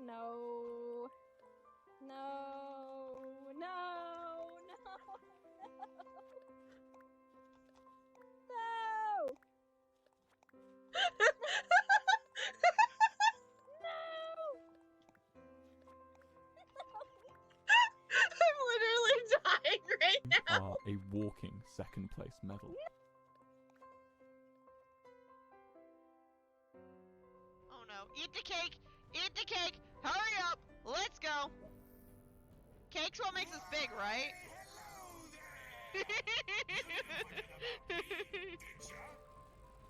No. No. No. No. No. I'm literally dying right now. A walking second place medal. Oh no. Eat the cake! Eat the cake! Hurry up! Let's go! Cake's what makes us big, right?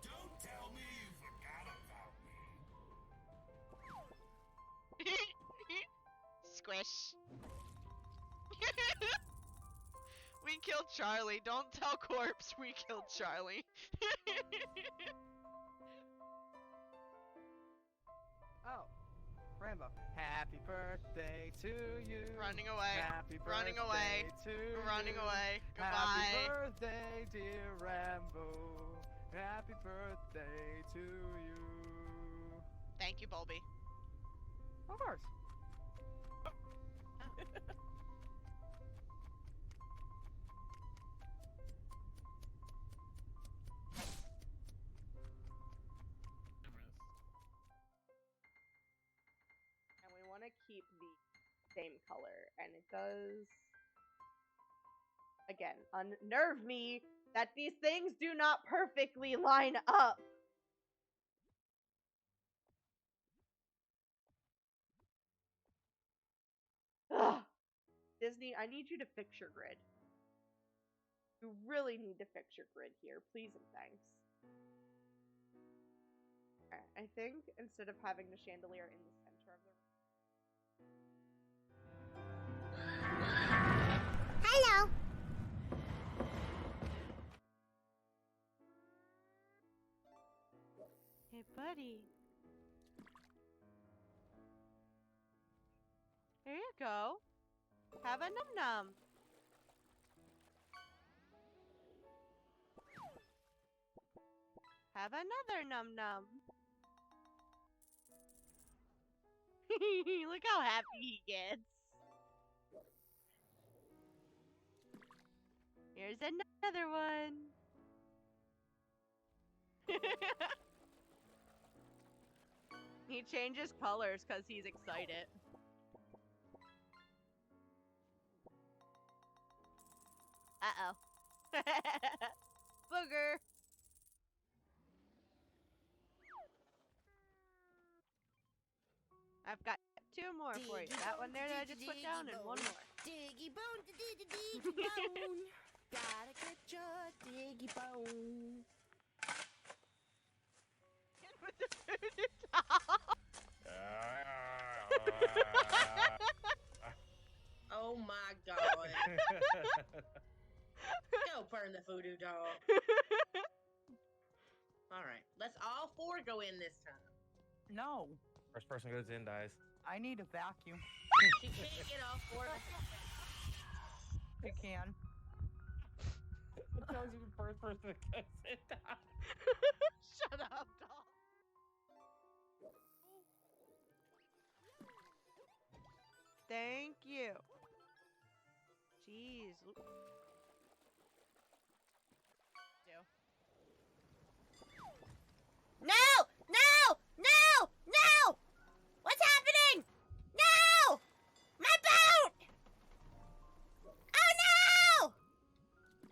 Don't tell me you forgot about me. Squish. We killed Charlie. Don't tell Corpse we killed Charlie. Oh, Rambo. Happy birthday to you. Running away. Happy birthday Running away. to Running you. away. Happy Goodbye. birthday, dear Rambo. Happy birthday to you. Thank you, Bulby. Of course. And we want to keep the same color, and it does again unnerve me that these things do not perfectly line up. Ugh. Disney, I need you to fix your grid. You really need to fix your grid here, please and thanks. Alright, I think instead of having the chandelier in the center of the Hello. Hey, buddy. Here you go. Have a num-num. Have another num-num. Look how happy he gets. Here's another one. He changes colors because he's excited. Uh-oh. Booger. I've got two more for you. That one there that I just put down and one more. Diggy bone, diggy bone. Gotta get your diggy bone. With the voodoo doll. Oh my god. Go burn the voodoo doll. Alright, let's all four go in this time. No, First person goes in dies. I need a vacuum. She can't get all four. I can. It tells you the first person that goes in dies. Shut up, doll. Thank you. Jeez. No! No! No! No! What's happening? No! My boat! Oh no!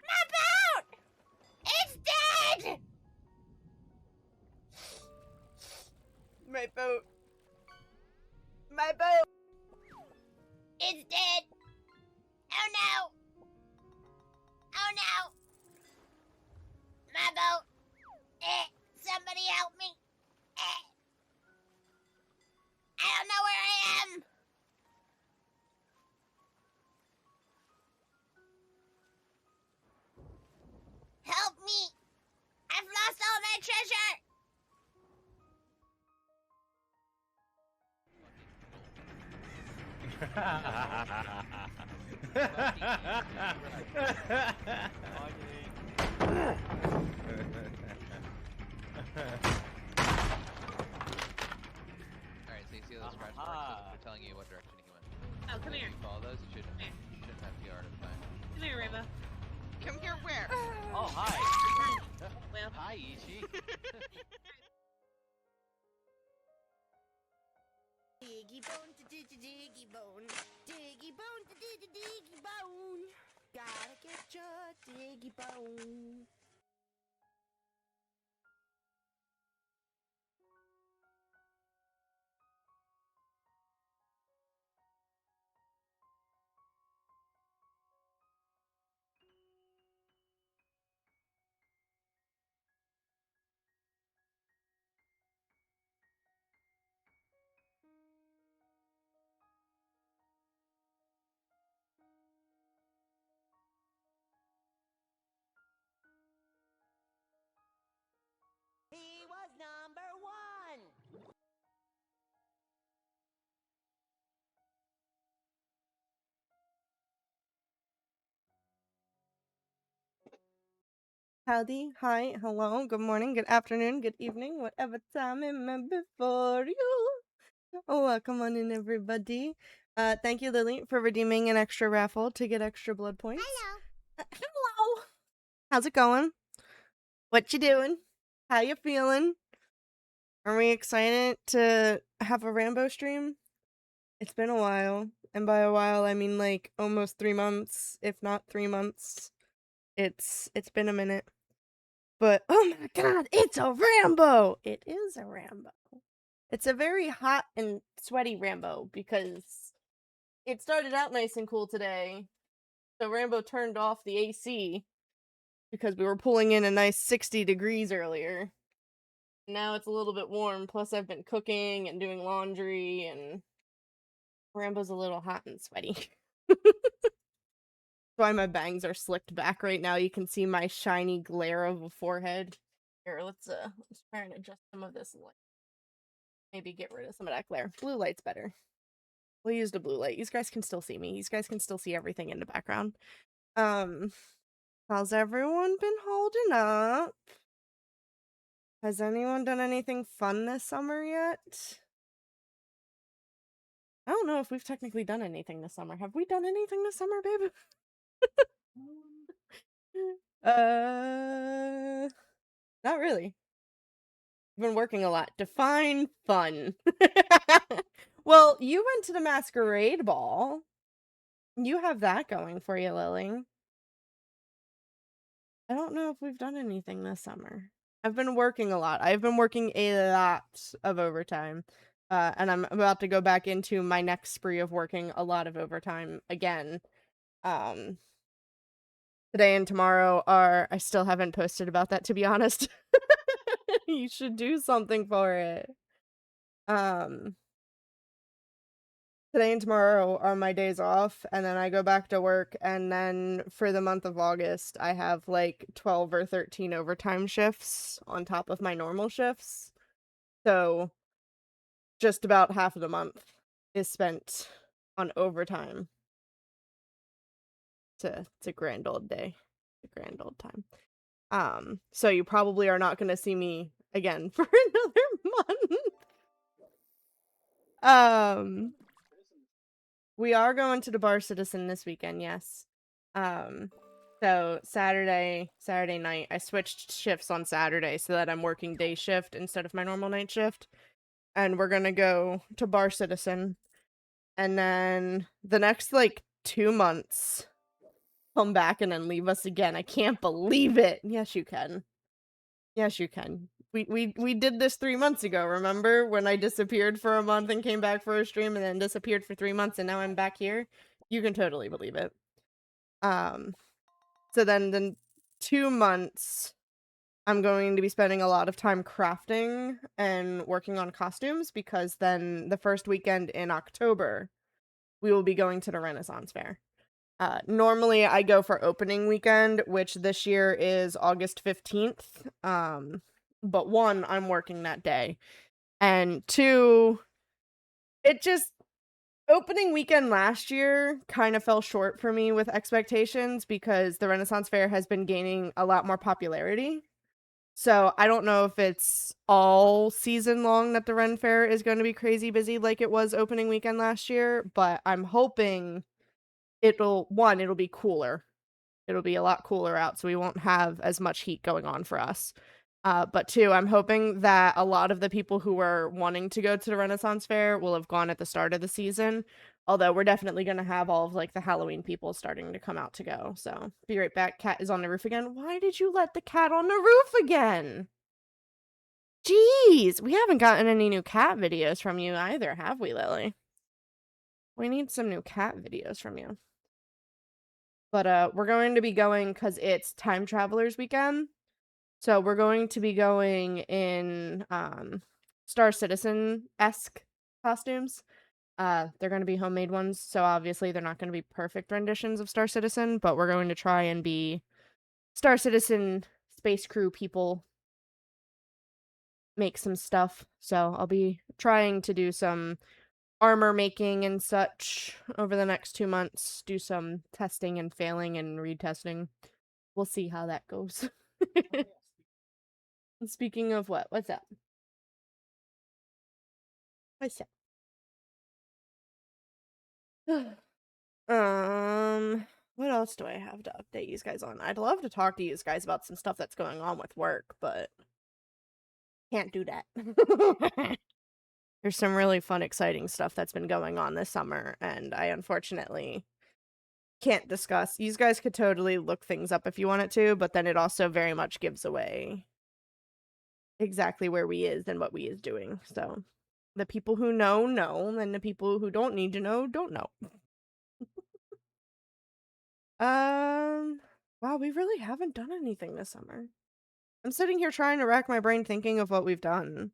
My boat! It's dead! My boat. My boat. It's dead! Oh no! Oh no! My boat! Somebody help me! I don't know where I am! Help me! I've lost all my treasure! Alright, so you see those trash Ah. marks that are telling you what direction he went. Oh, come If here. you follow those, you shouldn't have the artifact. Come here, Rainbow. Come here, where? Oh, hi. Well, Hi, Ichi. Diggy bone to diggy bone. Diggy bone to diggy bone. Gotta get your diggy bone. He was number one. Howdy, hi, hello, good morning, good afternoon, good evening, whatever time it may be for you. Oh, welcome on in, everybody. Thank you, Lily, for redeeming an extra raffle to get extra blood points. Hello. Hello. How's it going? What you doing? How you feeling? Are we excited to have a Rambo stream? It's been a while, and by a while I mean like almost 3 months, if not 3 months. It's been a minute. But oh my god, it's a Rambo! It is a Rambo. It's a very hot and sweaty Rambo because it started out nice and cool today. So Rambo turned off the AC because we were pulling in a nice 60 degrees earlier. Now it's a little bit warm, plus I've been cooking and doing laundry, and Rambo's a little hot and sweaty. That's why my bangs are slicked back right now. You can see my shiny glare of a forehead. Here, let's try and adjust some of this light. Maybe get rid of some of that glare. Blue light's better. We'll use the blue light. You guys can still see me. You guys can still see everything in the background. How's everyone been holding up? Has anyone done anything fun this summer yet? I don't know if we've technically done anything this summer. Have we done anything this summer, babe? Not really. I've been working a lot. Define fun. Well, you went to the masquerade ball. You have that going for you, Lily. I don't know if we've done anything this summer. I've been working a lot. I've been working a lot of overtime. And I'm about to go back into my next spree of working a lot of overtime again. Today and tomorrow are... I still haven't posted about that, to be honest. You should do something for it. Today and tomorrow are my days off, and then I go back to work, and then for the month of August, I have like 12 or 13 overtime shifts on top of my normal shifts. So just about half of the month is spent on overtime. It's a grand old day. A grand old time. So you probably are not gonna see me again for another month. We are going to the Bar Citizen this weekend, yes. So Saturday night, I switched shifts on Saturday so that I'm working day shift instead of my normal night shift. And we're gonna go to Bar Citizen. And then the next, 2 months, come back and then leave us again. I can't believe it. Yes, you can. Yes, you can. We did this 3 months ago, remember? When I disappeared for a month and came back for a stream and then disappeared for 3 months and now I'm back here? You can totally believe it. So then the 2 months, I'm going to be spending a lot of time crafting and working on costumes because then the first weekend in October, we will be going to the Renaissance Fair. Normally I go for opening weekend, which this year is August 15th. But 1, I'm working that day. And 2, opening weekend last year kind of fell short for me with expectations because the Renaissance Fair has been gaining a lot more popularity. So I don't know if it's all season long that the Ren Fair is going to be crazy busy like it was opening weekend last year, but I'm hoping it'll be cooler. It'll be a lot cooler out, so we won't have as much heat going on for us. But two, I'm hoping that a lot of the people who were wanting to go to the Renaissance Fair will have gone at the start of the season. Although we're definitely going to have all of like the Halloween people starting to come out to go. So be right back. Cat is on the roof again. Why did you let the cat on the roof again? Jeez, we haven't gotten any new cat videos from you either, have we, Lily? We need some new cat videos from you. But we're going to be going because it's Time Travelers Weekend. So we're going to be going in Star Citizen-esque costumes. They're going to be homemade ones, so obviously they're not going to be perfect renditions of Star Citizen, but we're going to try and be Star Citizen space crew people, make some stuff. So I'll be trying to do some armor making and such over the next 2 months, do some testing and failing and retesting. We'll see how that goes. Speaking of what? What's up? What's up? What else do I have to update you guys on? I'd love to talk to you guys about some stuff that's going on with work, but can't do that. There's some really fun, exciting stuff that's been going on this summer, and I unfortunately can't discuss. You guys could totally look things up if you wanted to, but then it also very much gives away exactly where we is and what we is doing. So the people who know, and the people who don't need to know, don't know. Wow, we really haven't done anything this summer. I'm sitting here trying to rack my brain thinking of what we've done.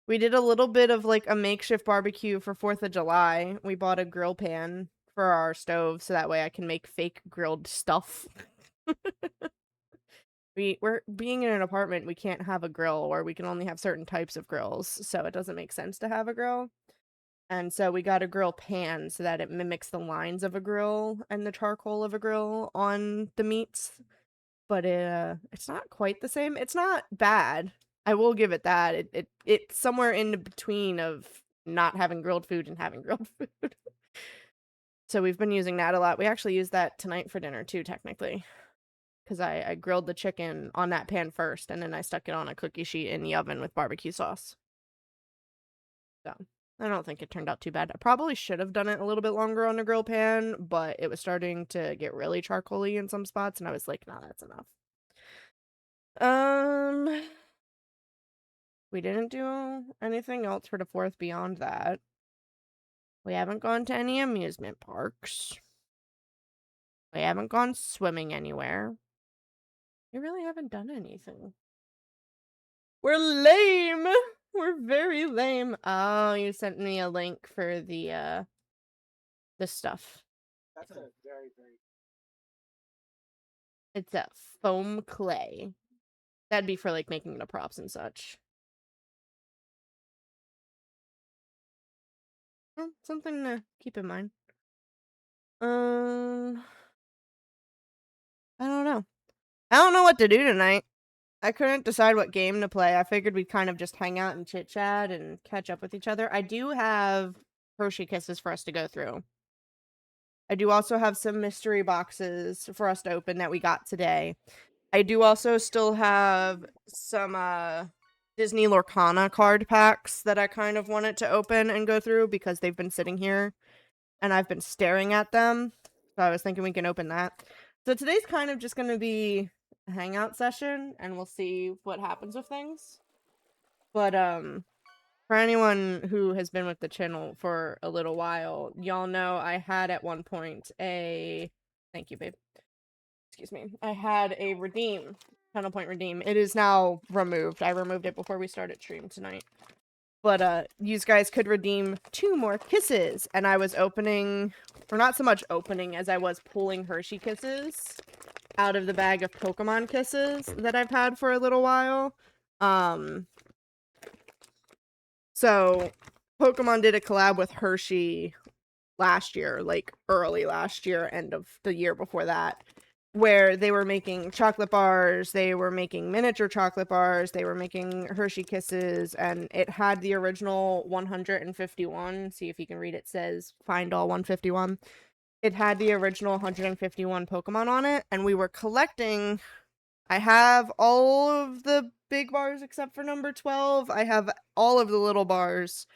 We did a little bit of like a makeshift barbecue for 4th of July. We bought a grill pan for our stove so that way I can make fake grilled stuff. We're being in an apartment, we can't have a grill, or we can only have certain types of grills, so it doesn't make sense to have a grill. And so we got a grill pan so that it mimics the lines of a grill and the charcoal of a grill on the meats. But it's not quite the same. It's not bad. I will give it that. It's somewhere in between of not having grilled food and having grilled food. So we've been using that a lot. We actually used that tonight for dinner too, technically. Because I grilled the chicken on that pan first, and then I stuck it on a cookie sheet in the oven with barbecue sauce. So I don't think it turned out too bad. I probably should have done it a little bit longer on the grill pan, but it was starting to get really charcoaly in some spots, and I was like, no, that's enough. We didn't do anything else for the 4th beyond that. We haven't gone to any amusement parks. We haven't gone swimming anywhere. We really haven't done anything. We're lame! We're very lame. Oh, you sent me a link for the stuff. That's a very, very... It's a foam clay. That'd be for, like, making the props and such. Well, something to keep in mind. I don't know. I don't know what to do tonight. I couldn't decide what game to play. I figured we'd kind of just hang out and chit-chat and catch up with each other. I do have Hershey Kisses for us to go through. I do also have some mystery boxes for us to open that we got today. I do also still have some Disney Lorcana card packs that I kind of wanted to open and go through because they've been sitting here and I've been staring at them. So I was thinking we can open that. So today's kind of just going to be a hangout session and we'll see what happens with things. But for anyone who has been with the channel for a little while, y'all know I had at one point a... Thank you, babe. Excuse me. I had a redeem. Channel point redeem. It is now removed. I removed it before we started stream tonight. But you guys could redeem 2 more kisses. And I was opening... Or not so much opening as I was pulling Hershey Kisses out of the bag of Pokemon Kisses that I've had for a little while. So, Pokemon did a collab with Hershey last year, like early last year, end of the year before that. where they were making chocolate bars, they were making miniature chocolate bars, they were making Hershey Kisses, and it had the original 151. See if you can read it. Says find all 151. It had the original 151 Pokemon on it, and we were collecting. I have all of the big bars except for number 12. I have all of the little bars,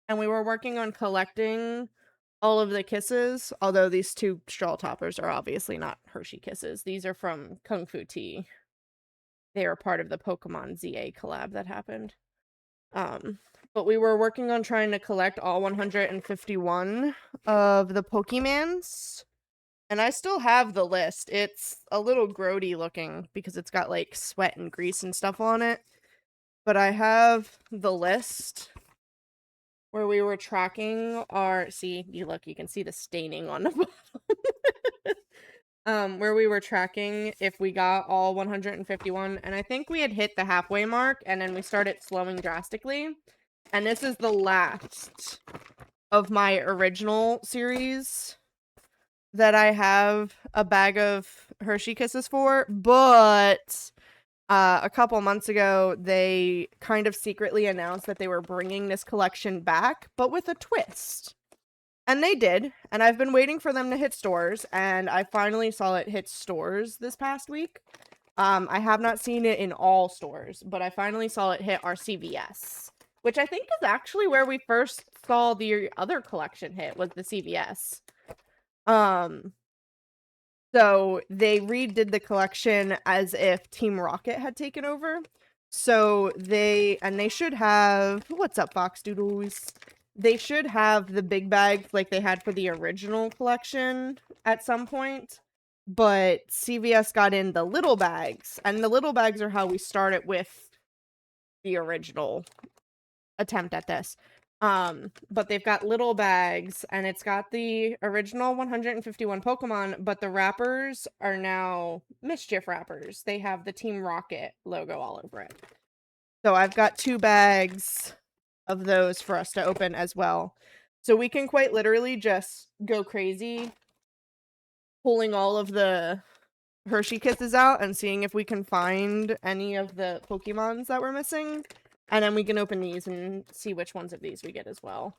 and we were working on collecting all of the kisses, although these two straw toppers are obviously not Hershey Kisses. These are from Kung Fu Tea. They were part of the Pokemon ZA collab that happened. But we were working on trying to collect all 151 of the Pokemans. And I still have the list. It's a little grody looking because it's got like sweat and grease and stuff on it. But I have the list where we were tracking our, see, you look, you can see the staining on the bottom. Where we were tracking if we got all 151, and I think we had hit the halfway mark, and then we started slowing drastically. And this is the last of my original series that I have a bag of Hershey Kisses for, but a couple months ago, they kind of secretly announced that they were bringing this collection back, but with a twist. And they did, and I've been waiting for them to hit stores, and I finally saw it hit stores this past week. I have not seen it in all stores, but I finally saw it hit our CVS, which I think is actually where we first saw the other collection hit, was the CVS. So they redid the collection as if Team Rocket had taken over. So they should have, what's up, Fox Doodles? They should have the big bags like they had for the original collection at some point. But CVS got in the little bags, and the little bags are how we started with the original attempt at this. But they've got little bags, and it's got the original 151 Pokemon, but the wrappers are now Mischief wrappers. They have the Team Rocket logo all over it. So I've got 2 bags of those for us to open as well. So we can quite literally just go crazy pulling all of the Hershey Kisses out and seeing if we can find any of the Pokemons that we're missing. And then we can open these and see which ones of these we get as well.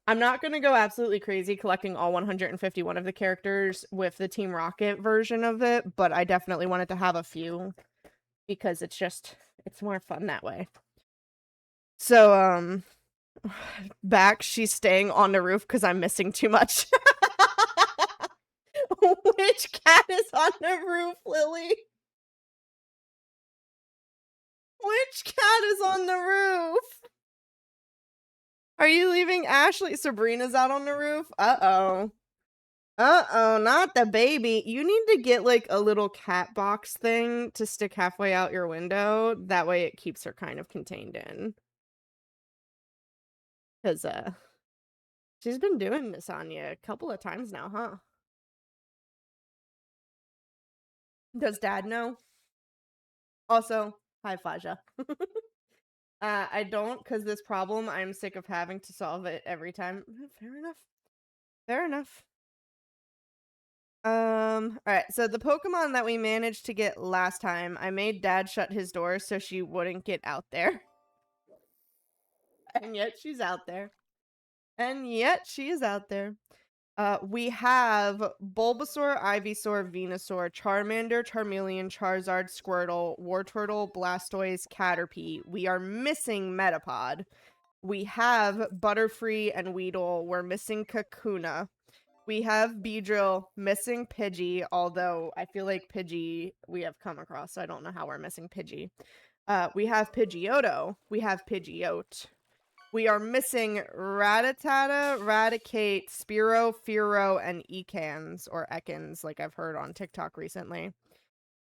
I'm not going to go absolutely crazy collecting all 151 of the characters with the Team Rocket version of it, but I definitely wanted to have a few because it's more fun that way. So, back, she's staying on the roof because I'm missing too much. Which cat is on the roof, Lily? Which cat is on the roof? Are you leaving Ashley? Sabrina's out on the roof? Uh-oh. Uh-oh, not the baby. You need to get, like, a little cat box thing to stick halfway out your window. That way it keeps her kind of contained in. Because, she's been doing this on you a couple of times now, huh? Does Dad know? Also, hi, Faja. I don't, because this problem, I'm sick of having to solve it every time. Fair enough. Fair enough. Alright, so the Pokemon that we managed to get last time, I made Dad shut his door so she wouldn't get out there. And yet she's out there. And yet she is out there. We have Bulbasaur, Ivysaur, Venusaur, Charmander, Charmeleon, Charizard, Squirtle, Wartortle, Blastoise, Caterpie. We are missing Metapod. We have Butterfree and Weedle. We're missing Kakuna. We have Beedrill, missing Pidgey, although I feel like Pidgey we have come across, so I don't know how we're missing Pidgey. We have Pidgeotto. We have Pidgeot. We are missing Rattata, Raticate, Spearow, Fearow, and Ekans, or Ekans, like I've heard on TikTok recently.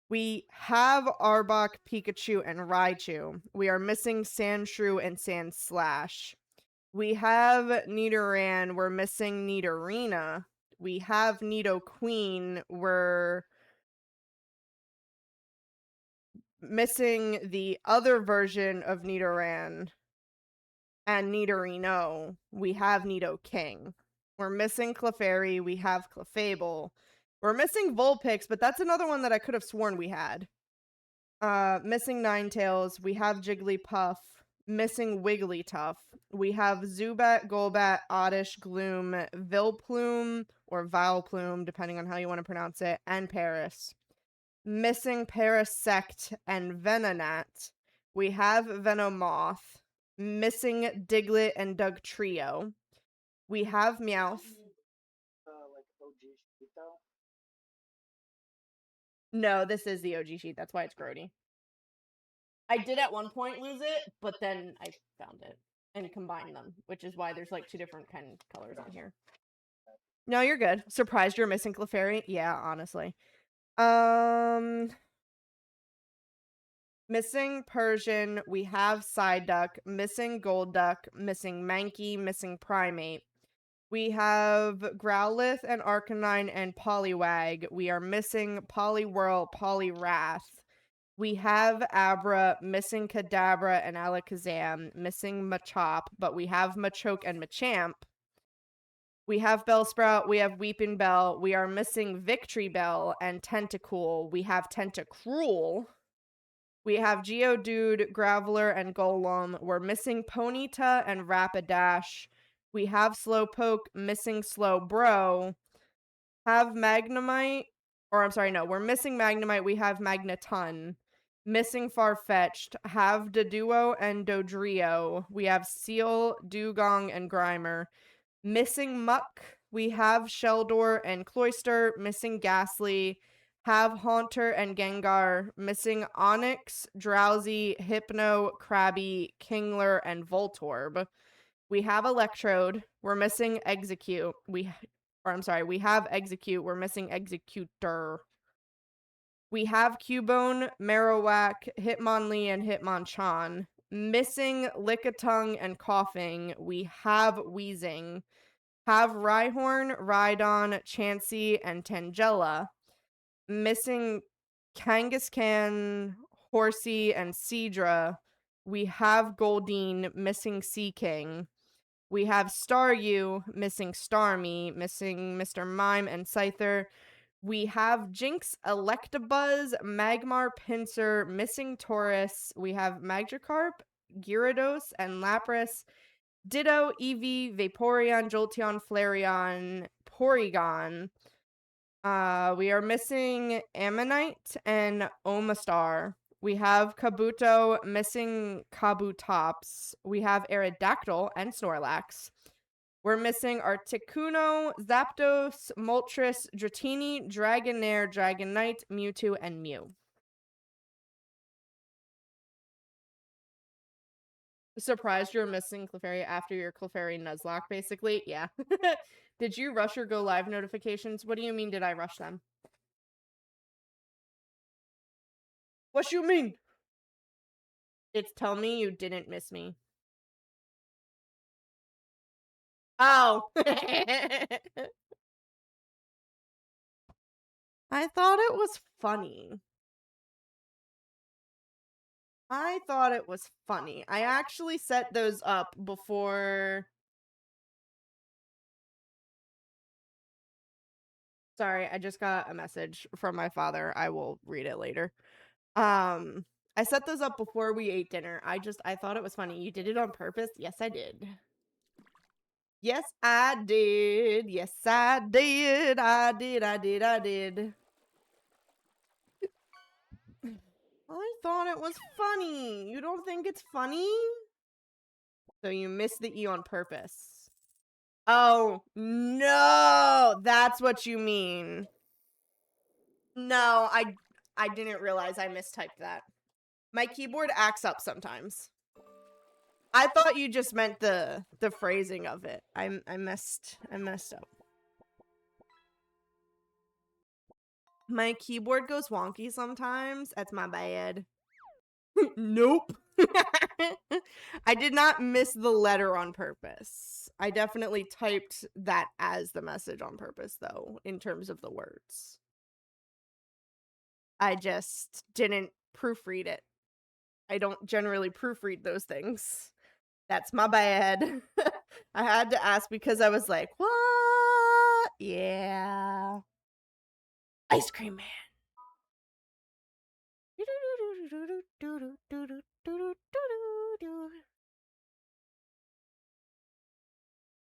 We have Arbok, Pikachu, and Raichu. We are missing Sandshrew and Sandslash. We have Nidoran. We're missing Nidorina. We have Nidoqueen. We're missing the other version of Nidoran. And Nidorino. We have Nidoking. We're missing Clefairy. We have Clefable. We're missing Vulpix, but that's another one that I could have sworn we had. Missing Ninetales. We have Jigglypuff. Missing Wigglytuff. We have Zubat, Golbat, Oddish, Gloom, Vilplume, or Vileplume, depending on how you want to pronounce it, and Paris. Missing Parasect and Venonat. We have Venomoth. Missing Diglett and Dugtrio. We have Meowth. No, this is the OG sheet. That's why it's grody. I did at one point lose it, but then I found it and combined them, which is why there's like two different pen colors on here. No, you're good. Surprised you're missing Clefairy? Yeah, honestly. Missing Persian. We have Psyduck. Missing Golduck. Missing Mankey. Missing Primate. We have Growlithe and Arcanine and Poliwag. We are missing Poliwhirl, Poliwrath. We have Abra, missing Kadabra and Alakazam, missing Machop, but we have Machoke and Machamp. We have Bellsprout, we have Weeping Bell, we are missing Victory Bell and Tentacool. We have Tentacruel. We have Geodude, Graveler, and Golem. We're missing Ponyta and Rapidash. We have Slowpoke, missing Slowbro. Have Magnemite, or I'm sorry, no, we're missing Magnemite. We have Magneton. Missing Farfetch'd. Have Doduo and Dodrio. We have Seal, Dugong, and Grimer. Missing Muck. We have Sheldor and Cloyster. Missing Ghastly. Have Haunter and Gengar. Missing Onyx, Drowsy, Hypno, Krabby, Kingler, and Voltorb. We have Electrode. We're missing Execute. We have Execute. We're missing Executor. We have Cubone, Marowak, Hitmonlee, and Hitmonchan. Missing Lickitung and Coughing. We have Wheezing. Have Rhyhorn, Rhydon, Chansey, and Tangela. Missing Kangaskhan, Horsey, and Seadra. We have Goldeen, missing Seaking. We have Staryu, missing Starmie, missing Mr. Mime and Scyther. We have Jinx, Electabuzz, Magmar, Pinsir, missing Taurus. We have Magikarp, Gyarados, and Lapras. Ditto, Eevee, Vaporeon, Jolteon, Flareon, Porygon. We are missing Ammonite and Omastar. We have Kabuto, missing Kabutops. We have Aerodactyl and Snorlax. We're missing Articuno, Zapdos, Moltres, Dratini, Dragonair, Dragonite, Mewtwo, and Mew. Surprised you're missing Clefairy after your Clefairy Nuzlocke, basically? Yeah. Did you rush your go live notifications? What do you mean, did I rush them? What you mean? It's tell me you didn't miss me. Oh. I thought it was funny. I actually set those up before... Sorry, I just got a message from my father. I will read it later. I set those up before we ate dinner. I thought it was funny. You did it on purpose? Yes, I did. Yes, I did. Yes, I did. I did. I thought it was funny. You don't think it's funny? So you missed the E on purpose. Oh, no. That's what you mean. No, I didn't realize I mistyped that. My keyboard acts up sometimes. I thought you just meant the phrasing of it. I messed up. My keyboard goes wonky sometimes. That's my bad. Nope. I did not miss the letter on purpose. I definitely typed that as the message on purpose, though, in terms of the words. I just didn't proofread it. I don't generally proofread those things. That's my bad. I had to ask because I was like, what? Yeah. Ice cream man.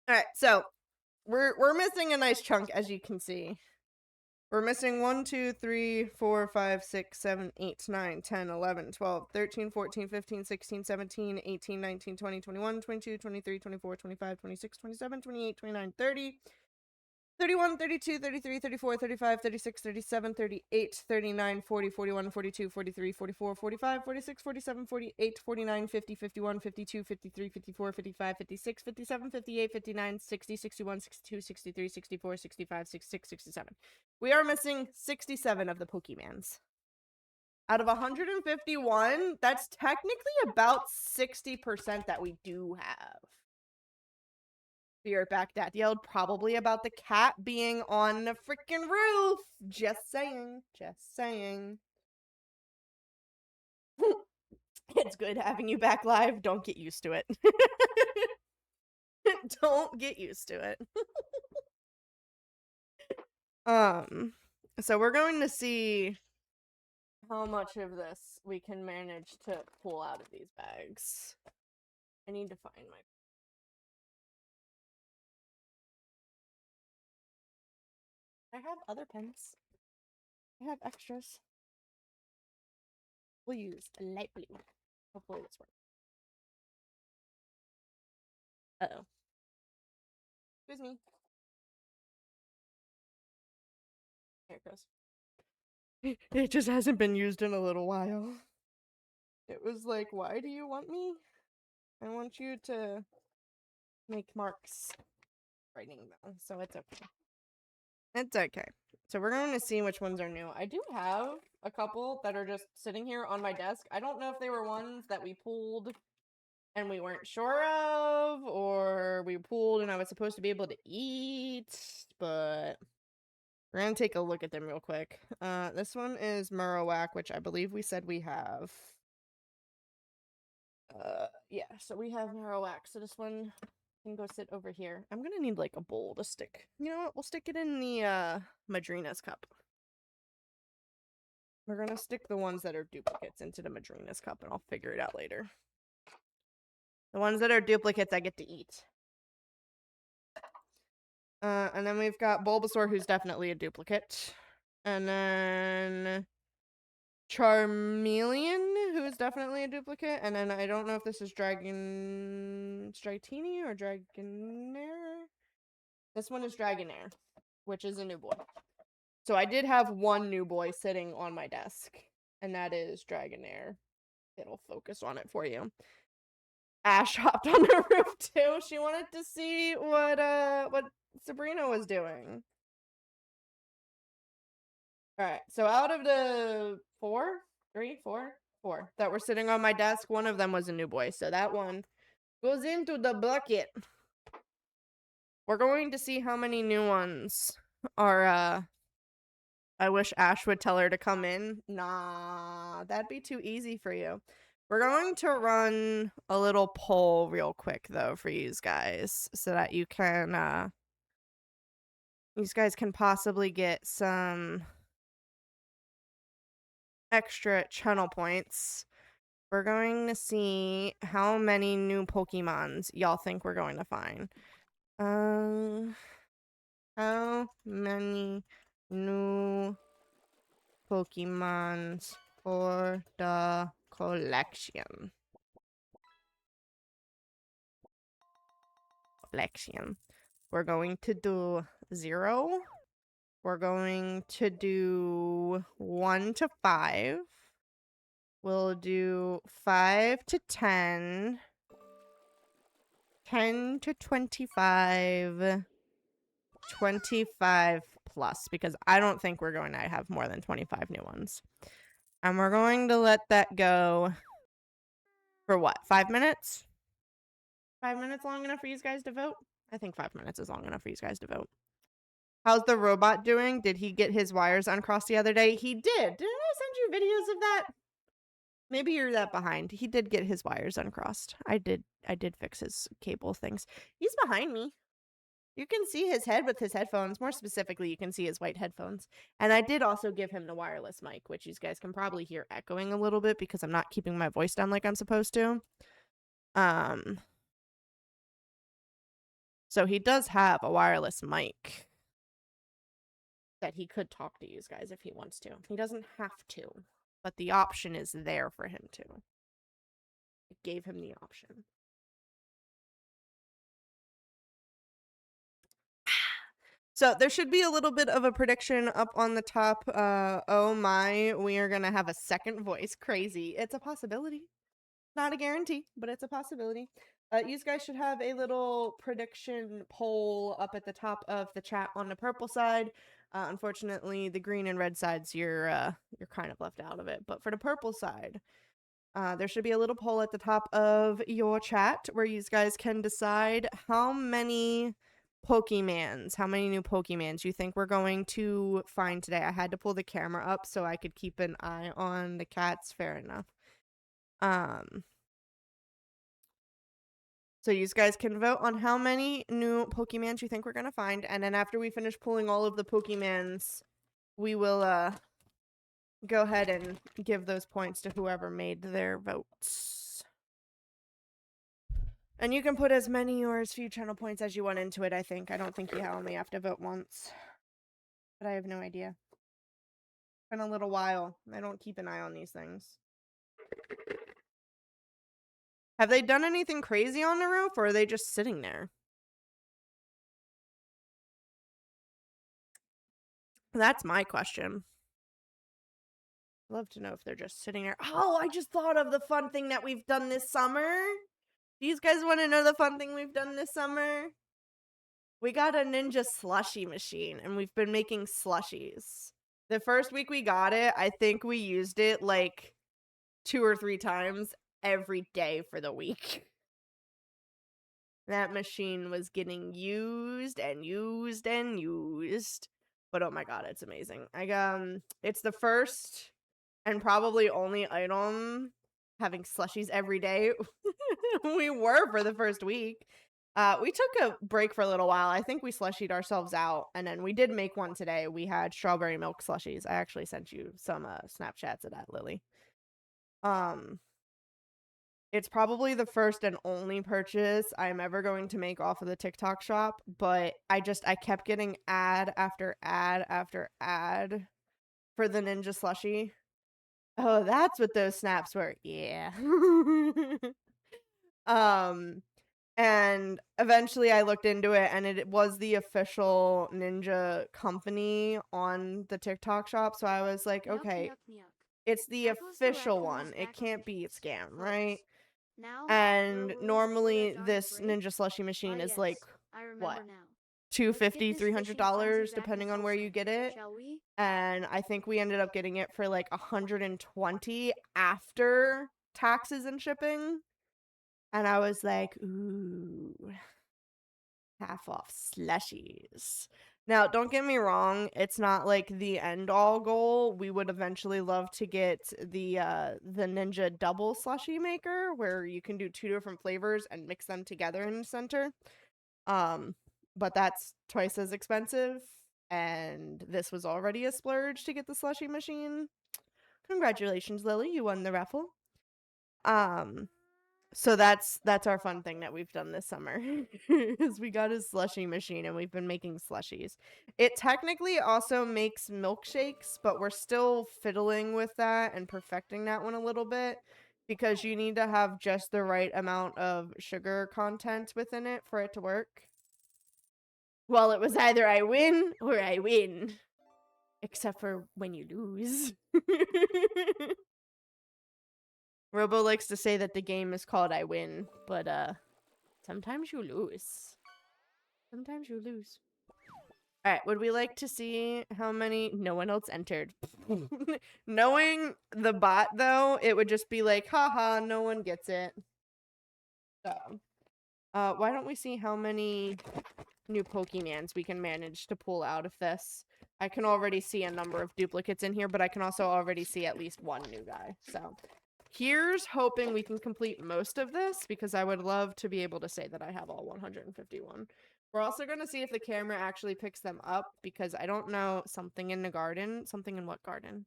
All right, so we're missing a nice chunk, as you can see. We're missing 1, 2, 3, 4, 5, 6, 7, 8, 9, 10, 11, 12, 13, 14, 15, 16, 17, 18, 19, 20, 21, 22, 23, 24, 25, 26, 27, 28, 29, 30, 31, 32, 33, 34, 35, 36, 37, 38, 39, 40, 41, 42, 43, 44, 45, 46, 47, 48, 49, 50, 51, 52, 53, 54, 55, 56, 57, 58, 59, 60, 61, 62, 63, 64, 65, 66, 67. We are missing 67 of the Pokemans. Out of 151, that's technically about 60% that we do have. Be right back. Dad yelled probably about the cat being on the freaking roof. Just saying. Just saying. It's good having you back live. Don't get used to it. Don't get used to it. So we're going to see how much of this we can manage to pull out of these bags. I need to find my... I have other pens. I have extras. We'll use a light blue. Hopefully this works. Uh-oh. Excuse me. There it goes. It just hasn't been used in a little while. It was like, why do you want me? I want you to make marks writing them, so it's okay. It's okay. So we're going to see which ones are new. I do have a couple that are just sitting here on my desk. I don't know if they were ones that we pulled and we weren't sure of, or we pulled and I was supposed to be able to eat, but we're going to take a look at them real quick. This one is Marowak, which I believe we said we have. Yeah, so we have Marowak. So this one can go sit over here. I'm gonna need like a bowl to stick. You know what? We'll stick it in the Madrina's cup. We're gonna stick the ones that are duplicates into the Madrina's cup, and I'll figure it out later. The ones that are duplicates, I get to eat. And then we've got Bulbasaur, who's definitely a duplicate. And then Charmeleon, who is definitely a duplicate. And then I don't know if this is Dratini or Dragonair. This one is Dragonair, which is a new boy. So I did have one new boy sitting on my desk, and that is Dragonair. It'll focus on it for you. Ash hopped on the roof too. She wanted to see what Sabrina was doing. Alright, so out of the four that were sitting on my desk, one of them was a new boy. So that one goes into the bucket. We're going to see how many new ones are, I wish Ash would tell her to come in. Nah, that'd be too easy for you. We're going to run a little poll real quick, though, for you guys, so that you can, you guys can possibly get some extra channel points. We're going to see how many new Pokemons y'all think we're going to find. How many new Pokemons for the collection? We're going to do 0. We're going to do 1 to 5. We'll do 5 to 10. 10 to 25. 25 plus, because I don't think we're going to have more than 25 new ones. And we're going to let that go for what? 5 minutes? 5 minutes long enough for you guys to vote? I think 5 minutes is long enough for you guys to vote. How's the robot doing? Did he get his wires uncrossed the other day? He did. Didn't I send you videos of that? Maybe you're that behind. He did get his wires uncrossed. I did fix his cable things. He's behind me. You can see his head with his headphones. More specifically, you can see his white headphones. And I did also give him the wireless mic, which you guys can probably hear echoing a little bit because I'm not keeping my voice down like I'm supposed to. So he does have a wireless mic that he could talk to you guys if he wants to. He doesn't have to, but the option is there for him to. I gave him the option. So there should be a little bit of a prediction up on the top. Oh my, we are going to have a second voice. Crazy. It's a possibility. Not a guarantee, but it's a possibility. You guys should have a little prediction poll up at the top of the chat on the purple side. Unfortunately, the green and red sides, you're kind of left out of it. But for the purple side, there should be a little poll at the top of your chat where you guys can decide how many Pokemans, how many new Pokemans you think we're going to find today. I had to pull the camera up so I could keep an eye on the cats. Fair enough. So you guys can vote on how many new Pokemans you think we're going to find. And then after we finish pulling all of the Pokemans, we will go ahead and give those points to whoever made their votes. And you can put as many or as few channel points as you want into it, I think. I don't think you only have to vote once. But I have no idea. It's been a little while. I don't keep an eye on these things. Have they done anything crazy on the roof, or are they just sitting there? That's my question. I'd love to know if they're just sitting there. Oh, I just thought of the fun thing that we've done this summer. Do you guys want to know the fun thing we've done this summer? We got a Ninja slushie machine, and we've been making slushies. The first week we got it, I think we used it like 2 or 3 times every day for the week. That machine was getting used and used and used. But oh my god, it's amazing. It's the first and probably only item having slushies every day. We were for the first week. We took a break for a little while. I think we slushied ourselves out, and then we did make one today. We had strawberry milk slushies. I actually sent you some Snapchats of that, Lily. It's probably the first and only purchase I'm ever going to make off of the TikTok shop, but I kept getting ad after ad after ad for the Ninja slushie. Oh, that's what those snaps were. Yeah. And eventually I looked into it, and it was the official Ninja company on the TikTok shop. So I was like, okay, it's the official one. It can't be a scam, right? And normally this Ninja slushie machine is like, what? $250, $300 depending on where you get it. And I think we ended up getting it for like $120 after taxes and shipping. And I was like, ooh, half off slushies. Now, don't get me wrong, it's not like the end all goal. We would eventually love to get the Ninja double slushie maker, where you can do 2 different flavors and mix them together in the center. But that's twice as expensive, and this was already a splurge to get the slushie machine. Congratulations, Lily, you won the raffle. So that's our fun thing that we've done this summer. Is we got a slushie machine, and we've been making slushies. It technically also makes milkshakes, but we're still fiddling with that and perfecting that one a little bit, because you need to have just the right amount of sugar content within it for it to work. Well, it was either I win or I win. Except for when you lose. Robo likes to say that the game is called I Win, but sometimes you lose. Sometimes you lose. Alright, would we like to see how many... No one else entered. Knowing the bot, though, it would just be like, haha, no one gets it. So, why don't we see how many new Pokemans we can manage to pull out of this? I can already see a number of duplicates in here, but I can also already see at least one new guy, so... Here's hoping we can complete most of this, because I would love to be able to say that I have all 151. We're also going to see if the camera actually picks them up because I don't know something in the garden. Something in what garden?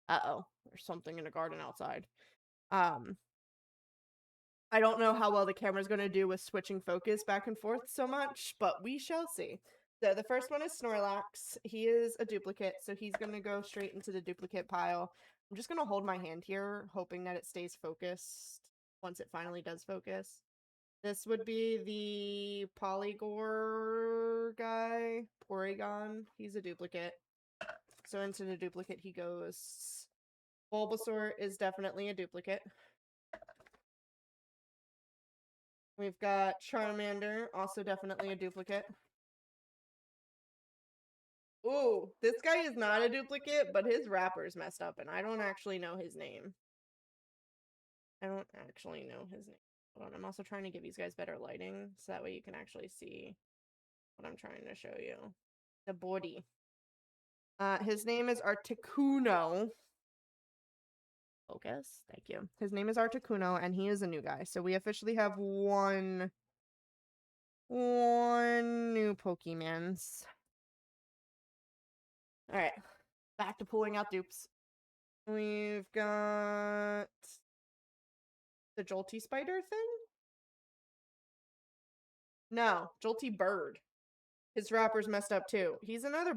Uh-oh. There's something in the garden outside. I don't know how well the camera's going to do with switching focus back and forth so much, but we shall see. So the first one is Snorlax. He is a duplicate, so he's going to go straight into the duplicate pile. I'm just going to hold my hand here, hoping that it stays focused once it finally does focus. This would be the Polygore guy, Porygon. He's a duplicate. So into the duplicate he goes. Bulbasaur is definitely a duplicate. We've got Charmander, also definitely a duplicate. Ooh, this guy is not a duplicate, but his wrapper's messed up, and I don't actually know his name. I don't actually know his name. Hold on, I'm also trying to give these guys better lighting, so that way you can actually see what I'm trying to show you. The body. His name is Articuno. Focus. Thank you. His name is Articuno, and he is a new guy. So we officially have one new Pokemons. Alright. Back to pulling out dupes. We've got the Jolty Spider thing? No, Jolty Bird. His wrapper's messed up too. He's another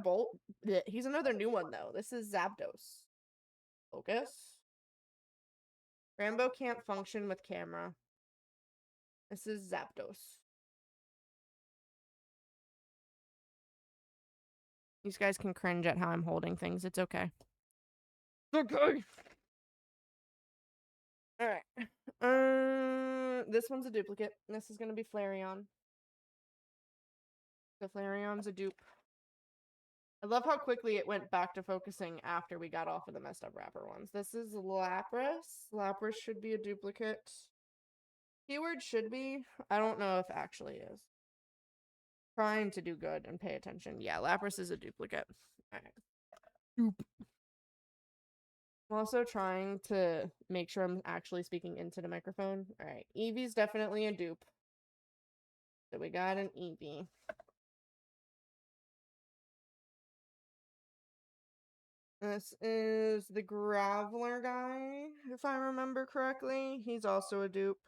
he's another new one though. This is Zapdos. Focus. Rambo can't function with camera. This is Zapdos. These guys can cringe at how I'm holding things. It's okay. Okay. Alright. This one's a duplicate. This is gonna be Flareon. The Flareon's a dupe. I love how quickly it went back to focusing after we got off of the messed up wrapper ones. This is Lapras. Lapras should be a duplicate. Keyword should be. I don't know if actually is. Trying to do good and pay attention. Yeah, Lapras is a duplicate. Alright. Dupe. I'm also trying to make sure I'm actually speaking into the microphone. Alright, Eevee's definitely a dupe. So we got an Eevee. This is the Graveler guy, if I remember correctly. He's also a dupe.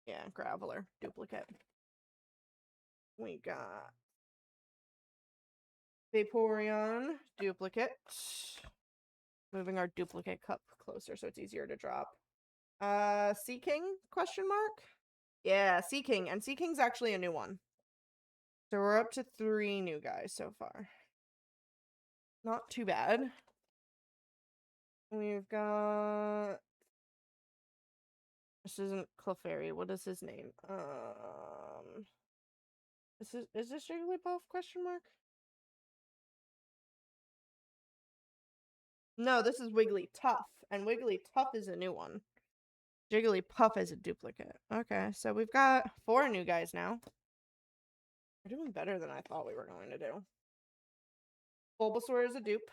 Yeah, Graveler, duplicate. We got Vaporeon, duplicate. Moving our duplicate cup closer so it's easier to drop. Seaking, question mark? Yeah, Seaking, and Seaking's actually a new one. So we're up to 3 new guys so far. Not too bad. We've got... This isn't Clefairy. What is his name? Is this Jigglypuff, question mark? No, this is Wigglytuff, and Wigglytuff is a new one. Jigglypuff is a duplicate. Okay, so we've got 4 new guys now. We're doing better than I thought we were going to do. Bulbasaur is a dupe.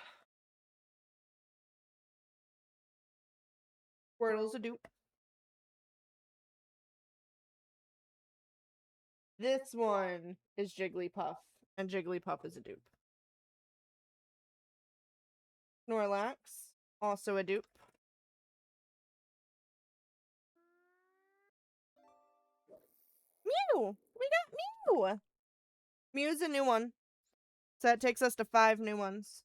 Squirtle's a dupe. This one is Jigglypuff, and Jigglypuff is a dupe. Snorlax, also a dupe. Mew! We got Mew! Mew's a new one. So that takes us to 5 new ones.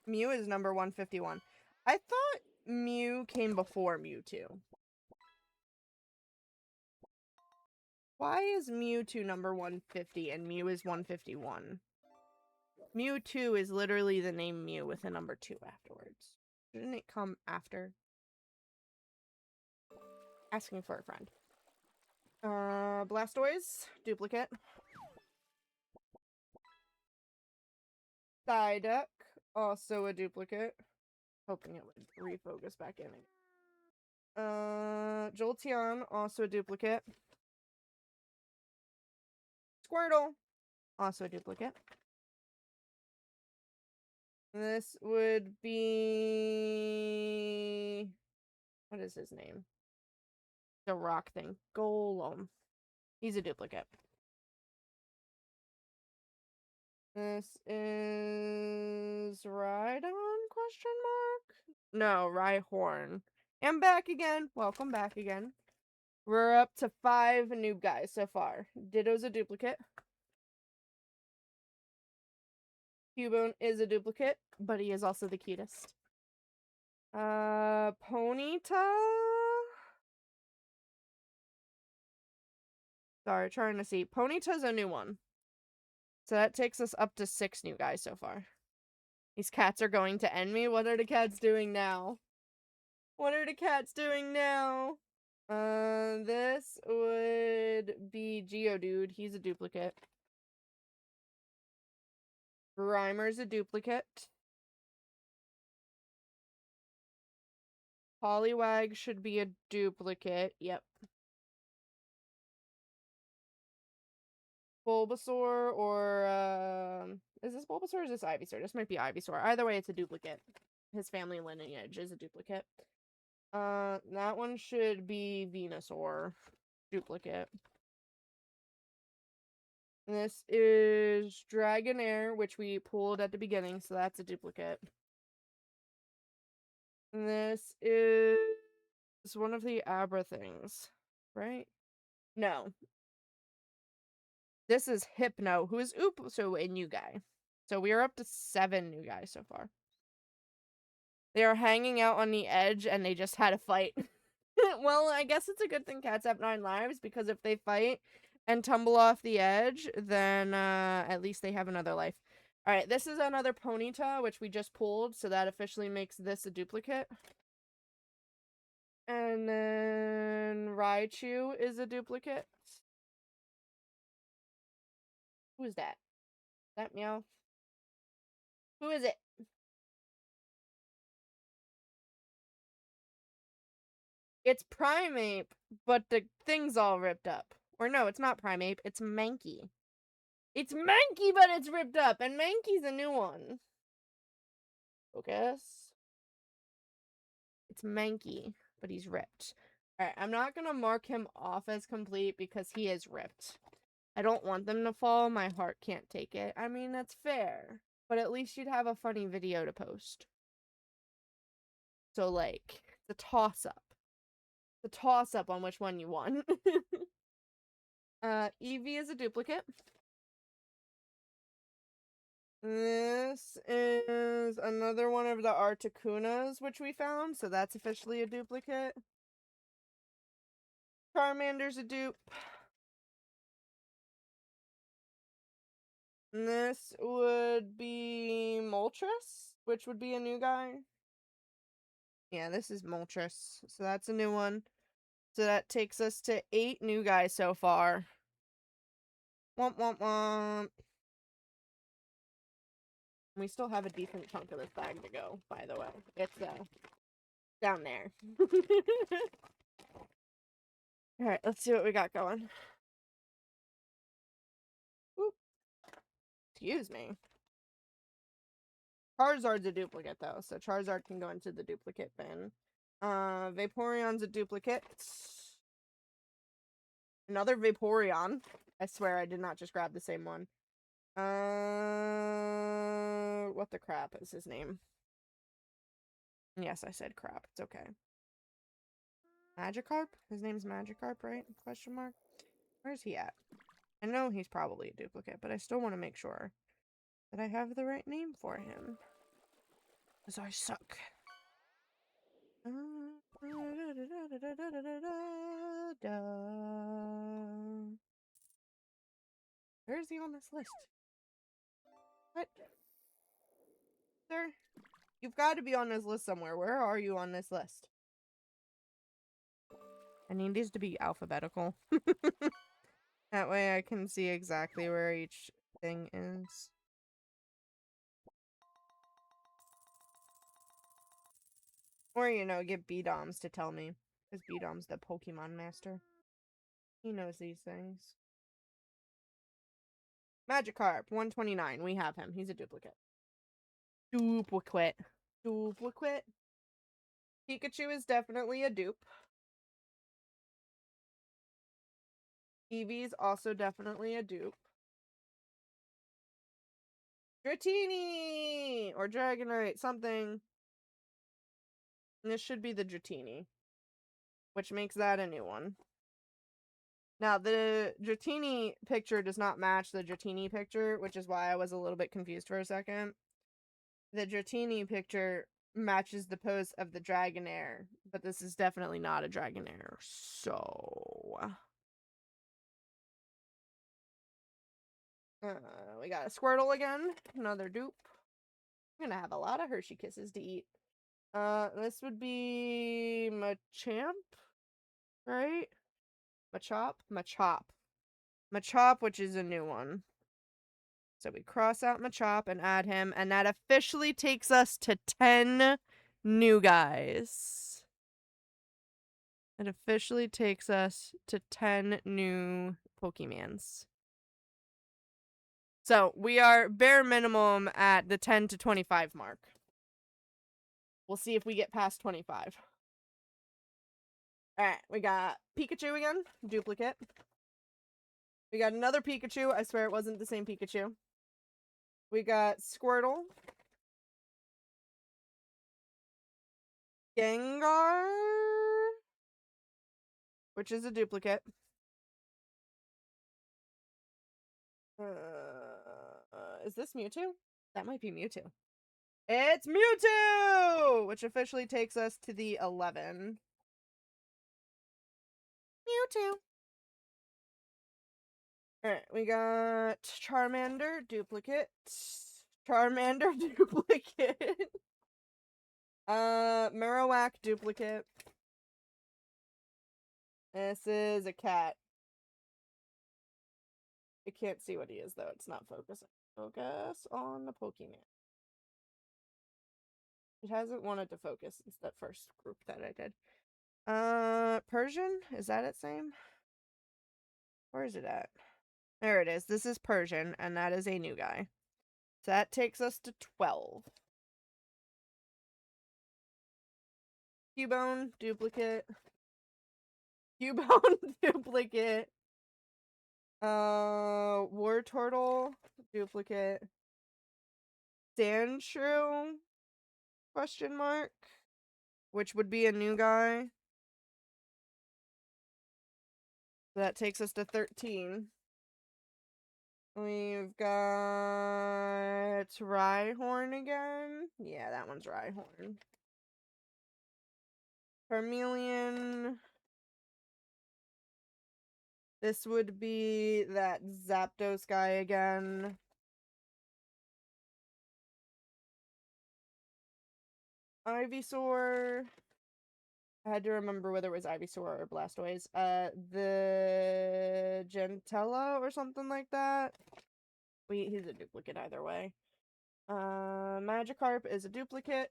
Mew is number 151. I thought Mew came before Mewtwo. Why is Mewtwo number 150 and Mew is 151? Mewtwo is literally the name Mew with a number 2 afterwards. Shouldn't it come after? Asking for a friend. Blastoise, duplicate. Psyduck, also a duplicate. Hoping it would refocus back in. Jolteon, also a duplicate. Squirtle, also a duplicate. This would be... What is his name? The rock thing. Golem. He's a duplicate. This is Rhydon, question mark? No, Rhyhorn. I'm back again. Welcome back again. We're up to 5 noob guys so far. Ditto's a duplicate. Cubone is a duplicate, but he is also the cutest. Ponyta? Sorry, trying to see. Ponyta's a new one. So that takes us up to 6 new guys so far. These cats are going to end me? What are the cats doing now? What are the cats doing now? This would be Geodude. He's a duplicate. Grimer's a duplicate. Poliwag should be a duplicate. Yep. Bulbasaur or, is this Bulbasaur or is this Ivysaur? This might be Ivysaur. Either way, it's a duplicate. His family lineage is a duplicate. That one should be Venusaur. Duplicate. This is Dragonair, which we pulled at the beginning, so that's a duplicate. And this is one of the Abra things, right? No. This is Hypno, who is so a new guy. So we are up to 7 new guys so far. They are hanging out on the edge, and they just had a fight. Well, I guess it's a good thing cats have 9 lives, because if they fight and tumble off the edge, then at least they have another life. Alright, this is another Ponyta, which we just pulled, so that officially makes this a duplicate. And then Raichu is a duplicate. Who is that? Is that Meow? Who is it? It's Primeape, but the thing's all ripped up. Or no, it's not Primeape, it's Mankey. It's Mankey, but it's ripped up, and Mankey's a new one. Focus. It's Mankey, but he's ripped. Alright, I'm not gonna mark him off as complete because he is ripped. I don't want them to fall, my heart can't take it. I mean, that's fair. But at least you'd have a funny video to post. So, like, the toss-up. The toss-up on which one you want. Eevee is a duplicate. This is another one of the Articunas, which we found, so that's officially a duplicate. Charmander's a dupe. And this would be Moltres, which would be a new guy. Yeah, this is Moltres, so that's a new one. So that takes us to 8 new guys so far. Womp womp womp. We still have a decent chunk of this bag to go, by the way. It's, down there. Alright, let's see what we got going. Oop. Excuse me. Charizard's a duplicate, though, so Charizard can go into the duplicate bin. Vaporeon's a duplicate. Another Vaporeon. I swear I did not just grab the same one. What the crap is his name? Yes, I said crap. It's okay. Magikarp? His name's Magikarp, right? Question mark. Where's he at? I know he's probably a duplicate, but I still want to make sure that I have the right name for him. Because I suck. Where is he on this list? What? Sir? You've got to be on this list somewhere. Where are you on this list? I need these to be alphabetical. That way I can see exactly where each thing is. Or, you know, get B-Doms to tell me. Because B-Dom's the Pokemon master. He knows these things. Magikarp, 129. We have him. He's a duplicate. Duplicate. Duplicate. Pikachu is definitely a dupe. Eevee's also definitely a dupe. Dratini! Or Dragonite, something. And this should be the Dratini, which makes that a new one. Now, the Dratini picture does not match the Dratini picture, which is why I was a little bit confused for a second. The Dratini picture matches the pose of the Dragonair, but this is definitely not a Dragonair, so... we got a Squirtle again, another dupe. I'm gonna have a lot of Hershey Kisses to eat. This would be Machamp, right? Machop, which is a new one. So we cross out Machop and add him, and that officially takes us to 10 new guys. It officially takes us to 10 new Pokemons. So we are bare minimum at the 10 to 25 mark. We'll see if we get past 25. Alright, we got Pikachu again, duplicate. We got another Pikachu. I swear it wasn't the same Pikachu. We got Squirtle. Gengar, which is a duplicate. Is this Mewtwo? That might be Mewtwo. It's Mewtwo! Which officially takes us to the 11. Mewtwo. Alright, we got Charmander, duplicate. Charmander, duplicate. Marowak, duplicate. This is a cat. I can't see what he is, though. It's not focusing. Focus on the Pokemon. It hasn't wanted to focus since that first group that I did. Persian? Is that its name? Where is it at? There it is. This is Persian, and that is a new guy. So that takes us to 12. Cubone, duplicate. Cubone, duplicate. War Turtle, duplicate. Sandshrew, question mark, which would be a new guy. So that takes us to 13. We've got Rhyhorn again. Yeah, that one's Rhyhorn. Charmeleon. This would be that Zapdos guy again. Ivysaur. I had to remember whether it was Ivysaur or Blastoise. The Gentella or something like that. He's a duplicate either way. Magikarp is a duplicate.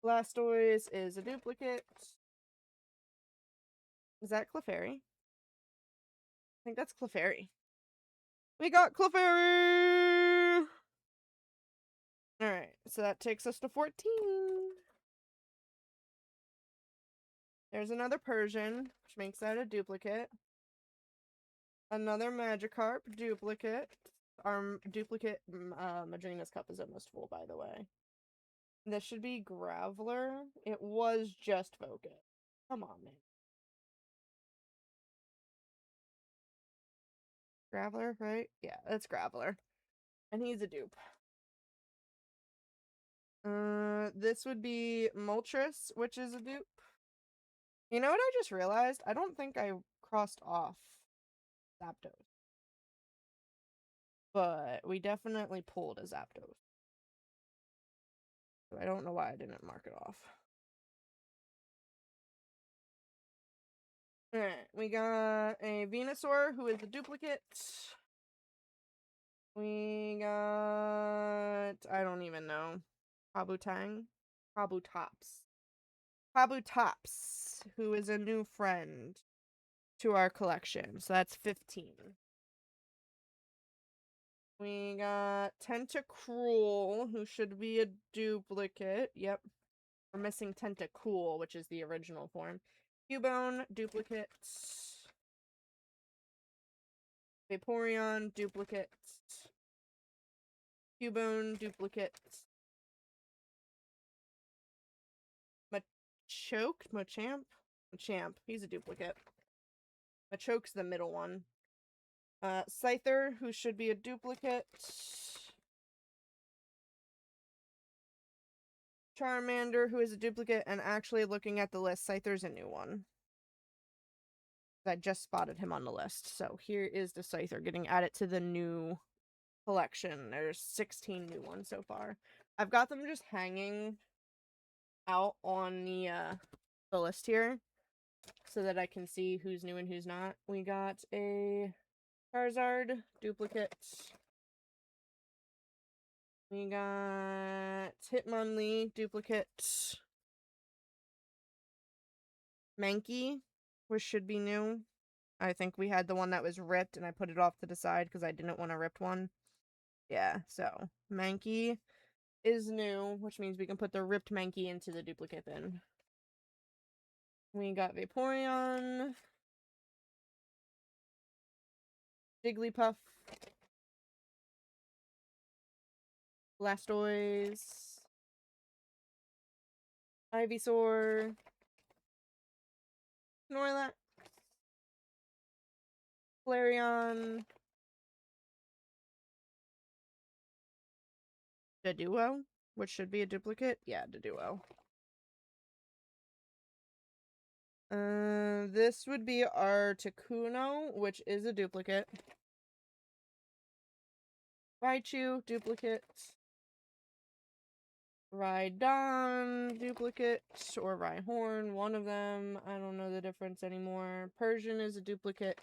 Blastoise is a duplicate. Is that Clefairy? I think that's Clefairy. We got Clefairy! Alright, so that takes us to 14. There's another Persian, which makes that a duplicate. Another Magikarp, duplicate. Our duplicate Madrina's Cup is almost full, by the way. This should be Graveler. It was just Focus. Come on, man. Graveler, right? Yeah, that's Graveler. And he's a dupe. This would be Moltres, which is a dupe. You know what I just realized? I don't think I crossed off Zapdos. But we definitely pulled a Zapdos. So I don't know why I didn't mark it off. Alright, we got a Venusaur, who is a duplicate. We got... I don't even know. Kabutang? Kabutops. Kabutops, who is a new friend to our collection. So that's 15. We got Tentacruel, who should be a duplicate. Yep. We're missing Tentacool, which is the original form. Cubone, duplicate. Vaporeon, duplicate. Cubone, duplicate. Machamp. He's a duplicate. Machoke's the middle one. Scyther, who should be a duplicate. Charmander, who is a duplicate, and actually looking at the list, Scyther's a new one. I just spotted him on the list. So here is the Scyther getting added to the new collection. There's 16 new ones so far. I've got them just hanging out on the list here so that I can see who's new and who's not. We got a Charizard duplicate. We got Hitmonlee duplicate. Mankey, which should be new. I think we had the one that was ripped and I put it off to the side because I didn't want a ripped one. Yeah, so Mankey is new, which means we can put the ripped Mankey into the duplicate bin. We got Vaporeon. Jigglypuff. Blastoise. Ivysaur. Snorlax. Flareon. Doduo, which should be a duplicate. Yeah, Doduo. This would be our Takuno, which is a duplicate. Raichu, duplicate. Rhydon, duplicate. Or Rhyhorn, one of them. I don't know the difference anymore. Persian is a duplicate.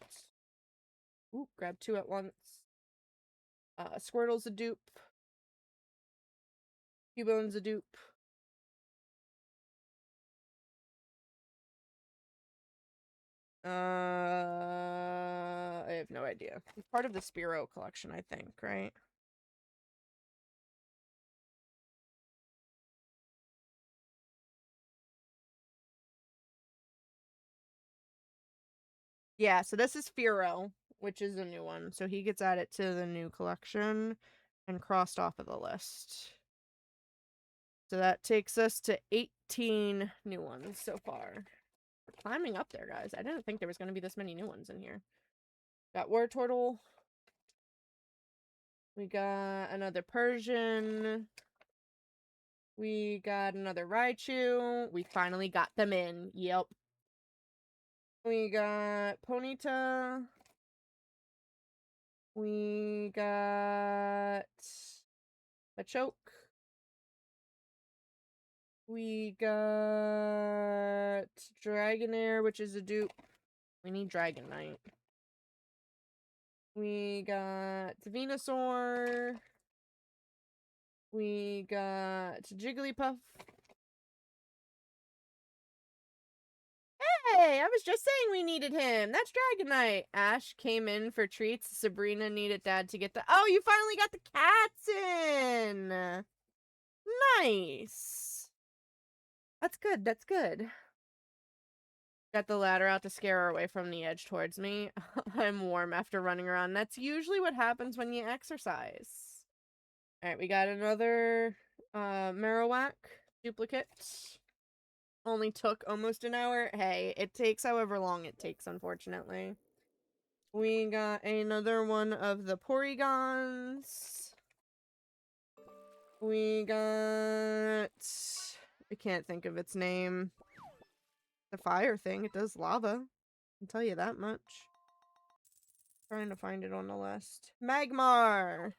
Ooh, grab two at once. Squirtle's a dupe. Cubone's a dupe. I have no idea. It's part of the Spearow collection, I think, right? Yeah, so this is Spearow, which is a new one. So he gets added to the new collection and crossed off of the list. So that takes us to 18 new ones so far. We're climbing up there, guys. I didn't think there was going to be this many new ones in here. Got Wartortle. We got another Persian. We got another Raichu. We finally got them in. Yep. We got Ponyta. We got Machoke. We got Dragonair, which is a dupe. We need Dragonite. We got Venusaur. We got Jigglypuff. Hey, I was just saying we needed him. That's Dragonite. Ash came in for treats. Sabrina needed Dad to get the... Oh, you finally got the cats in! Nice. That's good, that's good. Got the ladder out to scare her away from the edge towards me. I'm warm after running around. That's usually what happens when you exercise. Alright, we got another Marowak duplicate. Only took almost an hour. Hey, it takes however long it takes, unfortunately. We got another one of the Porygons. We got... I can't think of its name. The fire thing. It does lava. I can tell you that much. Trying to find it on the list. Magmar!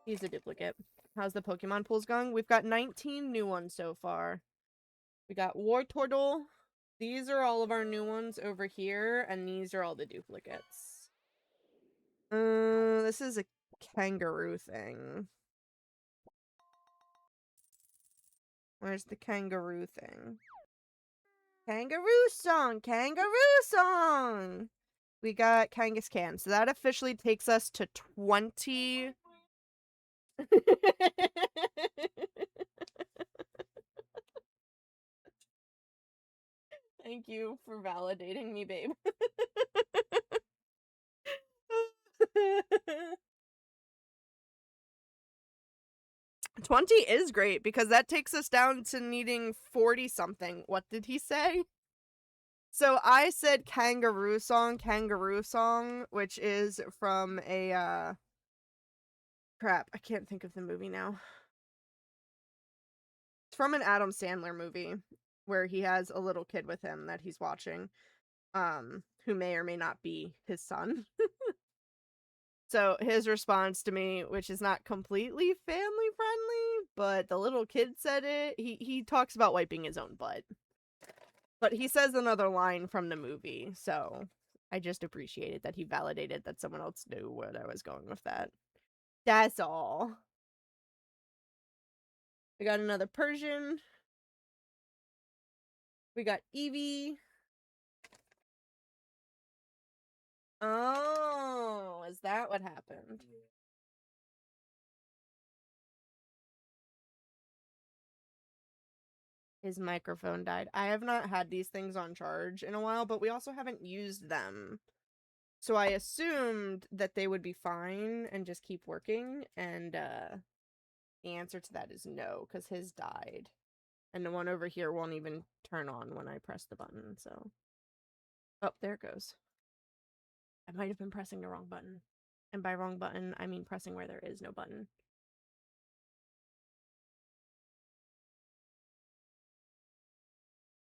He's a duplicate. How's the Pokemon pools going? We've got 19 new ones so far. We got Wartortle. These are all of our new ones over here, and these are all the duplicates. This is a kangaroo thing. Where's the kangaroo thing? Kangaroo song! Kangaroo song! We got Kangaskhan. So that officially takes us to 20... Thank you for validating me, babe. 20 is great because that takes us down to needing 40 something. What did he say? So I said kangaroo song, which is from a crap, I can't think of the movie now. It's from an Adam Sandler movie where he has a little kid with him that he's watching, who may or may not be his son. So his response to me, which is not completely family friendly, but the little kid said it. He talks about wiping his own butt. But he says another line from the movie, so I just appreciated that he validated that someone else knew where I was going with that. That's all. We got another Persian. We got Evie. Oh, is that what happened? His microphone died. I have not had these things on charge in a while, but we also haven't used them. So I assumed that they would be fine and just keep working, and the answer to that is no, because his died. And the one over here won't even turn on when I press the button, so... Oh, there it goes. I might have been pressing the wrong button. And by wrong button, I mean pressing where there is no button.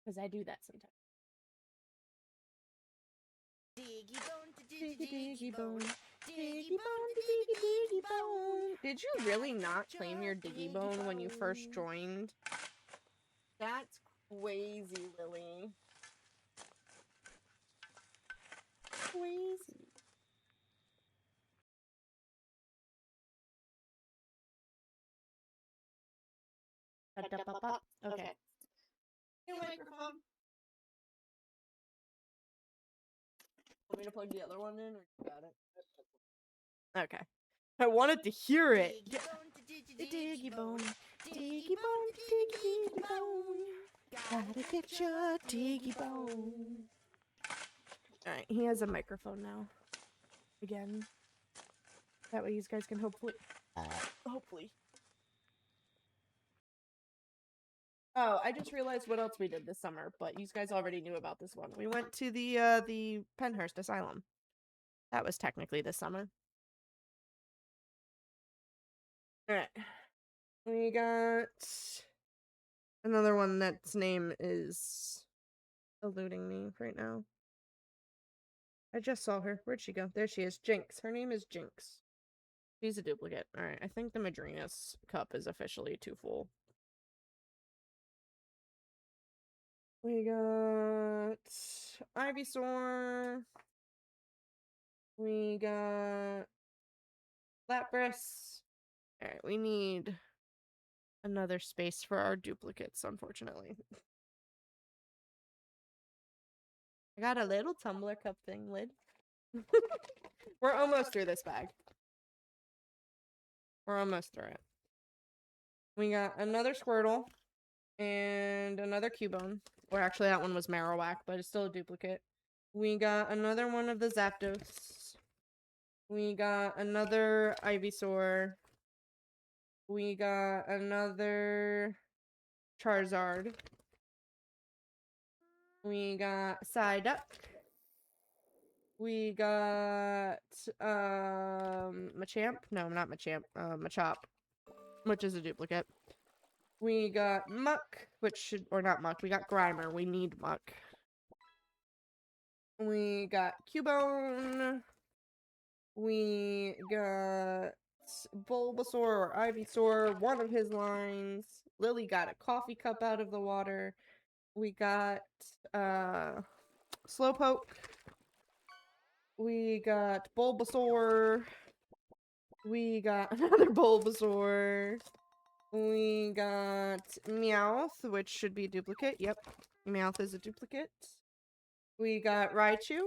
Because I do that sometimes. Diggy bone to Diggy bone. Diggy bone to diggy bone. Did you really not claim your diggy bone when you first joined? That's crazy, Lily. Crazy. Okay. New microphone. Want me to plug the other one in, or you got it? Okay. I wanted to hear it. Diggy bone, diggy bone, diggy bone. Gotta get your diggy bone. Alright, he has a microphone now. Again. That way you guys can hopefully... hopefully. Oh, I just realized what else we did this summer, but you guys already knew about this one. We went to the Penhurst Asylum. That was technically this summer. Alright. We got another one that's name is eluding me right now. I just saw her. Where'd she go? There she is. Jinx. Her name is Jinx. She's a duplicate. Alright, I think the Madrinas cup is officially too full. We got Ivysaur. We got Lapras. Alright, we need another space for our duplicates, unfortunately. I got a little tumbler cup thing lid. We're almost through this bag. We're almost through it. We got another Squirtle and another Cubone. Or actually, that one was Marowak, but it's still a duplicate. We got another one of the Zapdos. We got another Ivysaur. We got another Charizard. We got Psyduck. We got Machamp. No, not Machamp. Machop, which is a duplicate. We got Muck, which should, or not Muck. We got Grimer. We need Muck. We got Cubone. We got Bulbasaur or Ivysaur, one of his lines. Lily got a coffee cup out of the water. We got Slowpoke. We got Bulbasaur. We got another Bulbasaur. We got Meowth, which should be a duplicate. Yep, Meowth is a duplicate. We got Raichu.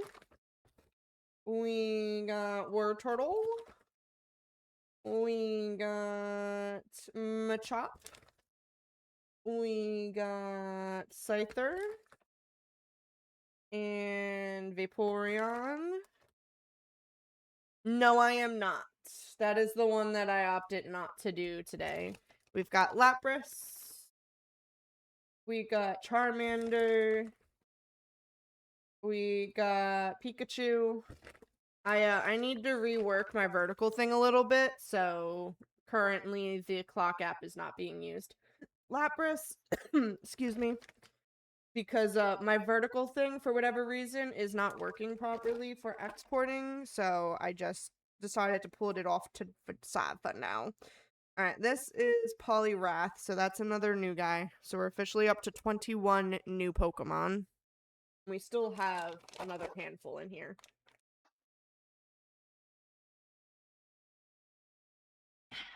We got Wartortle. We got Machop. We got Scyther. And Vaporeon. No, I am not. That is the one that I opted not to do today. We've got Lapras. We got Charmander. We got Pikachu. I need to rework my vertical thing a little bit, so currently the clock app is not being used. Lapras, excuse me, because my vertical thing, for whatever reason, is not working properly for exporting, so I just decided to pull it off to side for now. Alright, this is Poliwrath, so that's another new guy. So we're officially up to 21 new Pokemon. We still have another handful in here.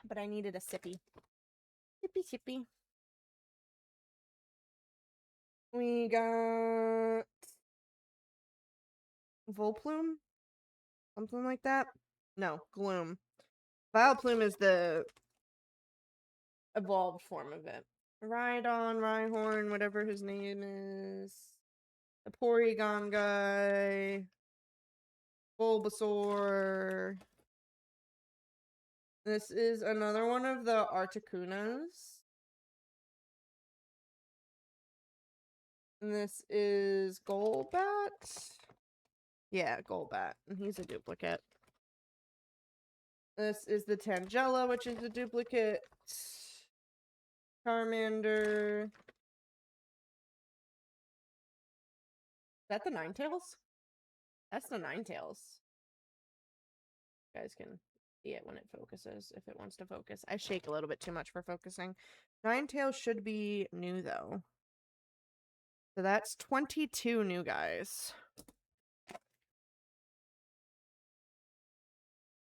But I needed a sippy. Sippy, sippy. We got Volplume? Something like that? No, Gloom. Vileplume is the evolved form of it. Rhydon, Rhyhorn, whatever his name is. The Porygon guy. Bulbasaur. This is another one of the Articunas. And this is Golbat. Yeah, Golbat. And he's a duplicate. This is the Tangela, which is a duplicate. Charmander. Is that the Ninetales? That's the Ninetales. You guys can see it when it focuses, if it wants to focus. I shake a little bit too much for focusing. Ninetales should be new, though. So that's 22 new guys.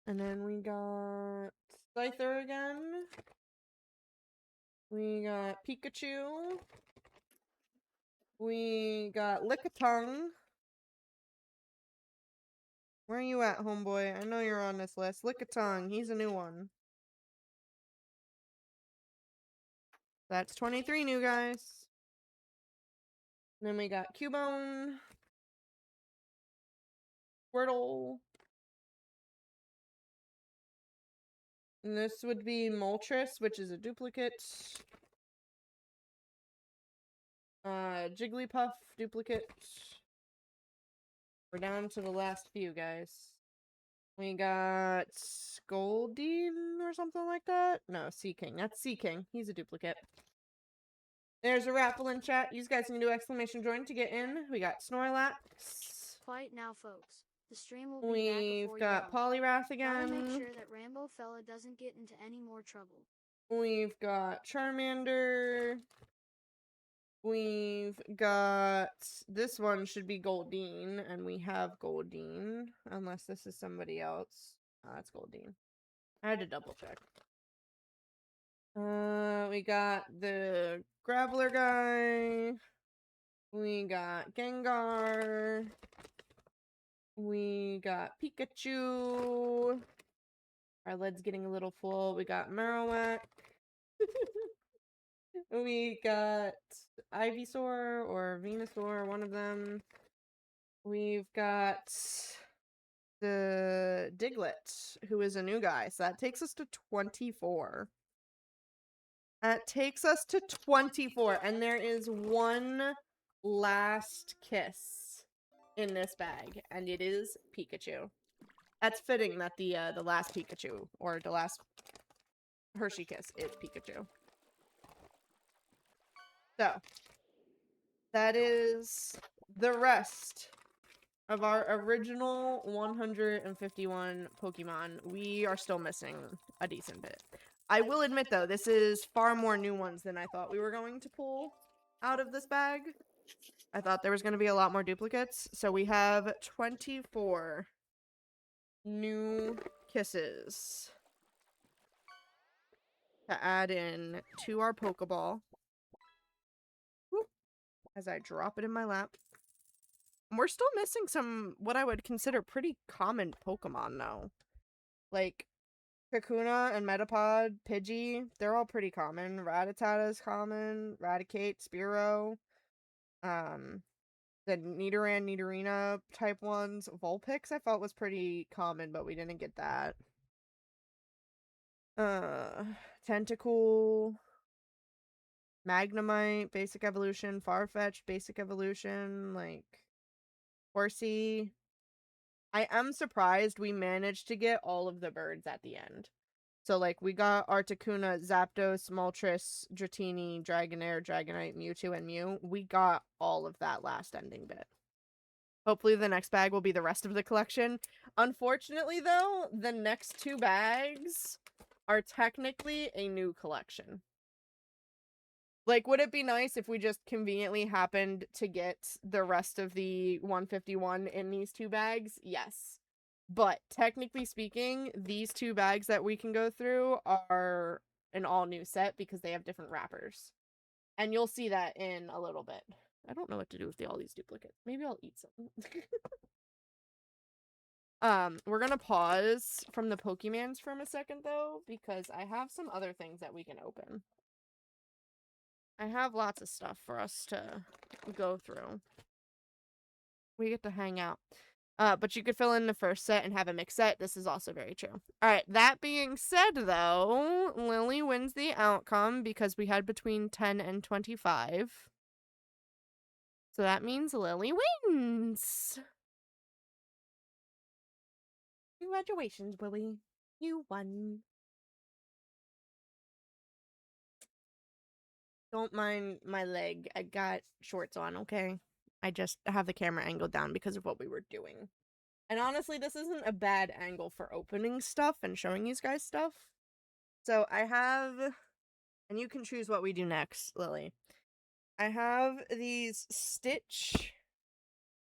And then we got Scyther again. We got Pikachu. We got Lickitung. Where are you at, homeboy? I know you're on this list. Lickitung, he's a new one. That's 23 new guys. Then we got Cubone. Squirtle. And this would be Moltres, which is a duplicate. Jigglypuff, duplicate. We're down to the last few, guys. We got Goldeen or something like that. No, Seaking. That's Seaking. He's a duplicate. There's a raffle in chat. You guys can do exclamation join to get in. We got Snorlax. Quiet now, folks. The stream will be back We've before got you know. Poliwrath Gotta make again. sure that Rambo fella doesn't get into any more trouble. We've got Charmander. We've got this one should be Goldeen, and we have Goldeen, unless this is somebody else. That's Goldeen. I had to double check. We got the Graveler guy. We got Gengar. We got Pikachu. Our lid's getting a little full. We got Marowak. We got Ivysaur or Venusaur, one of them. We've got the Diglett, who is a new guy. So that takes us to 24. That takes us to 24. And there is one last kiss in this bag. And it is Pikachu. That's fitting that the last Pikachu, or the last Hershey kiss, is Pikachu. So, that is the rest of our original 151 Pokemon. We are still missing a decent bit. I will admit, though, this is far more new ones than I thought we were going to pull out of this bag. I thought there was going to be a lot more duplicates. So we have 24 new kisses to add in to our Pokeball. As I drop it in my lap. And we're still missing some, what I would consider pretty common Pokemon, though. Like, Kakuna and Metapod, Pidgey, they're all pretty common. Rattata's common. Raticate, Spearow. The Nidoran, Nidorina type ones. Vulpix I thought was pretty common, but we didn't get that. Tentacool, Magnemite, basic evolution, Farfetch, basic evolution, like Horsey. I am surprised we managed to get all of the birds at the end. So, like, we got Articuno, Zapdos, Moltres, Dratini, Dragonair, Dragonite, Mewtwo, and Mew. We got all of that last ending bit. Hopefully the next bag will be the rest of the collection. Unfortunately, though, the next 2 bags are technically a new collection. Like, would it be nice if we just conveniently happened to get the rest of the 151 in these 2 bags? Yes. But technically speaking, these 2 bags that we can go through are an all new set because they have different wrappers. And you'll see that in a little bit. I don't know what to do with all these duplicates. Maybe I'll eat some. We're gonna pause from the Pokemans for a second though, because I have some other things that we can open. I have lots of stuff for us to go through. We get to hang out. But you could fill in the first set and have a mixed set. This is also very true. Alright, that being said, though, Lily wins the outcome because we had between 10 and 25. So that means Lily wins! Congratulations, Lily. You won. Don't mind my leg. I got shorts on, okay? I just have the camera angled down because of what we were doing. And honestly, this isn't a bad angle for opening stuff and showing you guys stuff. So I have, and you can choose what we do next, Lily. I have these Stitch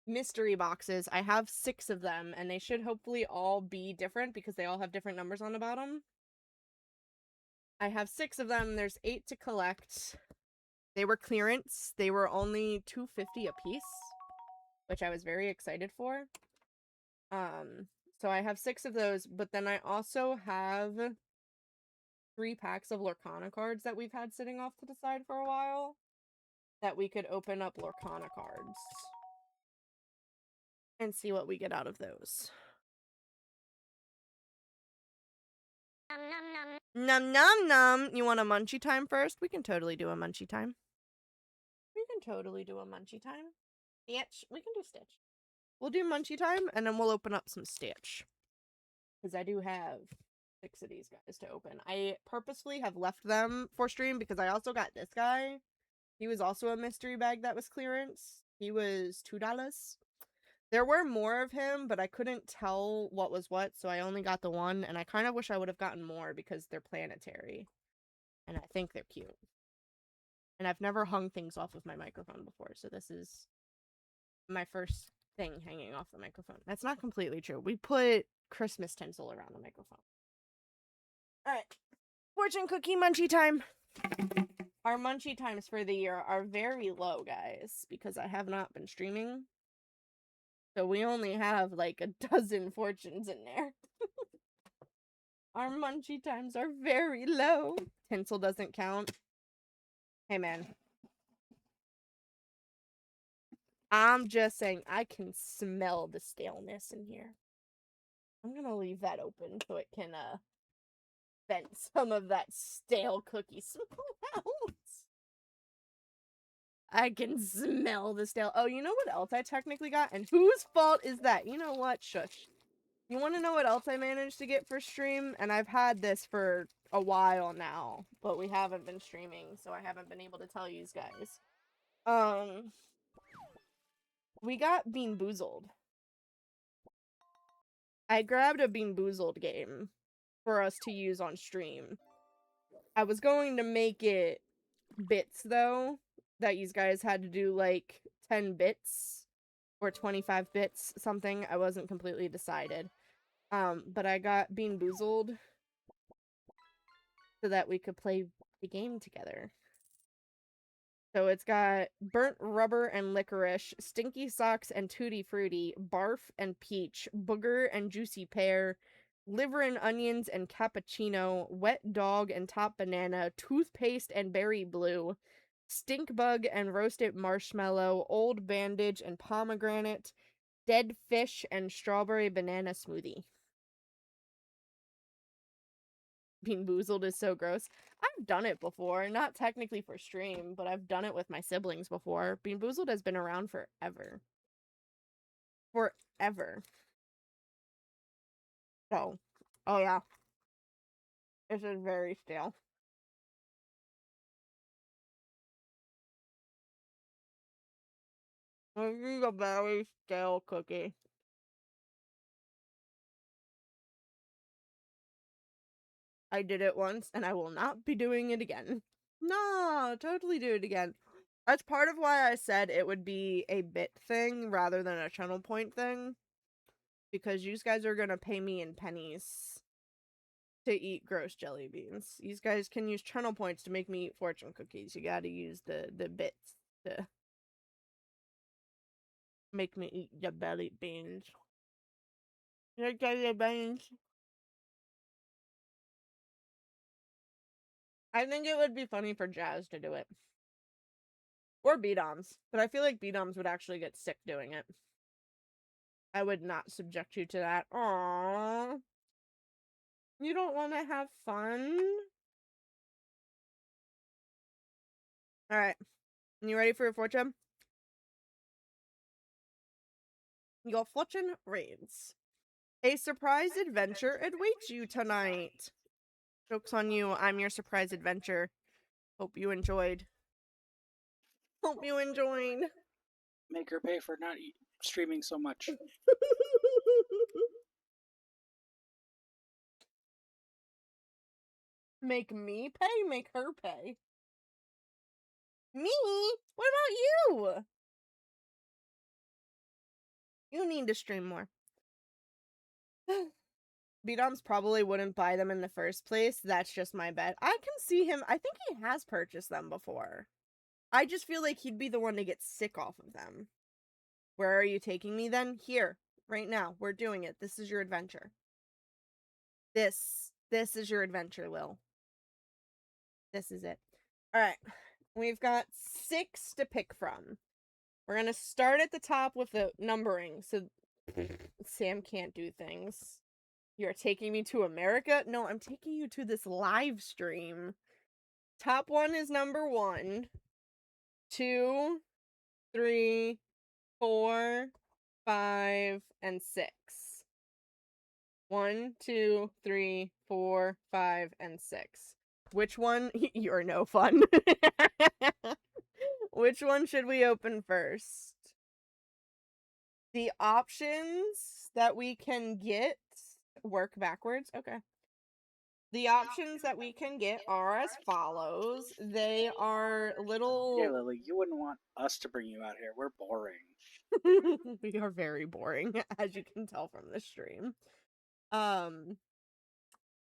mystery boxes. I have 6 of them, and they should hopefully all be different because they all have different numbers on the bottom. I have 6 of them. There's 8 to collect. They were clearance. They were only $2.50 a piece, which I was very excited for. So I have 6 of those, but then I also have 3 packs of Lorcana cards that we've had sitting off to the side for a while that we could open up Lorcana cards and see what we get out of those. Num num num. You want a munchie time first? We can totally do a munchie time. We can totally do a munchie time. Stitch. We can do Stitch. We'll do munchie time and then we'll open up some Stitch. Because I do have 6 of these guys to open. I purposefully have left them for stream because I also got this guy. He was also a mystery bag that was clearance. He was $2. There were more of him, but I couldn't tell what was what, so I only got the one, and I kind of wish I would have gotten more because they're planetary. And I think they're cute. And I've never hung things off of my microphone before, so this is my first thing hanging off the microphone. That's not completely true. We put Christmas tinsel around the microphone. Alright. Fortune cookie munchie time. Our munchie times for the year are very low, guys, because I have not been streaming. So we only have like a dozen fortunes in there. Our munchie times are very low. Tinsel doesn't count. Hey, man. I'm just saying, I can smell the staleness in here. I'm gonna leave that open so it can, vent some of that stale cookie smell out. I can smell the stale. Oh, you know what else I technically got? And whose fault is that? You know what? Shush. You want to know what else I managed to get for stream? And I've had this for a while now, but we haven't been streaming, so I haven't been able to tell you guys. We got Bean Boozled. I grabbed a Bean Boozled game for us to use on stream. I was going to make it bits, though, that you guys had to do, like, 10 bits or 25 bits, something. I wasn't completely decided. But I got Bean Boozled so that we could play the game together. So it's got burnt rubber and licorice, stinky socks and tutti frutti, barf and peach, booger and juicy pear, liver and onions and cappuccino, wet dog and top banana, toothpaste and berry blue, stink bug and roasted marshmallow, old bandage and pomegranate, dead fish and strawberry banana smoothie. Being boozled is so gross. I've done it before, not technically for stream, but I've done it with my siblings before. Being boozled has been around forever. Forever. So, oh yeah. This is very stale. This is a very stale cookie. I did it once, and I will not be doing it again. No, totally do it again. That's part of why I said it would be a bit thing rather than a channel point thing. Because you guys are gonna pay me in pennies to eat gross jelly beans. These guys can use channel points to make me eat fortune cookies. You gotta use the bits to make me eat the belly beans. The jelly beans. I think it would be funny for Jazz to do it. Or B-Doms. But I feel like B-Doms would actually get sick doing it. I would not subject you to that. Aww. You don't want to have fun? Alright. You ready for your fortune? Your fortune reads, a surprise adventure awaits you tonight. Joke's on you, I'm your surprise adventure. Hope you enjoyed. Hope you enjoyed. Make her pay for not streaming so much. Make me pay? Make her pay. Me? What about you? You need to stream more. B-Doms probably wouldn't buy them in the first place. That's just my bet. I can see him. I think he has purchased them before. I just feel like he'd be the one to get sick off of them. Where are you taking me then? Here. Right now. We're doing it. This is your adventure. This is your adventure, Lil. This is it. Alright. We've got 6 to pick from. We're gonna start at the top with the numbering. So Sam can't do things. You're taking me to America? No, I'm taking you to this live stream. Top one is number 1, 2, 3, 4, 5, and 6. 1, 2, 3, 4, 5, and 6. Which one? You're no fun. Which one should we open first? The options that we can get work backwards. Okay. The options that we can get are as follows. They are little... Yeah, Lily, you wouldn't want us to bring you out here. We're boring. We are very boring, as you can tell from the stream.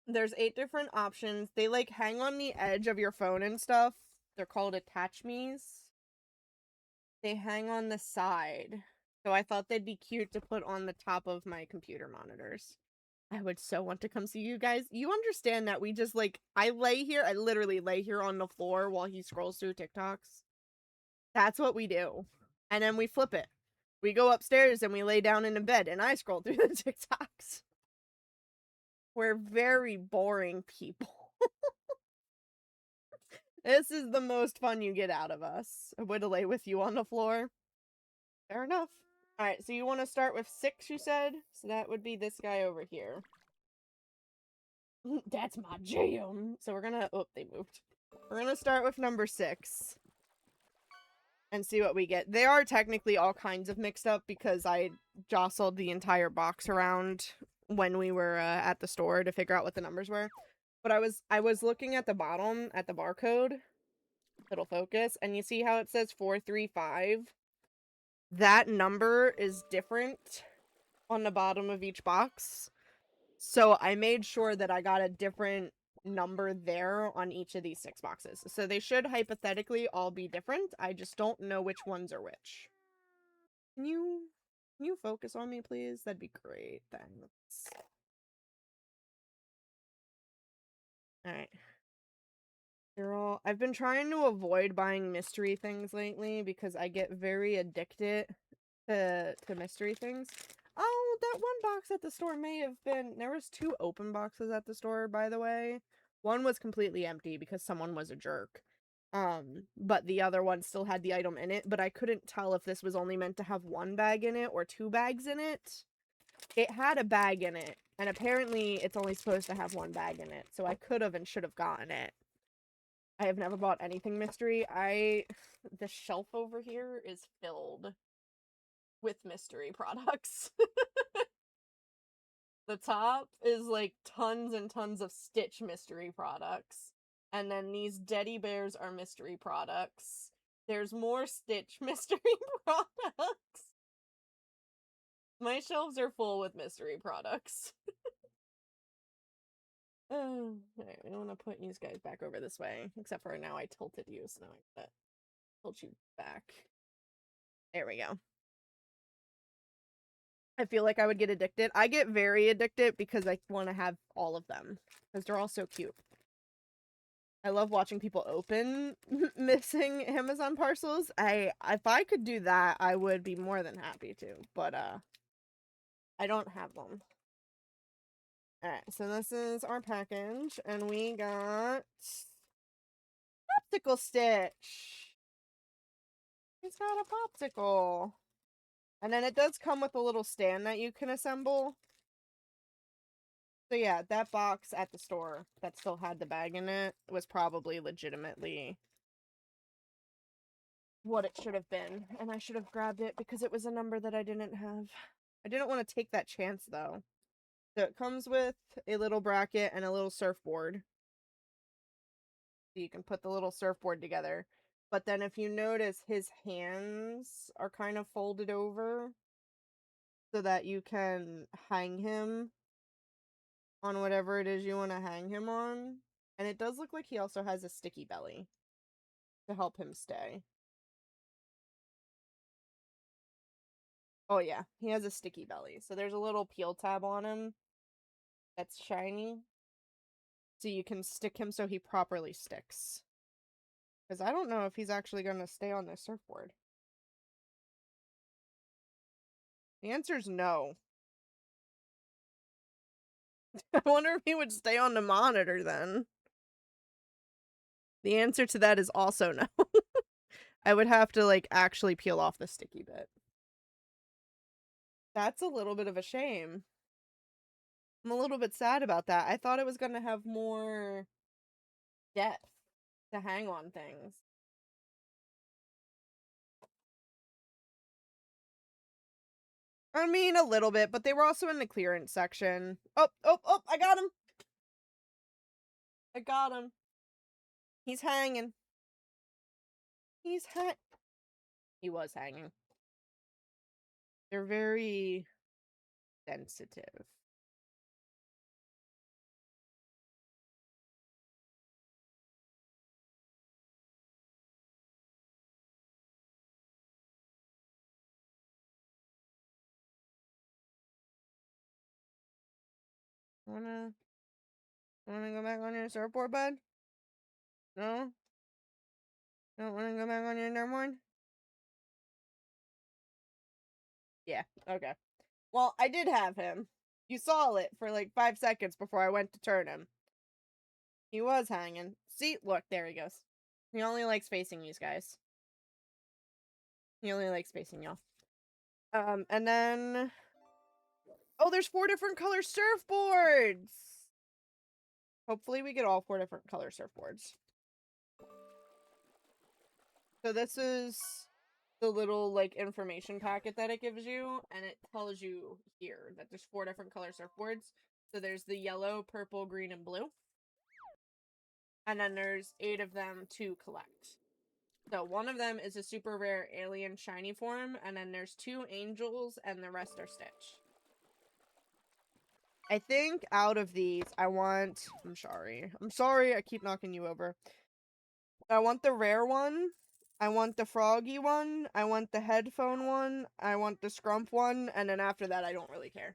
There's 8 different options. They, like, hang on the edge of your phone and stuff. They're called attach-me's. They hang on the side. So I thought they'd be cute to put on the top of my computer monitors. I would so want to come see you guys. You understand that we just, like, I literally lay here on the floor while he scrolls through TikToks. That's what we do. And then we flip it. We go upstairs and we lay down in a bed and I scroll through the TikToks. We're very boring people. This is the most fun you get out of us. I would lay with you on the floor. Fair enough. Alright, so you want to start with 6, you said? So that would be this guy over here. That's my jam. So we're gonna... Oh, they moved. We're gonna start with number 6. And see what we get. They are technically all kinds of mixed up because I jostled the entire box around when we were at the store to figure out what the numbers were. But I was looking at the bottom, at the barcode. It'll focus. And you see how it says 435? That number is different on the bottom of each box. So I made sure that I got a different number there on each of these 6 boxes. So they should hypothetically all be different. I just don't know which ones are which. Can you focus on me, please? That'd be great. Thanks. Alright. They're all... I've been trying to avoid buying mystery things lately because I get very addicted to mystery things. Oh, that one box at the store may have been... There was 2 open boxes at the store, by the way. One was completely empty because someone was a jerk. But the other one still had the item in it, but I couldn't tell if this was only meant to have one bag in it or 2 bags in it. It had a bag in it, and apparently it's only supposed to have 1 bag in it, so I could have and should have gotten it. I have never bought anything mystery. The shelf over here is filled with mystery products. The top is like tons and tons of Stitch mystery products. And then these Teddy Bears are mystery products. There's more Stitch mystery products. My shelves are full with mystery products. Alright, I want to put these guys back over this way. Except for now I tilted you, so now I gotta tilt you back. There we go. I feel like I would get addicted. I get very addicted because I want to have all of them. Because they're all so cute. I love watching people open missing Amazon parcels. If I could do that, I would be more than happy to. But, I don't have them. Alright, so this is our package. And we got... Popsicle Stitch! He's got a popsicle. And then it does come with a little stand that you can assemble. So yeah, that box at the store that still had the bag in it was probably legitimately what it should have been. And I should have grabbed it because it was a number that I didn't have. I didn't want to take that chance though. So it comes with a little bracket and a little surfboard. So you can put the little surfboard together. But then if you notice, his hands are kind of folded over so that you can hang him on whatever it is you want to hang him on. And it does look like he also has a sticky belly to help him stay. Oh yeah, he has a sticky belly. So there's a little peel tab on him that's shiny. So you can stick him so he properly sticks. Because I don't know if he's actually going to stay on this surfboard. The answer is no. I wonder if he would stay on the monitor then. The answer to that is also no. I would have to, like, actually peel off the sticky bit. That's a little bit of a shame. I'm a little bit sad about that. I thought it was going to have more depth to hang on things. I mean, a little bit, but they were also in the clearance section. Oh, I got him! I got him. He's hanging. He was hanging. They're very sensitive. Wanna go back on your surfboard, bud? No? Don't wanna go back on your normal? Yeah, okay. Well, I did have him. You saw it for like 5 seconds before I went to turn him. He was hanging. See? Look, there he goes. He only likes facing these guys. He only likes facing y'all. And then... Oh, there's 4 different color surfboards! Hopefully we get all 4 different color surfboards. So this is the little, like, information packet that it gives you, and it tells you here that there's 4 different color surfboards. So there's the yellow, purple, green, and blue. And then there's 8 of them to collect. So one of them is a super rare alien shiny form, and then there's 2 angels, and the rest are Stitch. I think out of these, I'm sorry, I keep knocking you over. I want the rare one, I want the froggy one, I want the headphone one, I want the scrump one, and then after that, I don't really care.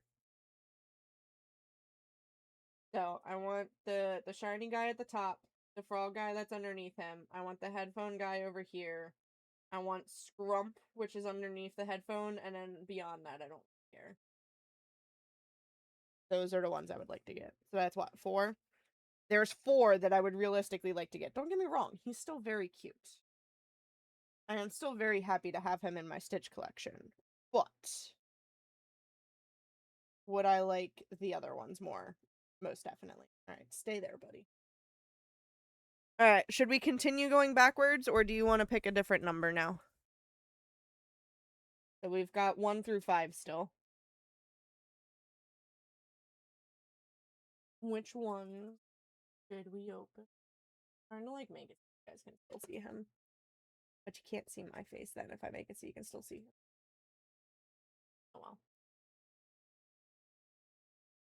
So, I want the shiny guy at the top, the frog guy that's underneath him, I want the headphone guy over here, I want scrump, which is underneath the headphone, and then beyond that, I don't care. Those are the ones I would like to get. So that's what, 4? There's 4 that I would realistically like to get. Don't get me wrong, he's still very cute. And I'm still very happy to have him in my Stitch collection. But would I like the other ones more? Most definitely. Alright, stay there, buddy. Alright, should we continue going backwards, or do you want to pick a different number now? So we've got 1 through 5 still. Which one did we open? I'm trying to like make it so you guys can still see him. But you can't see my face then if I make it so you can still see him. Oh well.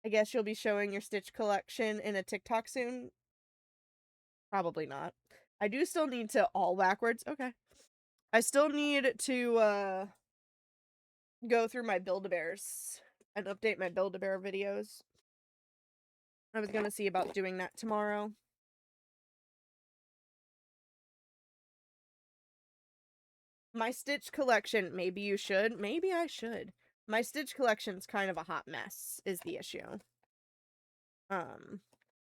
I guess you'll be showing your Stitch collection in a TikTok soon? Probably not. I do still need to all backwards. Okay. I still need to go through my Build-A-Bears and update my Build-A-Bear videos. I was gonna see about doing that tomorrow. My Stitch collection, maybe you should. Maybe I should. My Stitch collection's kind of a hot mess, is the issue. Because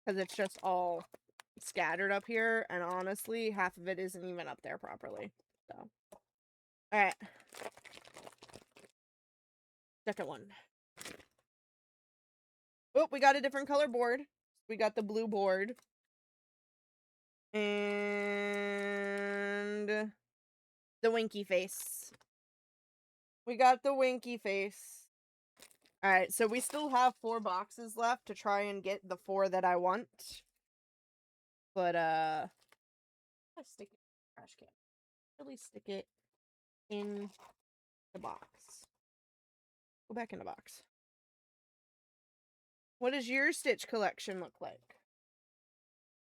it's just all scattered up here, and honestly, half of it isn't even up there properly. So, alright. Second one. Oh, we got a different color board. We got the blue board. And the winky face. We got the winky face. Alright, so we still have 4 boxes left to try and get the 4 that I want. But, I'll stick it in the trash can. Really stick it in the box. Go back in the box. What does your Stitch collection look like?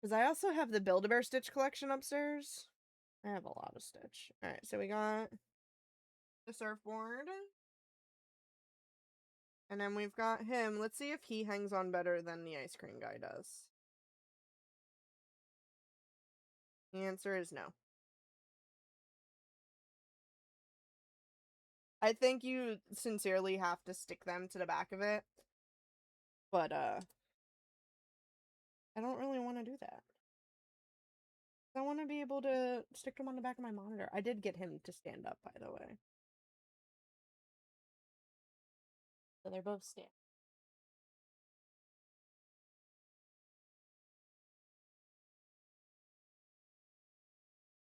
Because I also have the Build-A-Bear Stitch collection upstairs. I have a lot of Stitch. Alright, so we got the surfboard. And then we've got him. Let's see if he hangs on better than the ice cream guy does. The answer is no. I think you sincerely have to stick them to the back of it. But, I don't really want to do that. I want to be able to stick them on the back of my monitor. I did get him to stand up, by the way. So they're both stand.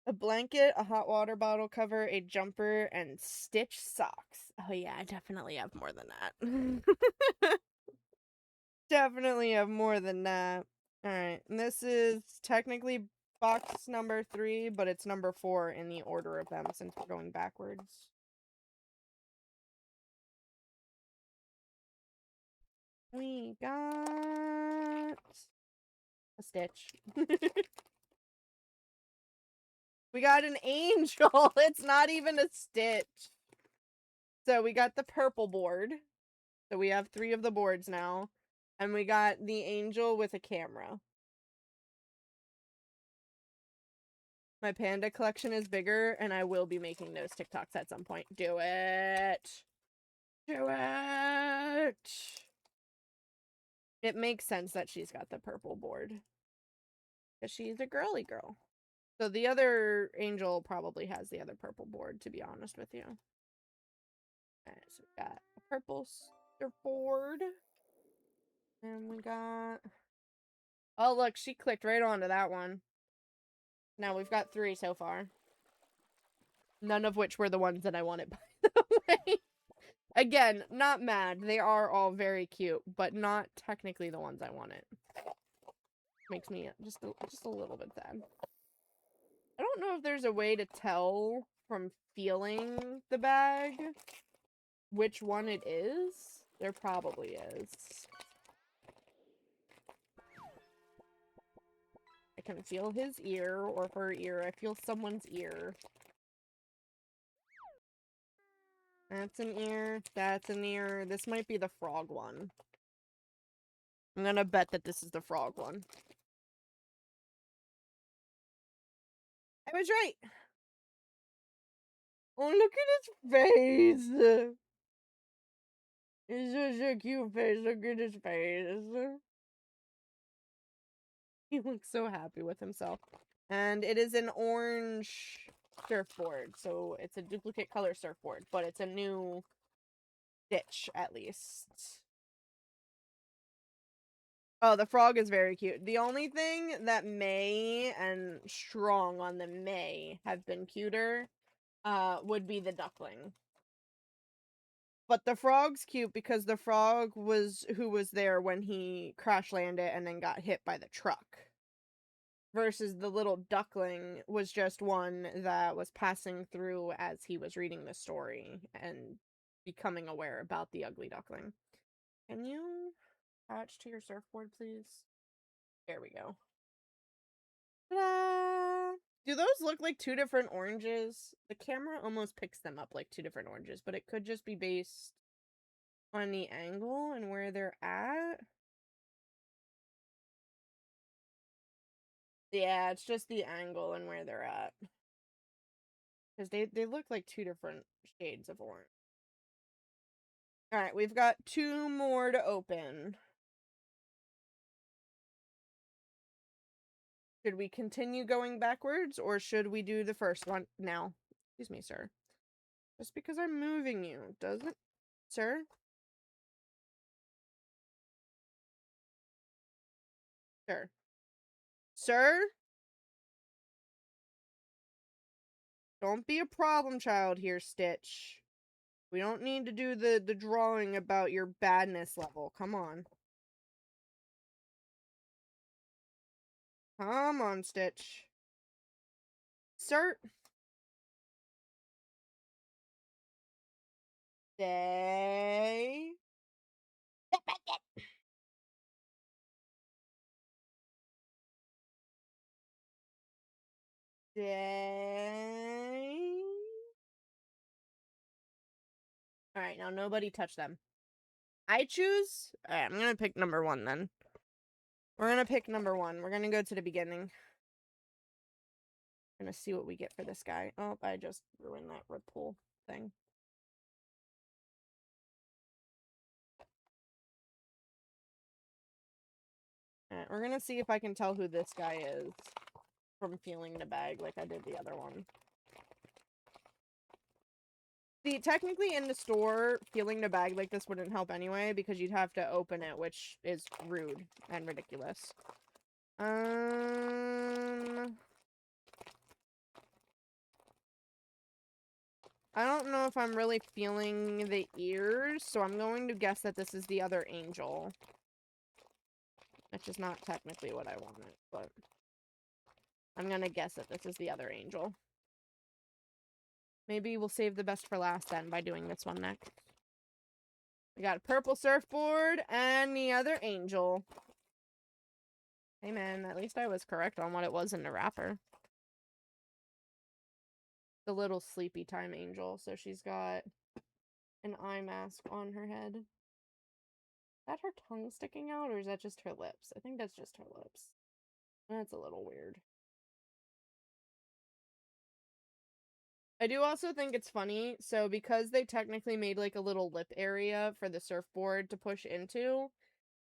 A blanket, a hot water bottle cover, a jumper, and Stitch socks. Oh yeah, I definitely have more than that. Definitely have more than that. Alright, and this is technically box number 3, but it's number 4 in the order of them since we're going backwards. We got a Stitch. We got an angel. It's not even a Stitch. So we got the purple board. So we have 3 of the boards now. And we got the angel with a camera. My panda collection is bigger, and I will be making those TikToks at some point. Do it! Do it! It makes sense that she's got the purple board. Because she's a girly girl. So the other angel probably has the other purple board, to be honest with you. Alright, so we got a purple board. And we got... Oh, look, she clicked right onto that one. Now we've got 3 so far. None of which were the ones that I wanted, by the way. Again, not mad. They are all very cute, but not technically the ones I wanted. Makes me just a little bit sad. I don't know if there's a way to tell from feeling the bag which one it is. There probably is. I can feel his ear or her ear. I feel someone's ear. That's an ear. That's an ear. This might be the frog one. I'm gonna bet that this is the frog one. I was right! Oh, look at his face! It's such a cute face. Look at his face. He looks so happy with himself. And it is an orange surfboard, so it's a duplicate color surfboard, but it's a new stitch at least. Oh, the frog is very cute. The only thing that may, and strong on the may, have been cuter, would be the duckling. But the frog's cute because the frog was who was there when he crash landed and then got hit by the truck. Versus the little duckling was just one that was passing through as he was reading the story and becoming aware about the ugly duckling. Can you attach to your surfboard, please? There we go. Ta-da! Do those look like two different oranges? The camera almost picks them up like two different oranges, but it could just be based on the angle and where they're at. Yeah, it's just the angle and where they're at. Because they look like two different shades of orange. Alright, we've got two more to open. Should we continue going backwards, or should we do the first one now? Excuse me, sir. Just because I'm moving you, doesn't... Sir? Sir? Sir? Don't be a problem child here, Stitch. We don't need to do the drawing about your badness level. Come on. Come on, Stitch. Sir? Stay. Stay. Alright, now nobody touch them. I choose... Alright, I'm gonna pick number 1 then. We're gonna pick number 1. We're gonna go to the beginning. Gonna see what we get for this guy. Oh, I just ruined that rip pool thing. Alright, we're gonna see if I can tell who this guy is from feeling the bag like I did the other one. See, technically in the store, feeling the bag like this wouldn't help anyway, because you'd have to open it, which is rude and ridiculous. I don't know if I'm really feeling the ears, so I'm going to guess that this is the other angel. Which is not technically what I wanted, but... I'm gonna guess that this is the other angel. Maybe we'll save the best for last then by doing this one next. We got a purple surfboard and the other angel. Hey man, at least I was correct on what it was in the wrapper. The little sleepy time angel, so she's got an eye mask on her head. Is that her tongue sticking out, or is that just her lips? I think that's just her lips. That's a little weird. I do also think it's funny, so because they technically made like a little lip area for the surfboard to push into,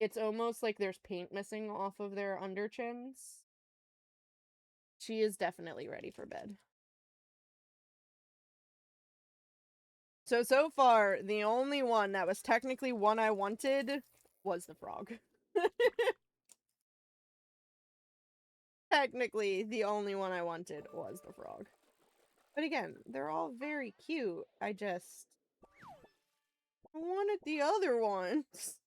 it's almost like there's paint missing off of their under chins. She is definitely ready for bed. So far, the only one that was technically one I wanted was the frog. Technically, the only one I wanted was the frog. But again, they're all very cute. I just wanted the other ones.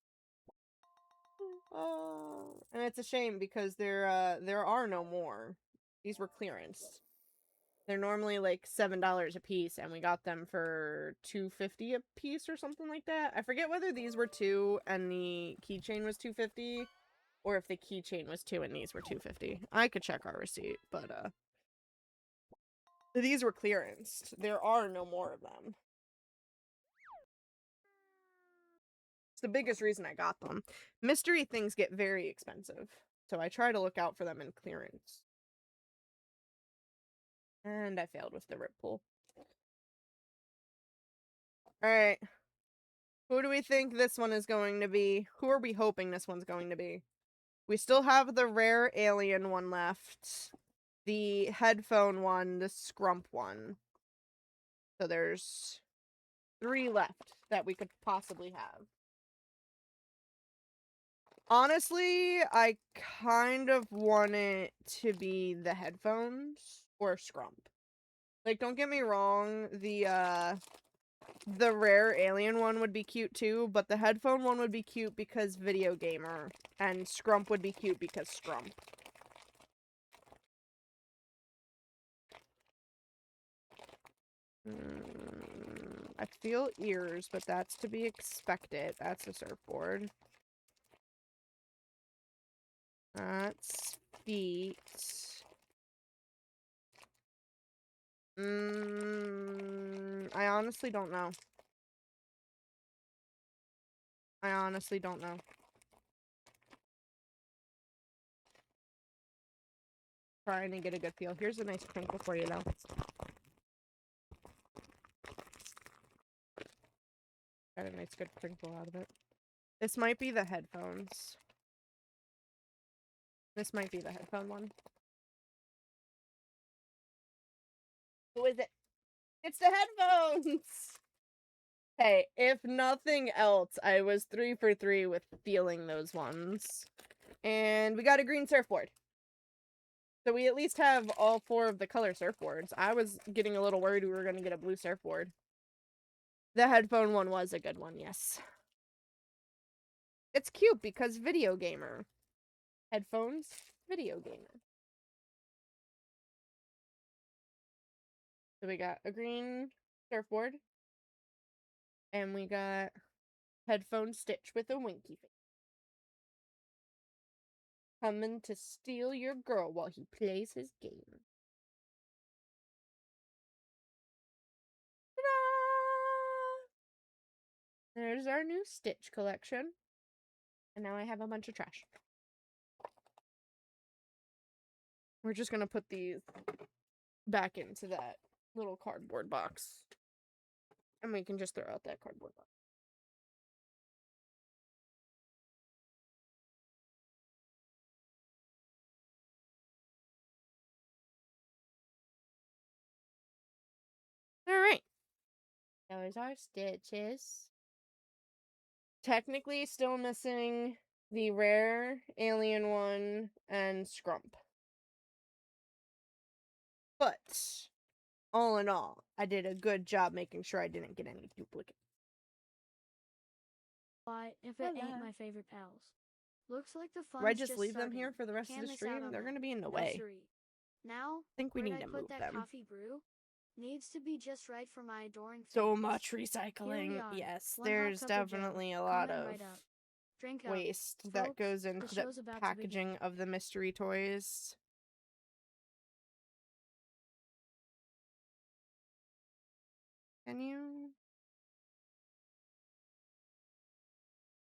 And it's a shame because there are no more. These were clearance. They're normally like $7 a piece, and we got them for $2.50 a piece or something like that. I forget whether these were 2 and the keychain was $2.50, or if the keychain was 2 and these were $2.50. I could check our receipt, but these were clearance. There are no more of them. It's the biggest reason I got them. Mystery things get very expensive, so I try to look out for them in clearance. And I failed with the rip pull. Alright. Who do we think this one is going to be? Who are we hoping this one's going to be? We still have the rare alien one left. The headphone one, the scrump one. So there's 3 left that we could possibly have. Honestly, I kind of want it to be the headphones or scrump. Like, don't get me wrong, the rare alien one would be cute too, but the headphone one would be cute because video gamer, and scrump would be cute because scrump. I feel ears, but that's to be expected. That's a surfboard. That's feet. I honestly don't know. I honestly don't know. Trying to get a good feel. Here's a nice crinkle for you, though. Got a nice good crinkle out of it. This might be the headphones. This might be the headphone one. Who is it? It's the headphones! Hey, if nothing else, I was 3 for 3 with feeling those ones. And we got a green surfboard. So we at least have all 4 of the color surfboards. I was getting a little worried we were going to get a blue surfboard. The headphone one was a good one, yes. It's cute because video gamer. Headphones, video gamer. So we got a green surfboard. And we got headphone Stitch with a winky face. Coming to steal your girl while he plays his game. Ta-da! There's our new Stitch collection. And now I have a bunch of trash. We're just gonna put these back into that little cardboard box. And we can just throw out that cardboard box. Alright. Those are Stitches. Technically still missing the rare alien one and scrump. But all in all, I did a good job making sure I didn't get any duplicates. Why, if it ain't my favorite pals. Looks like the fun's Do I just leave them starting. here for the rest Can't of the miss out stream? on They're that. going to be in the No way. siree. Now, I think we where'd need I to put move that them. coffee brew? Needs to be just right for my adoring So fans. much Here we recycling. are. Yes, One hot there's cup of joe. definitely a lot Coming of right up. Drink up. waste that Folks, goes the into the show's about to packaging begin. of the mystery toys. Can you?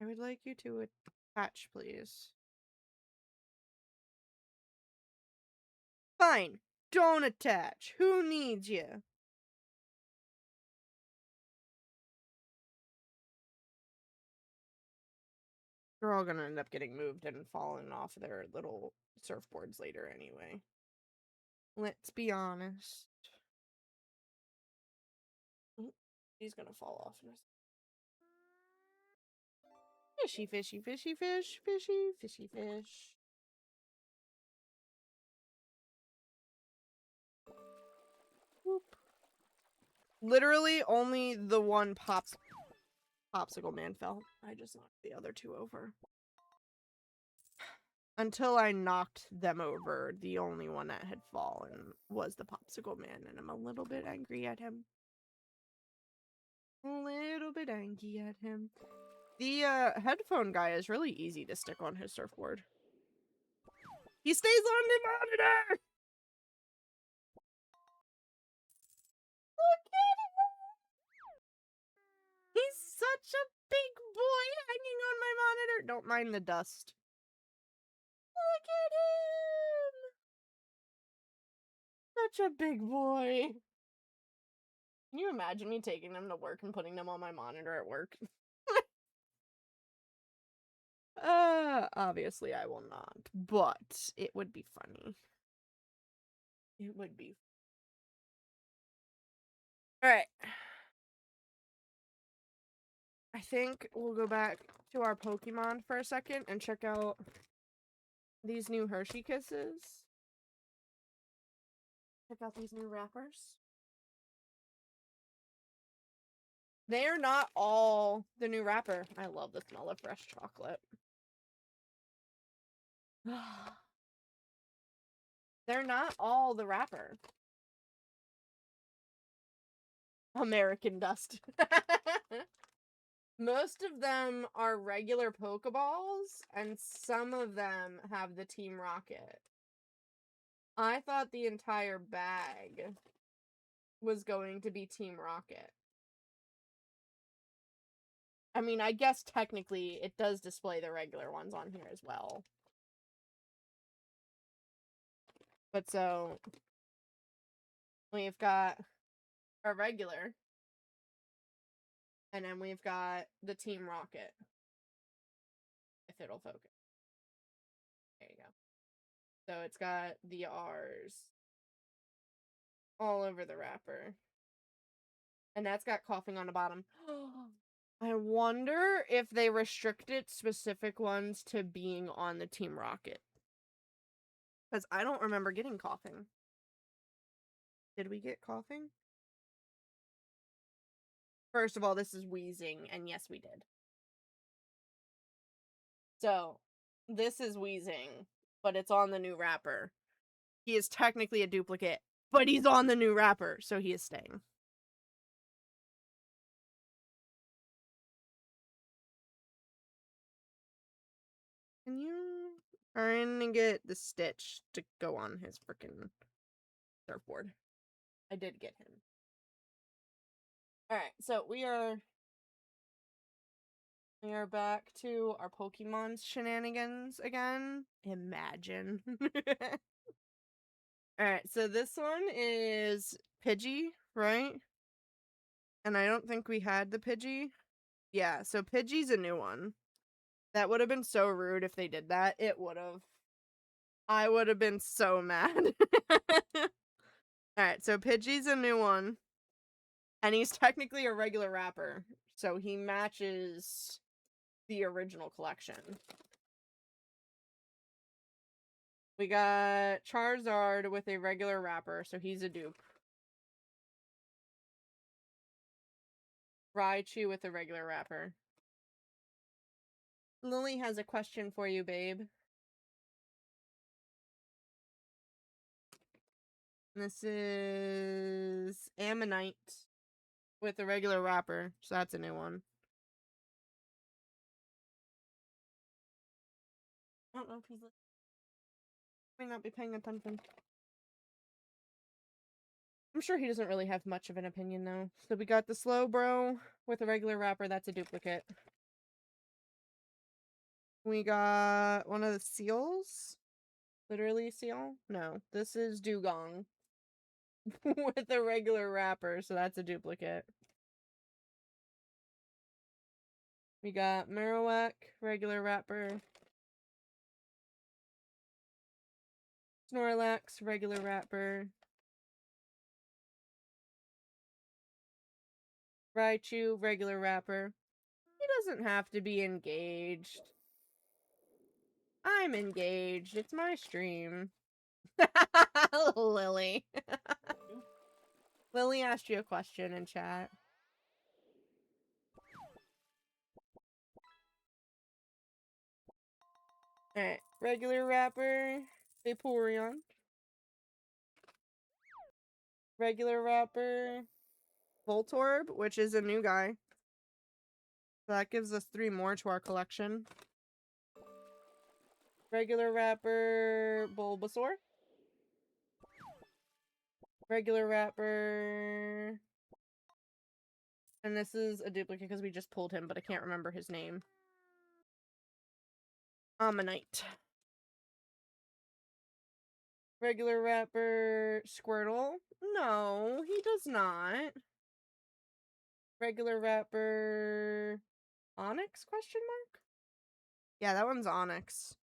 I would like you to attach, please. Fine. Don't attach. Who needs you? They're all gonna end up getting moved and falling off their little surfboards later anyway. Let's be honest. He's gonna fall off in a second. Fishy, fishy, fishy, fish, fishy, fishy, fish. Whoop. Literally, only the one popsicle man fell. I just knocked the other 2 over. Until I knocked them over, the only one that had fallen was the popsicle man, and I'm a little bit angry at him. A little bit angry at him. The headphone guy is really easy to stick on his surfboard. He stays on the monitor! Look at him! He's such a big boy hanging on my monitor. Don't mind the dust. Look at him! Such a big boy. Can you imagine me taking them to work and putting them on my monitor at work? Obviously, I will not, but it would be funny. It would be. Alright. I think we'll go back to our Pokemon for a second and check out these new Hershey Kisses. Check out these new wrappers. They're not all the new wrapper. I love the smell of fresh chocolate. They're not all the wrapper. American Dust. Most of them are regular Pokeballs, and some of them have the Team Rocket. I thought the entire bag was going to be Team Rocket. I mean, I guess technically it does display the regular ones on here as well. But so, we've got a regular, and then we've got the Team Rocket. If it'll focus. There you go. So it's got the R's all over the wrapper. And that's got coughing on the bottom. I wonder if they restricted specific ones to being on the Team Rocket. Because I don't remember getting coughing. Did we get coughing? First of all, this is wheezing, and yes, we did. So, this is wheezing, but it's on the new wrapper. He is technically a duplicate, but he's on the new wrapper, so he is staying. Can you trying to get the Stitch to go on his freaking surfboard? I did get him. Alright, so we are back to our Pokemon's shenanigans again. Imagine. Alright, so this one is Pidgey, right? And I don't think we had the Pidgey. Yeah, so Pidgey's a new one. That would have been so rude if they did that. It would have. I would have been so mad. Alright, so Pidgey's a new one. And he's technically a regular wrapper. So he matches the original collection. We got Charizard with a regular wrapper, so he's a dupe. Raichu with a regular wrapper. Lily has a question for you, babe. This is Ammonite with a regular wrapper, so that's a new one. I don't know if he's listening. May not be paying attention. I'm sure he doesn't really have much of an opinion, though. So we got the Slowbro with a regular wrapper. That's a duplicate. We got one of the seals. Literally seal? No, this is Dugong with a regular wrapper, so that's a duplicate. We got Marowak, regular wrapper. Snorlax, regular wrapper. Raichu, regular wrapper. He doesn't have to be engaged. I'm engaged. It's my stream. Lily. Lily asked you a question in chat. Alright, regular wrapper, Vaporeon. Regular wrapper, Voltorb, which is a new guy. So that gives us 3 more to our collection. Regular wrapper, Bulbasaur. Regular wrapper. And this is a duplicate because we just pulled him, but I can't remember his name. Ammonite. Regular wrapper, Squirtle. No, he does not. Regular wrapper, Onyx, question mark? Yeah, that one's Onyx.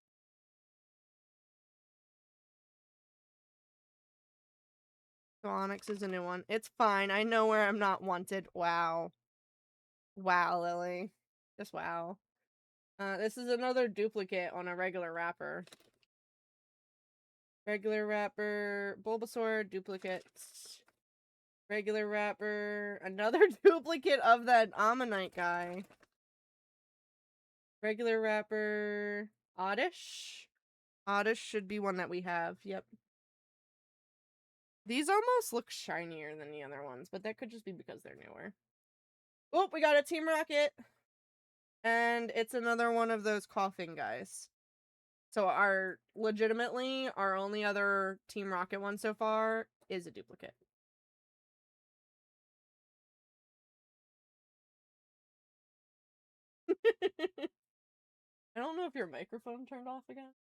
So Onyx is a new one. It's fine. I know where I'm not wanted. Wow. Wow, Lily. Just wow. This is another duplicate on a regular wrapper. Regular wrapper, Bulbasaur, duplicate. Regular wrapper, another duplicate of that Ammonite guy. Regular wrapper, Oddish. Oddish should be one that we have, yep. These almost look shinier than the other ones, but that could just be because they're newer. Oh, we got a Team Rocket. And it's another one of those coughing guys. So legitimately, our only other Team Rocket one so far is a duplicate. I don't know if your microphone turned off again.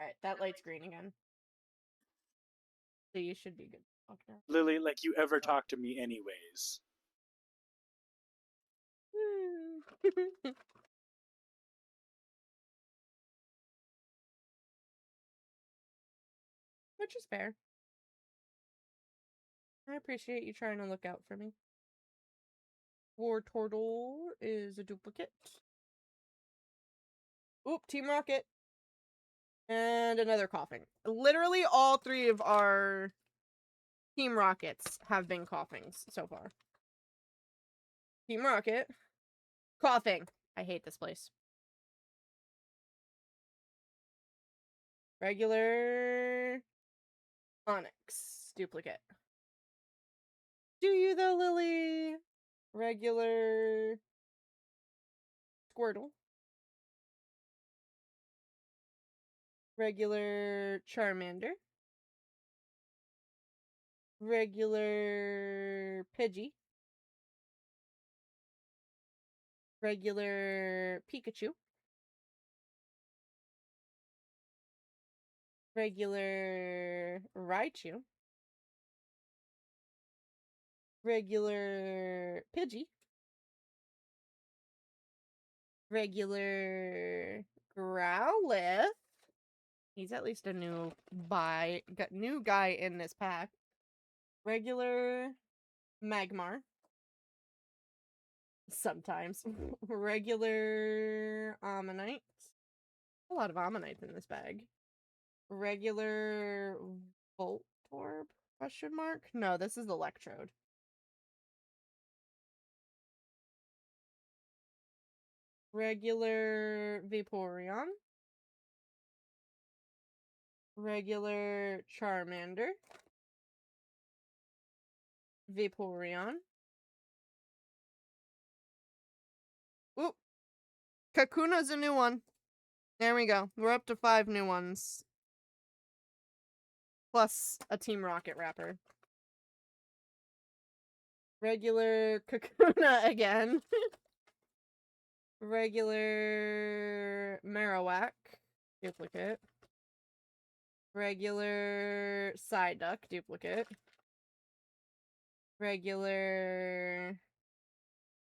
Alright, that light's green again. So you should be good. Okay. Lily, like you ever talk to me anyways. Which is fair. I appreciate you trying to look out for me. War Turtle is a duplicate. Oop, Team Rocket. And another coughing. Literally all three of our Team Rockets have been coughings so far. Team Rocket. Coughing. I hate this place. Regular Onyx. Duplicate. Do you though, Lily? Regular Squirtle. Regular Charmander. Regular Pidgey. Regular Pikachu. Regular Raichu. Regular Pidgey. Regular Growlithe. He's at least a new guy in this pack. Regular Magmar. Sometimes. Regular Ammonite. A lot of Ammonites in this bag. Regular Voltorb? Question mark? No, this is Electrode. Regular Vaporeon. Regular Charmander. Vaporeon. Oop. Kakuna's a new one. There we go. We're up to 5 new ones. Plus a Team Rocket wrapper. Regular Kakuna again. Regular Marowak. Duplicate. Regular Psyduck. Duplicate. Regular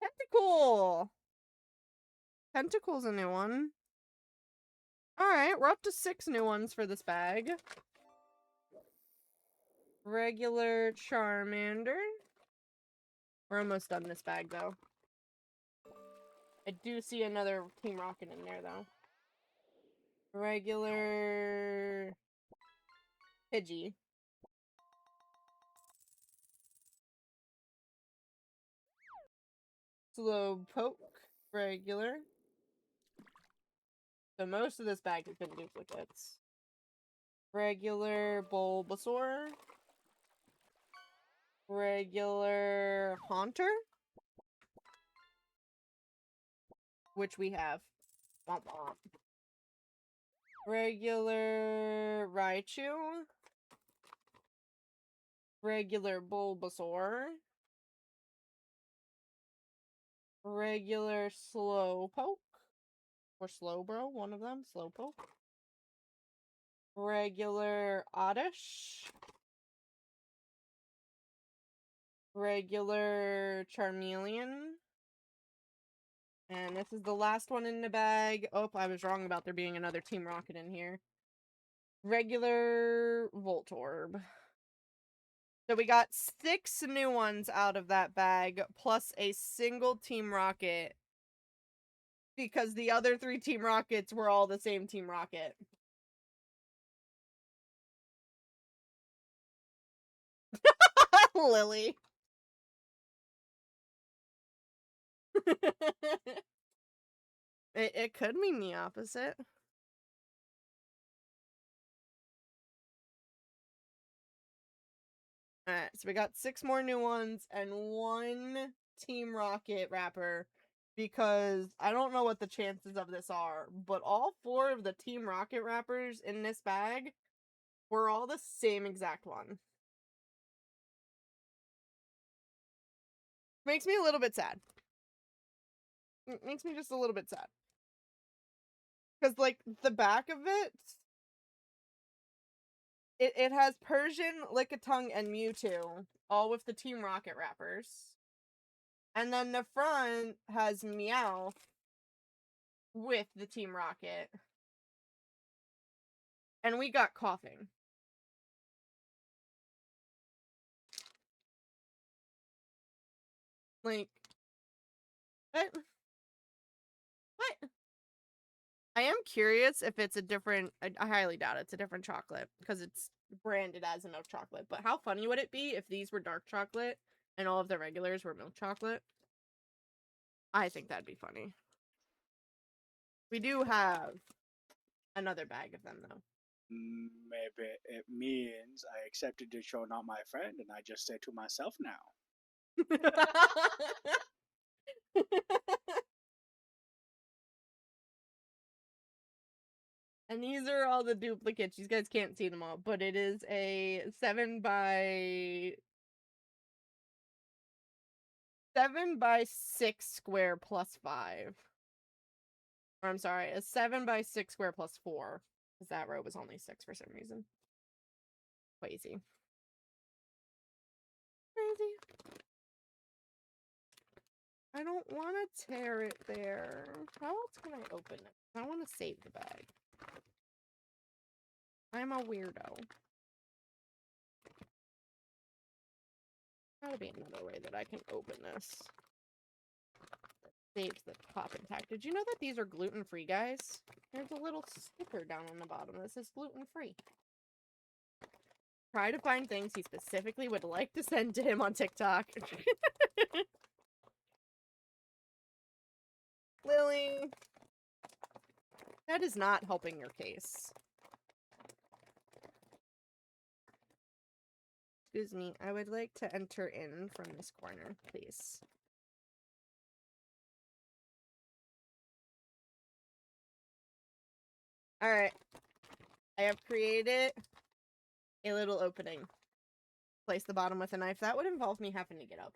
Tentacle. Tentacle's a new one. Alright, we're up to 6 new ones for this bag. Regular Charmander. We're almost done this bag, though. I do see another Team Rocket in there, though. Regular Pidgey. Slowpoke. Regular. So most of this bag has been duplicates. Regular Bulbasaur. Regular Haunter. Which we have. Womp womp. Regular Raichu. Regular Bulbasaur. Regular Slowpoke. Or Slowbro, one of them. Slowpoke. Regular Oddish. Regular Charmeleon. And this is the last one in the bag. Oh, I was wrong about there being another Team Rocket in here. Regular Voltorb. So we got 6 new ones out of that bag, plus a single Team Rocket. Because the other 3 Team Rockets were all the same Team Rocket. Lily. It could mean the opposite. Alright, so we got 6 more new ones and 1 Team Rocket wrapper. Because I don't know what the chances of this are, but all 4 of the Team Rocket wrappers in this bag were all the same exact one. Makes me a little bit sad. It makes me just a little bit sad. Because, like, the back of it has Persian, Lickitung, and Mewtwo, all with the Team Rocket wrappers. And then the front has Meowth with the Team Rocket. And we got Coughing. Like, what? What? I am curious if it's a different, I highly doubt it's a different chocolate, because it's branded as a milk chocolate. But how funny would it be if these were dark chocolate and all of the regulars were milk chocolate? I think that'd be funny. We do have another bag of them, though. Maybe it means I accepted that you're not my friend, and I just say to myself now. And these are all the duplicates. You guys can't see them all, but it is a 7 by 6 square plus 5. Or I'm sorry, a 7 by 6 square plus 4. Because that row was only 6 for some reason. Crazy. Crazy. I don't want to tear it there. How else can I open it? I want to save the bag. I'm a weirdo. Gotta be another way that I can open this. That saves the top intact. Did you know that these are gluten-free, guys? There's a little sticker down on the bottom that says gluten-free. Try to find things he specifically would like to send to him on TikTok. Lily. That is not helping your case. Excuse me, I would like to enter in from this corner, please. Alright. I have created a little opening. Place the bottom with a knife. That would involve me having to get up.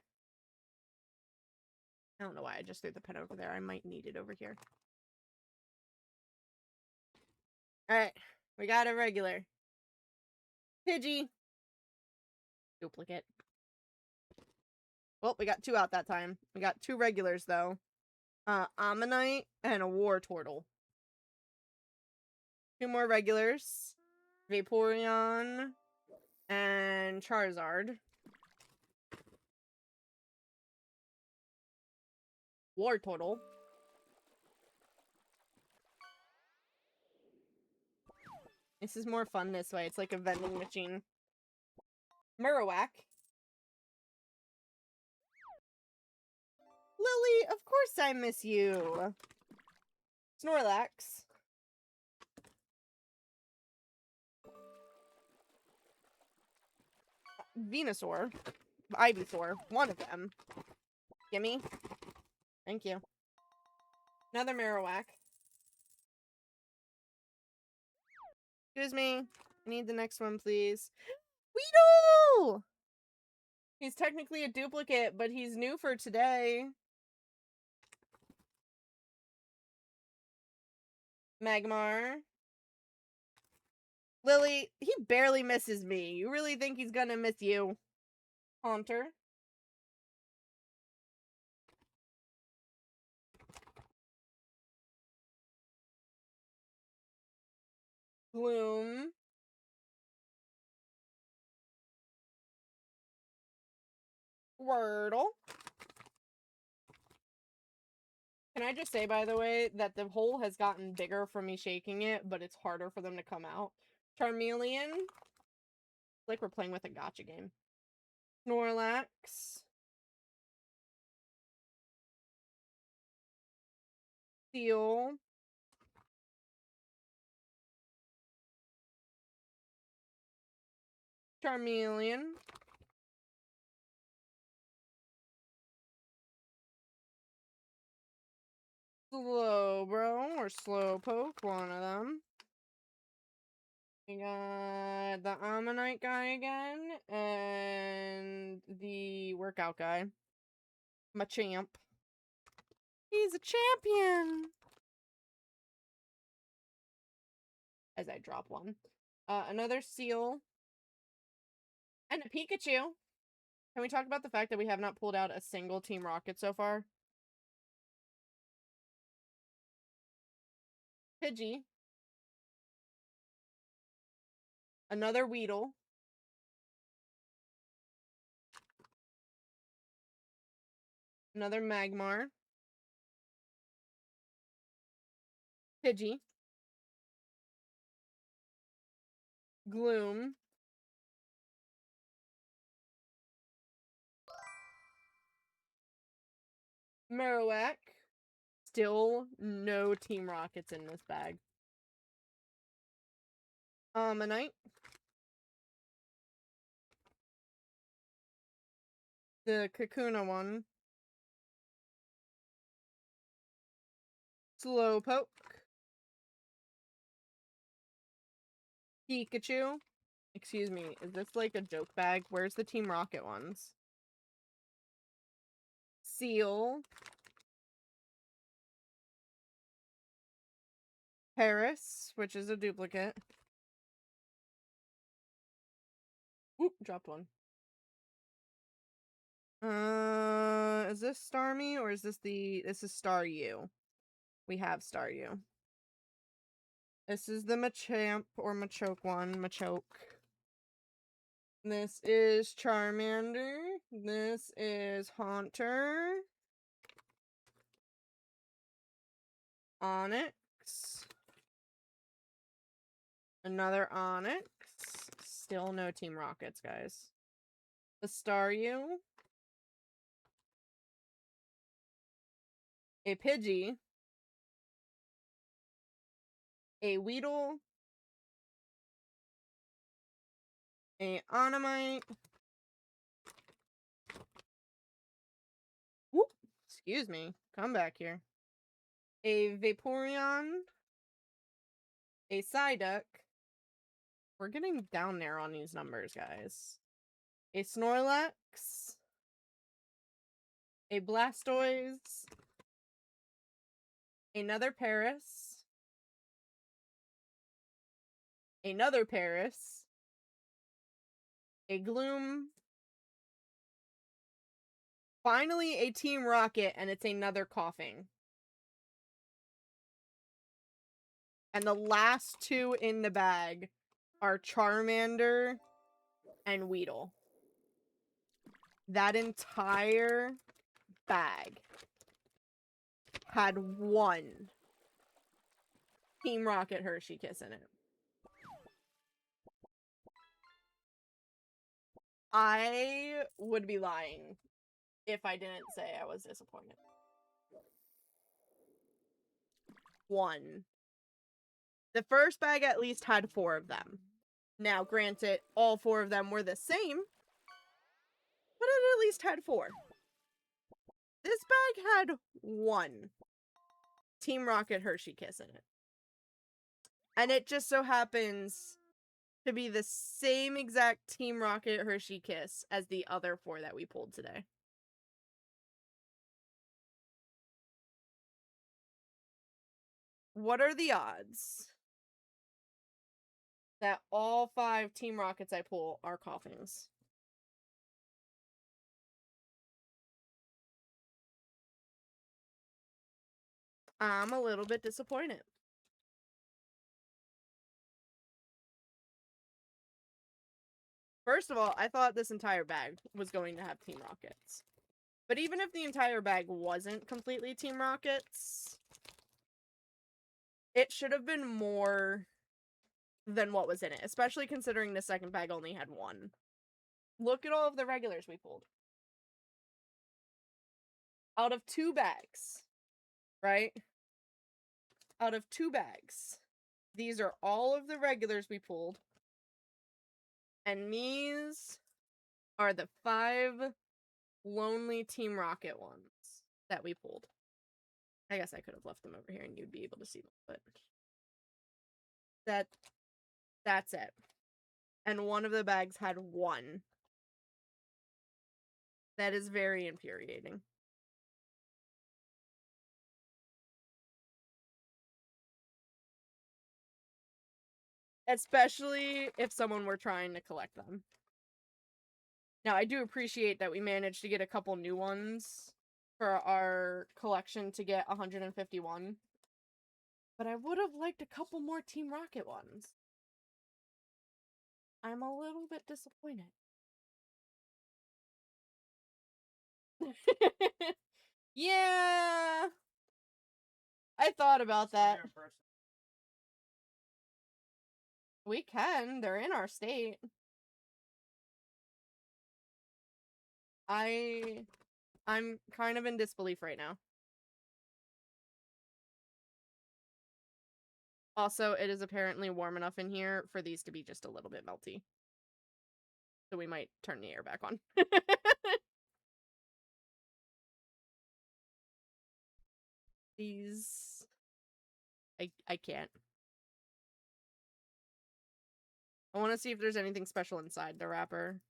I don't know why I just threw the pen over there. I might need it over here. Alright. We got a regular. Pidgey. Duplicate. Well, we got 2 out that time. We got 2 regulars, though. Ammonite and a Wartortle. 2 more regulars. Vaporeon and Charizard. Wartortle. This is more fun this way. It's like a vending machine. Marowak. Lily, of course I miss you. Snorlax. Venusaur. Ivysaur. One of them. Gimme. Thank you. Another Marowak. Excuse me. I need the next one, please. Weedle! He's technically a duplicate, but he's new for today. Magmar. Lily, he barely misses me. You really think he's gonna miss you? Haunter. Gloom. Wordle. Can I just say, by the way, that the hole has gotten bigger from me shaking it, but it's harder for them to come out. Charmeleon. It's like we're playing with a gotcha game. Snorlax. Seal. Charmeleon. Slowbro or Slowpoke, one of them. We got the Ammonite guy again, and the workout guy. Machamp. He's a champion! As I drop one. Another Seal. And a Pikachu. Can we talk about the fact that we have not pulled out a single Team Rocket so far? Pidgey. Another Weedle. Another Magmar. Pidgey. Gloom. Marowak. Still no Team Rockets in this bag. Ammonite. The Kakuna one. Slowpoke. Pikachu. Excuse me, is this like a joke bag? Where's the Team Rocket ones? Seal. Paris, which is a duplicate. Oop, dropped one. Is this Starmie or is this this is Staryu? We have Staryu. This is the Machamp or Machoke one, Machoke. This is Charmander. This is Haunter. Onyx. Another Onyx. Still no Team Rockets, guys. The Staryu. A Pidgey. A Weedle. A Onomite. Whoop. Excuse me. Come back here. A Vaporeon. A Psyduck. We're getting down there on these numbers, guys. A Snorlax. A Blastoise. Another Paris. Another Paris. A Gloom. Finally, a Team Rocket, and it's another Coughing. And the last two in the bag are Charmander and Weedle. That entire bag had one Team Rocket Hershey Kiss in it. I would be lying if I didn't say I was disappointed. One. The first bag at least had 4 of them. Now, granted, all 4 of them were the same, but it at least had 4. This bag had 1 Team Rocket Hershey Kiss in it. And it just so happens to be the same exact Team Rocket Hershey Kiss as the other 4 that we pulled today. What are the odds that all 5 Team Rockets I pull are coughings. I'm a little bit disappointed. First of all, I thought this entire bag was going to have Team Rockets. But even if the entire bag wasn't completely Team Rockets, it should have been more than what was in it, especially considering the second bag only had 1. Look at all of the regulars we pulled. Out of 2 bags, right? Out of 2 bags, these are all of the regulars we pulled. And these are the 5 lonely Team Rocket ones that we pulled. I guess I could have left them over here and you'd be able to see them, but that's it. And one of the bags had 1. That is very infuriating. Especially if someone were trying to collect them. Now, I do appreciate that we managed to get a couple new ones for our collection to get 151. But I would have liked a couple more Team Rocket ones. I'm a little bit disappointed. Yeah. I thought about that. We can. They're in our state. I'm kind of in disbelief right now. Also, it is apparently warm enough in here for these to be just a little bit melty. So we might turn the air back on. These... I can't. I want to see if there's anything special inside the wrapper.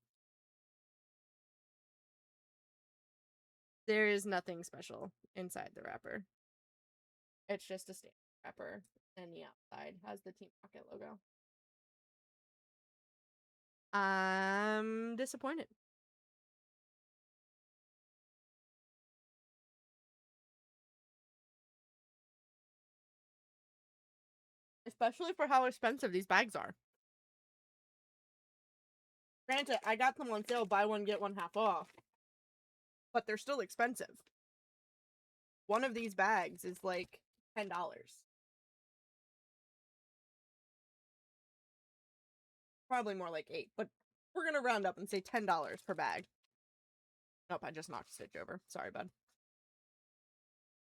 There is nothing special inside the wrapper. It's just a standard wrapper, and the outside has the Team Rocket logo. I'm disappointed. Especially for how expensive these bags are. Granted, I got them on sale, buy one, get one half off. But they're still expensive. One of these bags is like $10. Probably more like 8, but we're gonna round up and say $10 per bag. Nope, I just knocked Stitch over. Sorry, bud.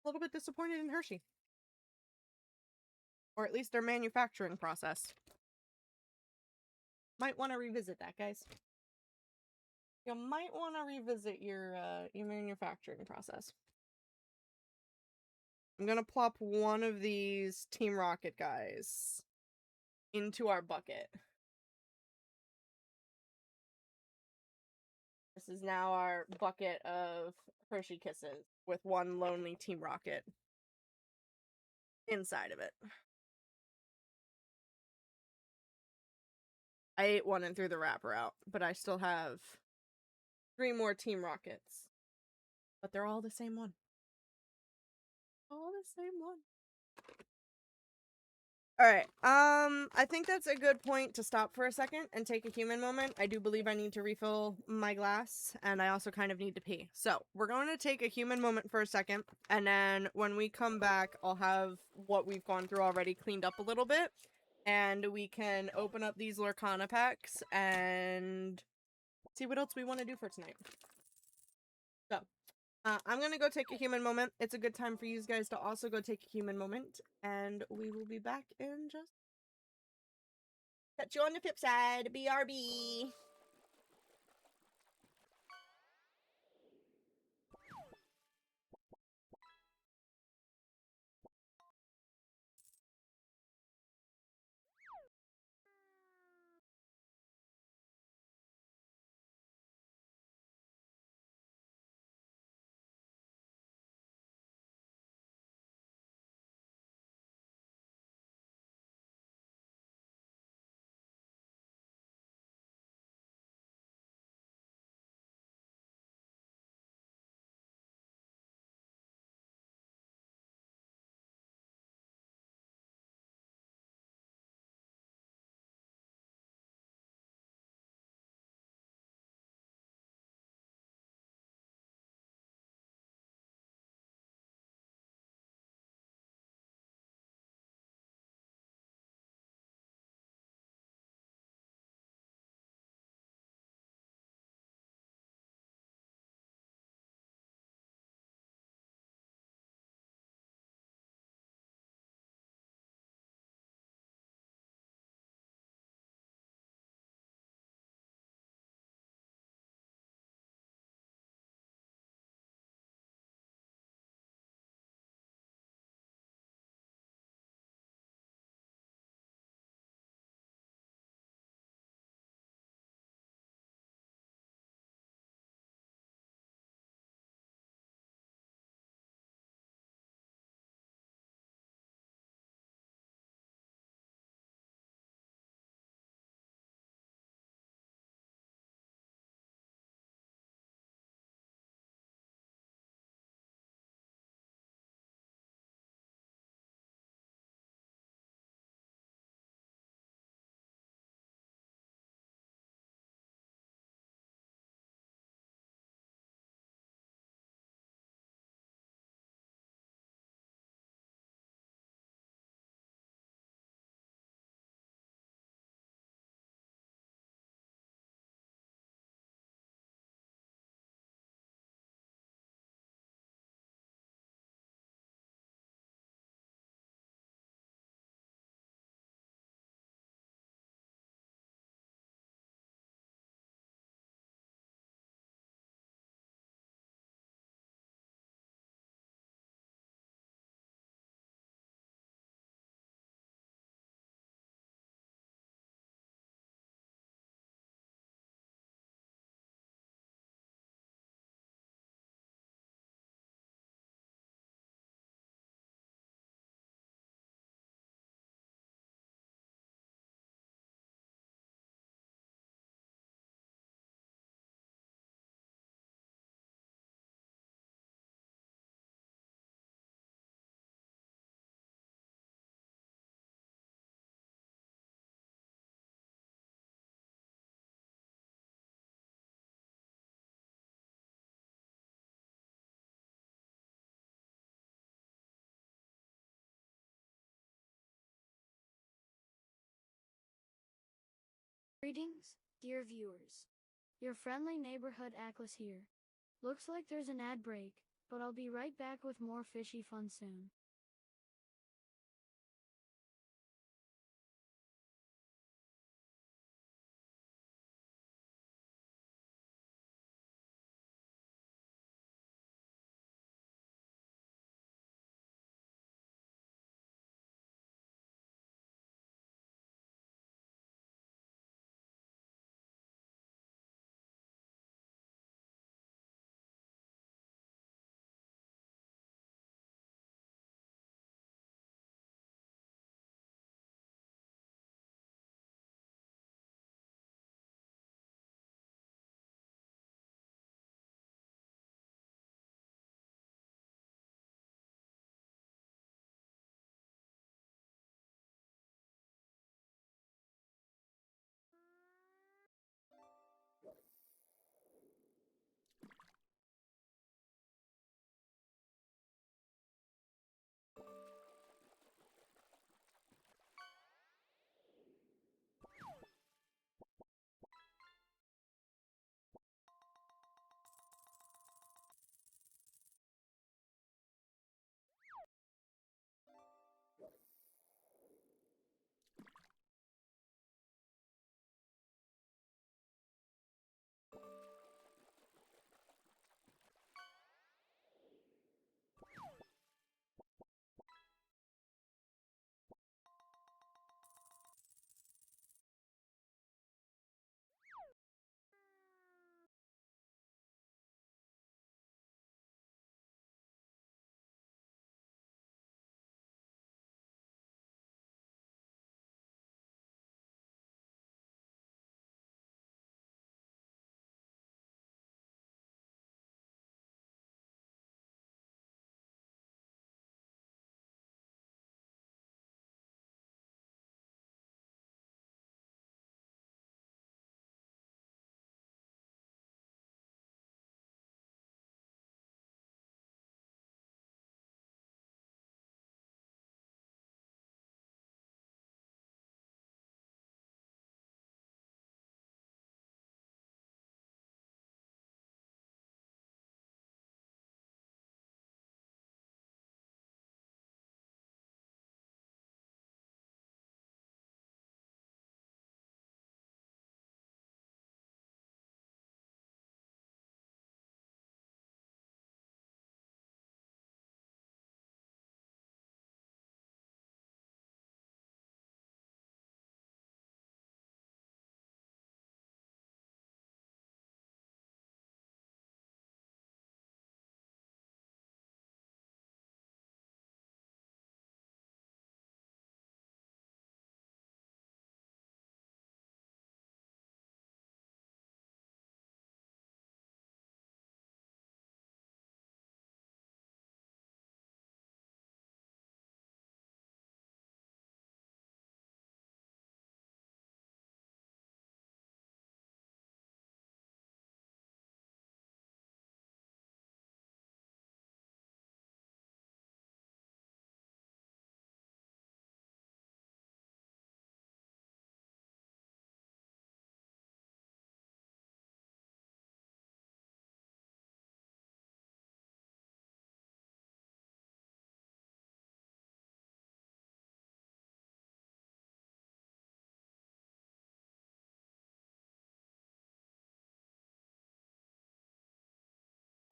A little bit disappointed in Hershey. Or at least their manufacturing process. Might want to revisit that, guys. You might want to revisit your manufacturing process. I'm gonna plop one of these Team Rocket guys into our bucket. This is now our bucket of Hershey Kisses with one lonely Team Rocket inside of it. I ate one and threw the wrapper out, but I still have 3 more Team Rockets. But they're all the same one. All the same one. Alright, I think that's a good point to stop for a second and take a human moment. I do believe I need to refill my glass, and I also kind of need to pee. So, we're going to take a human moment for a second, and then when we come back, I'll have what we've gone through already cleaned up a little bit, and we can open up these Lurkana packs and see what else we want to do for tonight. So, I'm gonna go take a human moment. It's a good time for you guys to also go take a human moment, and we will be back in just... Catch you on the flip side. BRB. Greetings, dear viewers. Your friendly neighborhood Atlas here. Looks like there's an ad break, but I'll be right back with more fishy fun soon.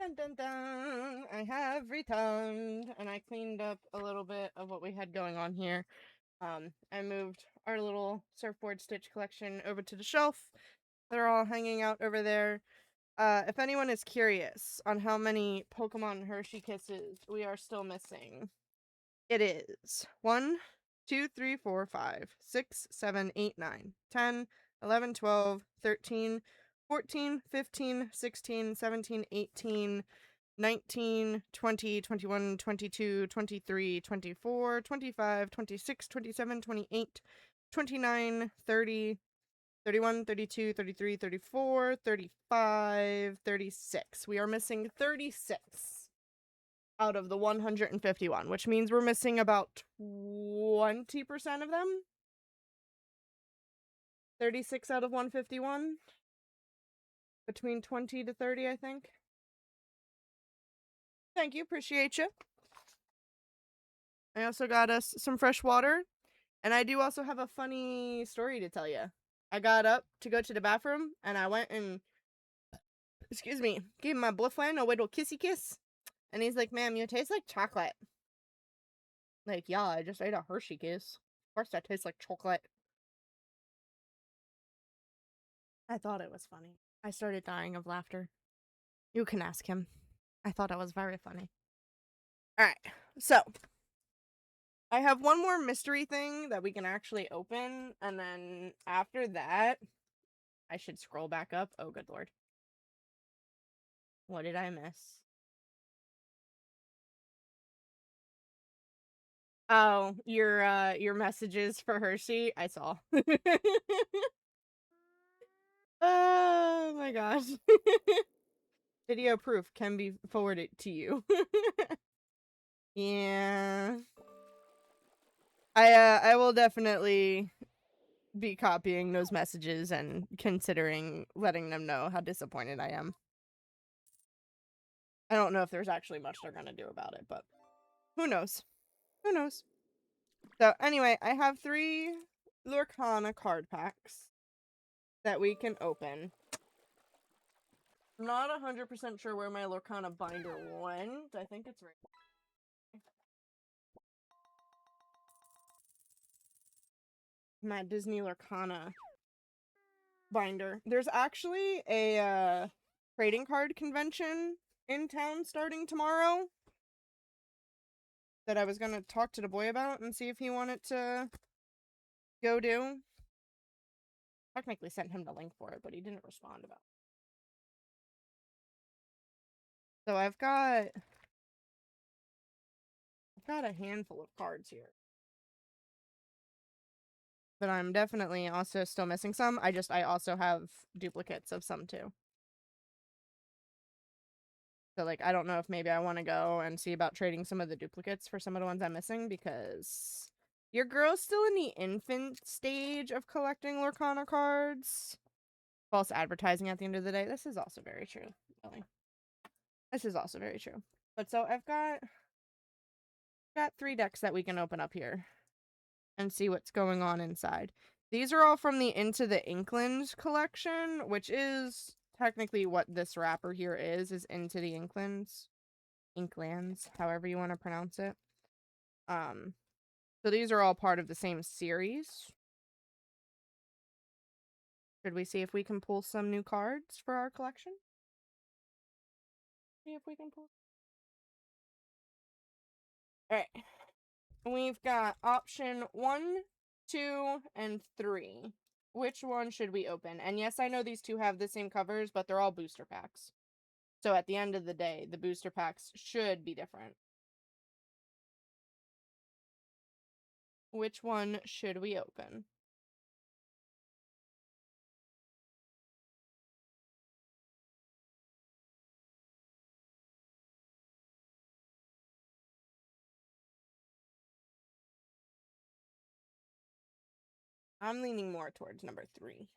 Dun, dun, dun. I have returned, and I cleaned up a little bit of what we had going on here. I moved our little surfboard stitch collection over to the shelf. They're all hanging out over there. If anyone is curious on how many Pokemon Hershey Kisses we are still missing, it is 1, 2, 3, 4, 5, 6, 7, 8, 9, 10, 11, 12, 13, 14, 15, 16, 17, 18, 19, 20, 21, 22, 23, 24, 25, 26, 27, 28, 29, 30, 31, 32, 33, 34, 35, 36. We are missing 36 out of the 151, which means we're missing about 20% of them. 36 out of 151. Between 20 to 30, I think. Thank you, appreciate you. I also got us some fresh water. And I do also have a funny story to tell you. I got up to go to the bathroom, and I went and, excuse me, gave my boyfriend a little kissy kiss. And he's like, ma'am, you taste like chocolate. Like, yeah, I just ate a Hershey kiss. Of course that tastes like chocolate. I thought it was funny. I started dying of laughter. You can ask him. I thought it was very funny. Alright, so I have one more mystery thing that we can actually open, and then after that, I should scroll back up. Oh, good lord. What did I miss? Oh, your messages for Hershey. I saw. Oh my gosh. Video proof can be forwarded to you. Yeah. I will definitely be copying those messages and considering letting them know how disappointed I am. I don't know if there's actually much they're gonna do about it, but who knows? Who knows? So anyway, I have 3 Lorcana card packs that we can open. I'm not 100% sure where my Lorcana binder went. I think it's right. My Disney Lorcana binder. There's actually a trading card convention in town starting tomorrow that I was gonna talk to the boy about and see if he wanted to go do. Technically sent him the link for it, but he didn't respond about it. So I've got a handful of cards here. But I'm definitely also still missing some. I also have duplicates of some too. So, like, I don't know if maybe I want to go and see about trading some of the duplicates for some of the ones I'm missing, because your girl's still in the infant stage of collecting Lorcana cards. False advertising at the end of the day. This is also very true. Really. This is also very true. But so I've got 3 decks that we can open up here and see what's going on inside. These are all from the Into the Inklands collection, which is technically what this wrapper here is Into the Inklands, however you want to pronounce it. So these are all part of the same series. Should we see if we can pull some new cards for our collection? See if we can pull. Alright. We've got option 1, 2, and 3. Which one should we open? And yes, I know these two have the same covers, but they're all booster packs. So at the end of the day, the booster packs should be different. Which one should we open? I'm leaning more towards number 3.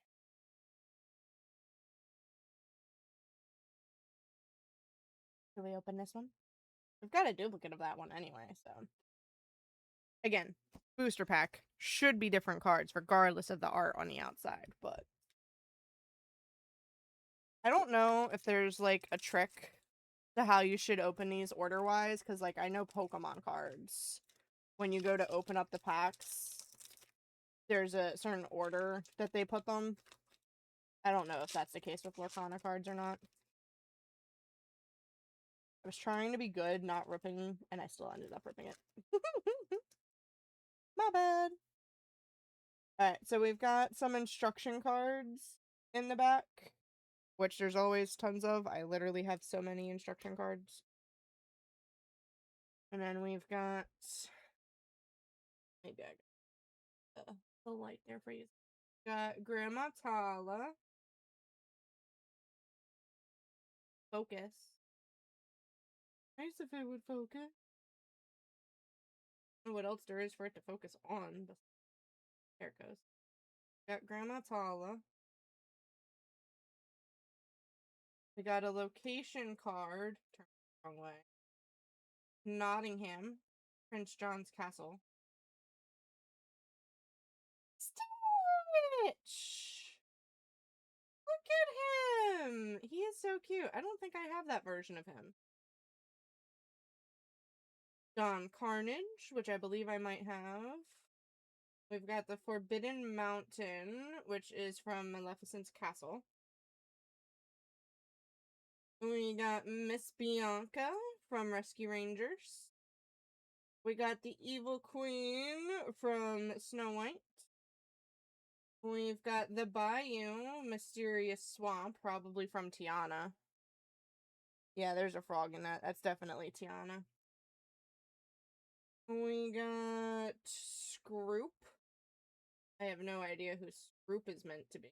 Should we open this one? We've got a duplicate of that one anyway, so. Again, booster pack should be different cards regardless of the art on the outside, but I don't know if there's like a trick to how you should open these order-wise, because like I know Pokemon cards, when you go to open up the packs, there's a certain order that they put them. I don't know if that's the case with Lorcana cards or not. I was trying to be good, not ripping, and I still ended up ripping it. My bad. Alright, so we've got some instruction cards in the back, which there's always tons of. I literally have so many instruction cards. And then we've got... Maybe I got the light there for you. Got Grandma Tala. Focus. Nice if it would focus. I don't know what else there is for it to focus on. There it goes. Got Grandma Tala. We got a location card. Turn the wrong way. Nottingham. Prince John's Castle. Stitch! Look at him! He is so cute. I don't think I have that version of him. Don Carnage, which I believe I might have. We've got the Forbidden Mountain, which is from Maleficent's castle. We got Miss Bianca from Rescue Rangers. We got the Evil Queen from Snow White. We've got the Bayou, Mysterious Swamp, probably from Tiana. Yeah, there's a frog in that. That's definitely Tiana. We got Scroop. I have no idea who Scroop is meant to be.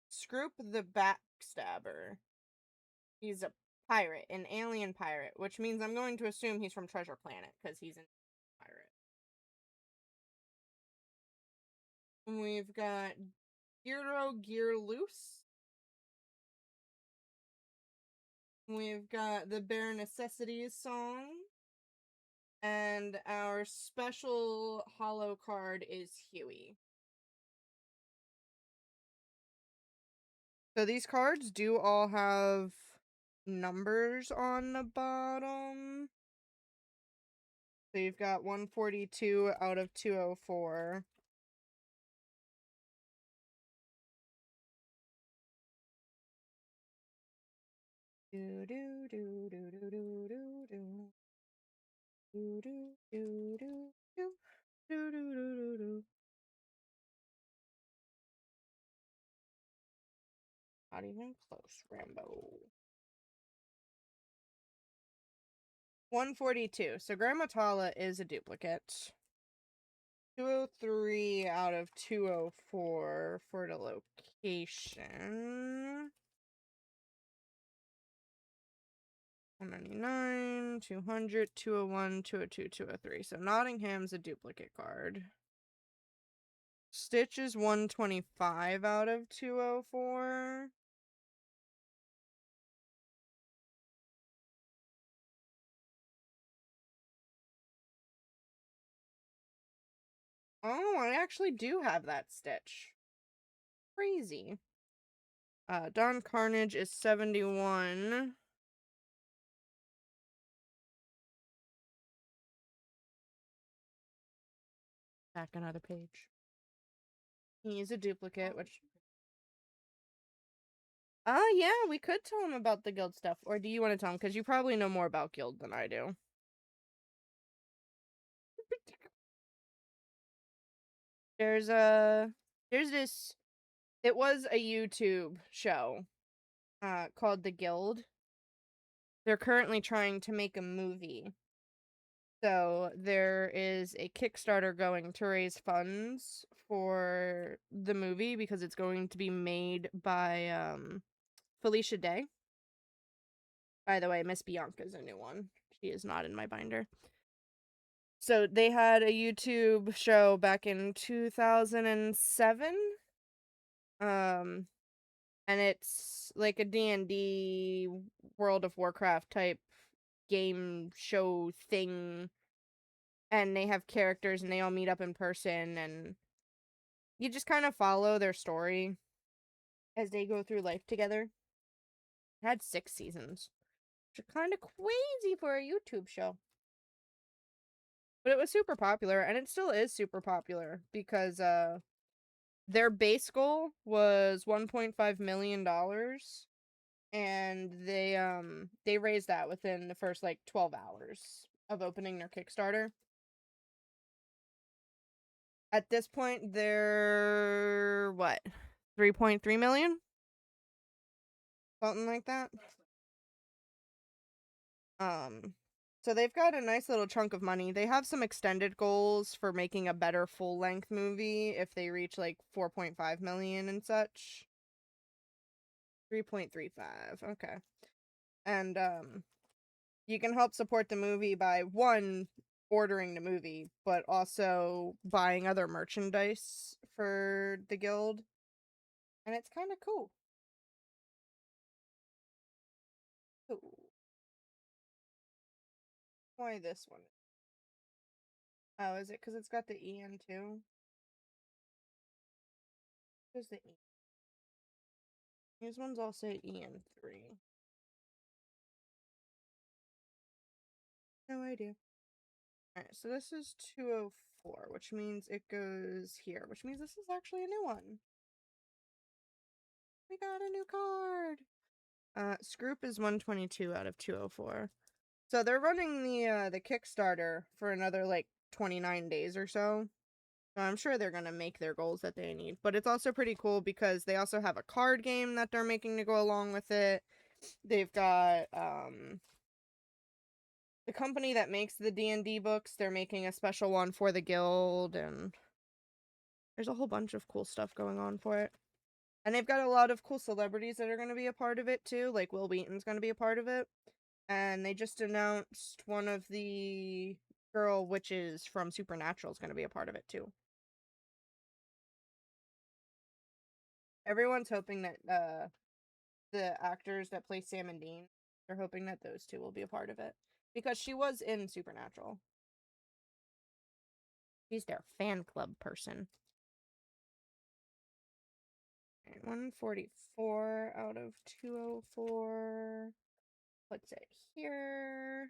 Scroop the Backstabber. He's a pirate, an alien pirate, which means I'm going to assume he's from Treasure Planet, because he's a pirate. We've got Giro Gear Loose. We've got the Bare Necessities song. And our special holo card is Huey. So these cards do all have numbers on the bottom. So you've got 142 out of 204. Do do do do do do do do. Do do do do do do do do do. Not even close, Rambo. 142. So Grandma Tala is a duplicate. 203 out of 204 for the location. 199, 200, 201, 202, 203. So Nottingham's a duplicate card. Stitch is 125 out of 204. Oh, I actually do have that Stitch. Crazy. Don Carnage is 71. Back another page. He's a duplicate, which... yeah, we could tell him about the guild stuff. Or do you want to tell him? Because you probably know more about guild than I do. There's this... It was a YouTube show called The Guild. They're currently trying to make a movie. So there is a Kickstarter going to raise funds for the movie because it's going to be made by Felicia Day. By the way, Miss Bianca's a new one. She is not in my binder. So they had a YouTube show back in 2007. And it's like a D&D World of Warcraft type game show thing. And they have characters and they all meet up in person and you just kind of follow their story as they go through life together. It had 6 seasons, which is kind of crazy for a YouTube show. But it was super popular, and it still is super popular because their base goal was $1.5 million, and they raised that within the first like 12 hours of opening their Kickstarter. At this point, they're what? 3.3 million? Something like that. So they've got a nice little chunk of money. They have some extended goals for making a better full-length movie if they reach like 4.5 million and such. 3.35. Okay. And you can help support the movie by 1 ordering the movie, but also buying other merchandise for the guild. And it's kind of cool. Cool. Why this one? Oh, is it because it's got the EN too? Where's the E? These ones all say EN3. No idea. Alright, so this is 204, which means it goes here, which means this is actually a new one. We got a new card! Scroop is 122 out of 204. So they're running the Kickstarter for another, like, 29 days or so. So I'm sure they're gonna make their goals that they need. But it's also pretty cool because they also have a card game that they're making to go along with it. They've got, the company that makes the D&D books, they're making a special one for the guild, and there's a whole bunch of cool stuff going on for it. And they've got a lot of cool celebrities that are going to be a part of it too, like Will Wheaton's going to be a part of it. And they just announced one of the girl witches from Supernatural is going to be a part of it too. Everyone's hoping that the actors that play Sam and Dean, they're hoping that those two will be a part of it. Because she was in Supernatural. She's their fan club person. 144 out of 204. Puts it here.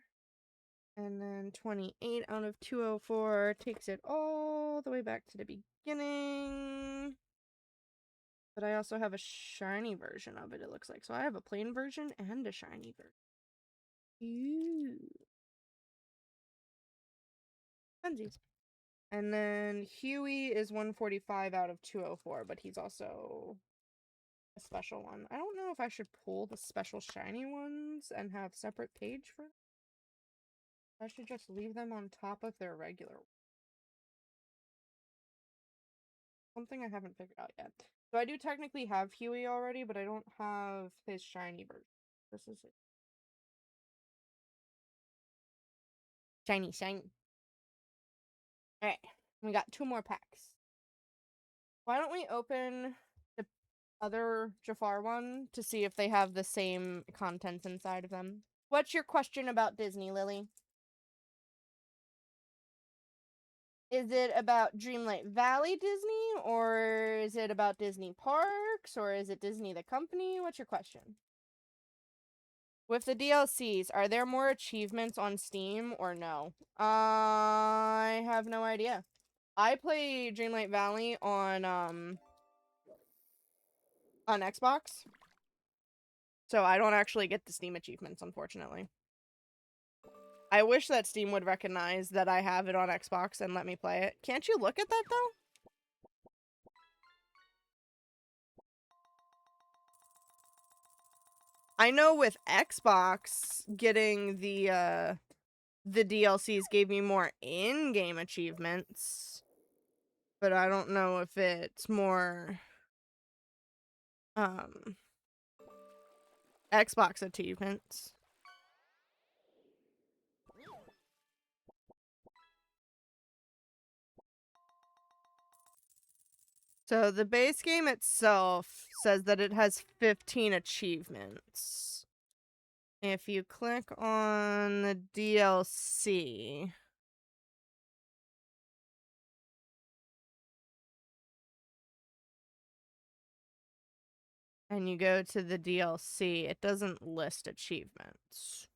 And then 28 out of 204 takes it all the way back to the beginning. But I also have a shiny version of it, it looks like. So I have a plain version and a shiny version. Ooh. Funsies. And then Huey is 145 out of 204, but he's also a special one. I don't know if I should pull the special shiny ones and have separate page for them. I should just leave them on top of their regular. Something I haven't figured out yet. So I do technically have Huey already, but I don't have his shiny version. This is it. Shiny, shiny. Alright, we got 2 more packs. Why don't we open the other Jafar one to see if they have the same contents inside of them? What's your question about Disney, Lily? Is it about Dreamlight Valley Disney, or is it about Disney Parks, or is it Disney the company? What's your question? With the DLCs, are there more achievements on Steam or no? I have no idea. I play Dreamlight Valley on Xbox. So I don't actually get the Steam achievements, unfortunately. I wish that Steam would recognize that I have it on Xbox and let me play it. Can't you look at that, though? I know with Xbox, getting the DLCs gave me more in-game achievements. But I don't know if it's more Xbox achievements. So the base game itself says that it has 15 achievements. If you click on the DLC, and you go to the DLC, it doesn't list achievements.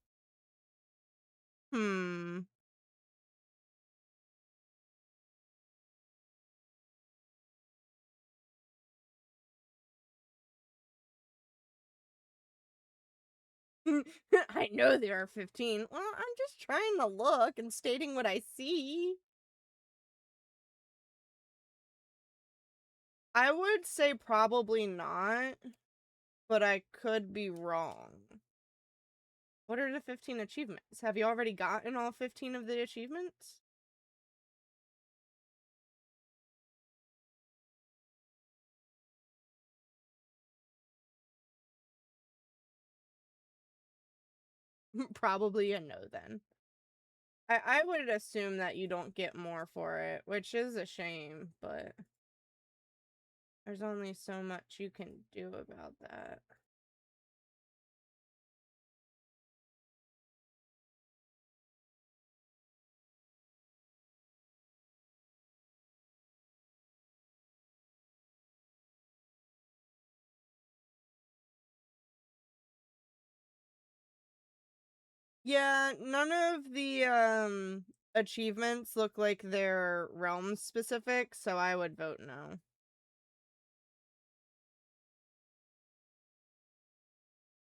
I know there are 15. Well, I'm just trying to look and stating what I see. I would say probably not, but I could be wrong. What are the 15 achievements? Have you already gotten all 15 of the achievements? Probably a no then. I would assume that you don't get more for it, which is a shame, but there's only so much you can do about that. Yeah, none of the achievements look like they're realm specific, so I would vote no.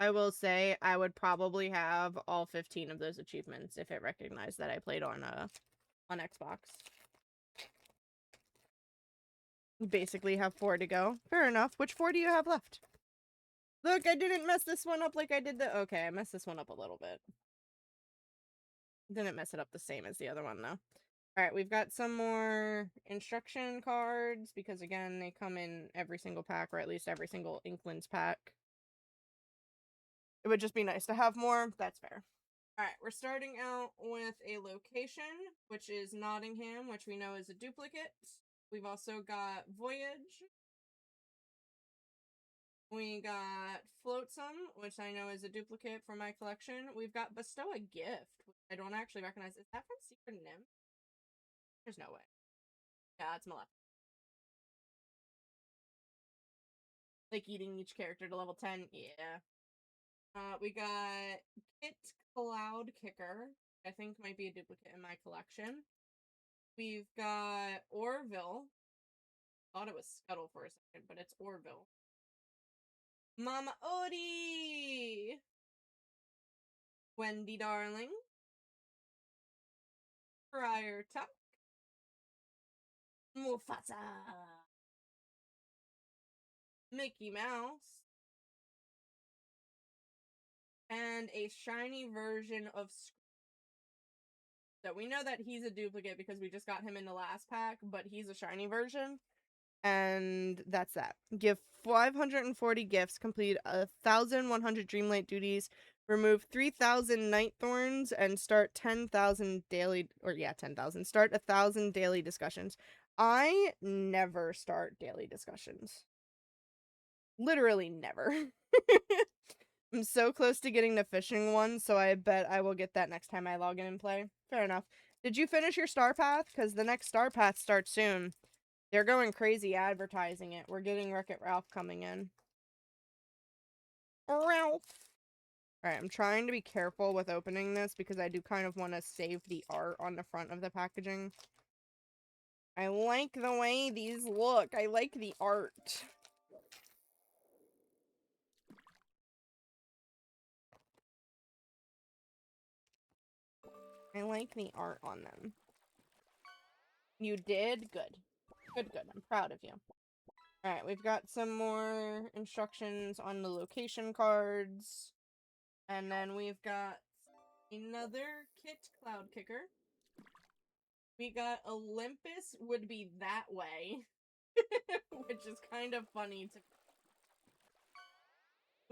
I will say I would probably have all 15 of those achievements if it recognized that I played on Xbox. You basically have 4 to go. Fair enough. Which 4 do you have left? Look, I didn't mess this one up like I did the... Okay, I messed this one up a little bit. Didn't mess it up the same as the other one, though. Alright, we've got some more instruction cards, because again, they come in every single pack, or at least every single Inklands pack. It would just be nice to have more. That's fair. Alright, we're starting out with a location, which is Nottingham, which we know is a duplicate. We've also got Voyage. We got Flotsam, which I know is a duplicate from my collection. We've got Bestow a Gift, which I don't actually recognize. Is that from Secret Nymph? There's no way. Yeah, it's Maleficent. Like eating each character to level 10? Yeah. We got Kit Cloud Kicker, I think might be a duplicate in my collection. We've got Orville. Thought it was Scuttle for a second, but it's Orville. Mama Odie! Wendy Darling. Friar Tuck. Mufasa. Mickey Mouse. And a shiny version of Scrooge. So we know that he's a duplicate because we just got him in the last pack, but he's a shiny version. And that's that. Give 540 gifts, complete 1,100 Dreamlight duties, remove 3,000 Night Thorns, and start 10,000 daily, or yeah, 10,000. Start 1,000 daily discussions. I never start daily discussions. Literally never. I'm so close to getting the fishing one, so I bet I will get that next time I log in and play. Fair enough. Did you finish your Star Path? Because the next Star Path starts soon. They're going crazy advertising it. We're getting Wreck-It Ralph coming in. Ralph! Alright, I'm trying to be careful with opening this because I do kind of want to save the art on the front of the packaging. I like the way these look. I like the art. I like the art on them. You did? Good. Good, good. I'm proud of you. Alright, we've got some more instructions on the location cards. And then we've got another Kit Cloud Kicker. We got Olympus would be that way. Which is kind of funny to...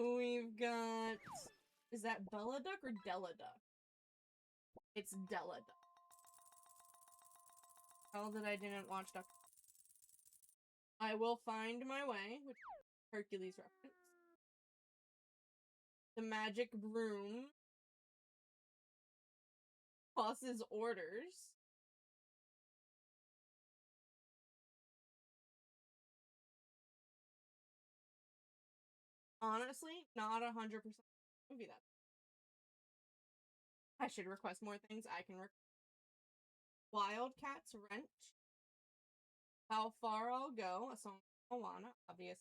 We've got... Is that Bella Duck or Della Duck? It's Della Duck. Hell that I didn't watch Duck. I will find my way, which is Hercules reference. The magic broom. Boss's orders. Honestly, not 100% movie that. I should request more things. I can request Wildcats Wrench. How Far I'll Go, a song from Moana, obviously.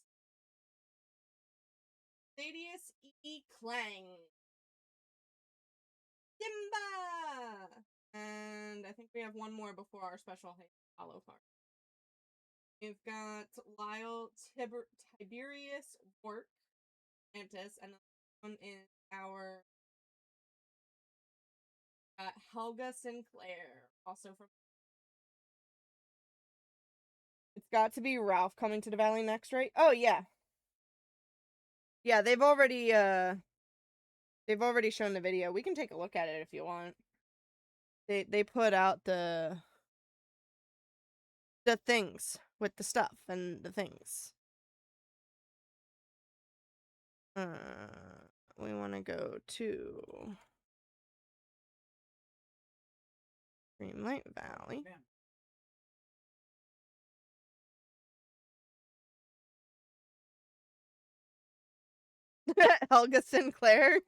Thaddeus E. Clang. Simba! And I think we have one more before our special hollow card. We've got Lyle Tiberius Work, Mantis, and the one is our Helga Sinclair, also from... It's got to be Ralph coming to the valley next, right? Oh, yeah. Yeah, they've already shown the video. We can take a look at it if you want. They put out the things with the stuff and the things. We want to go to Dreamlight Valley. Helga Sinclair,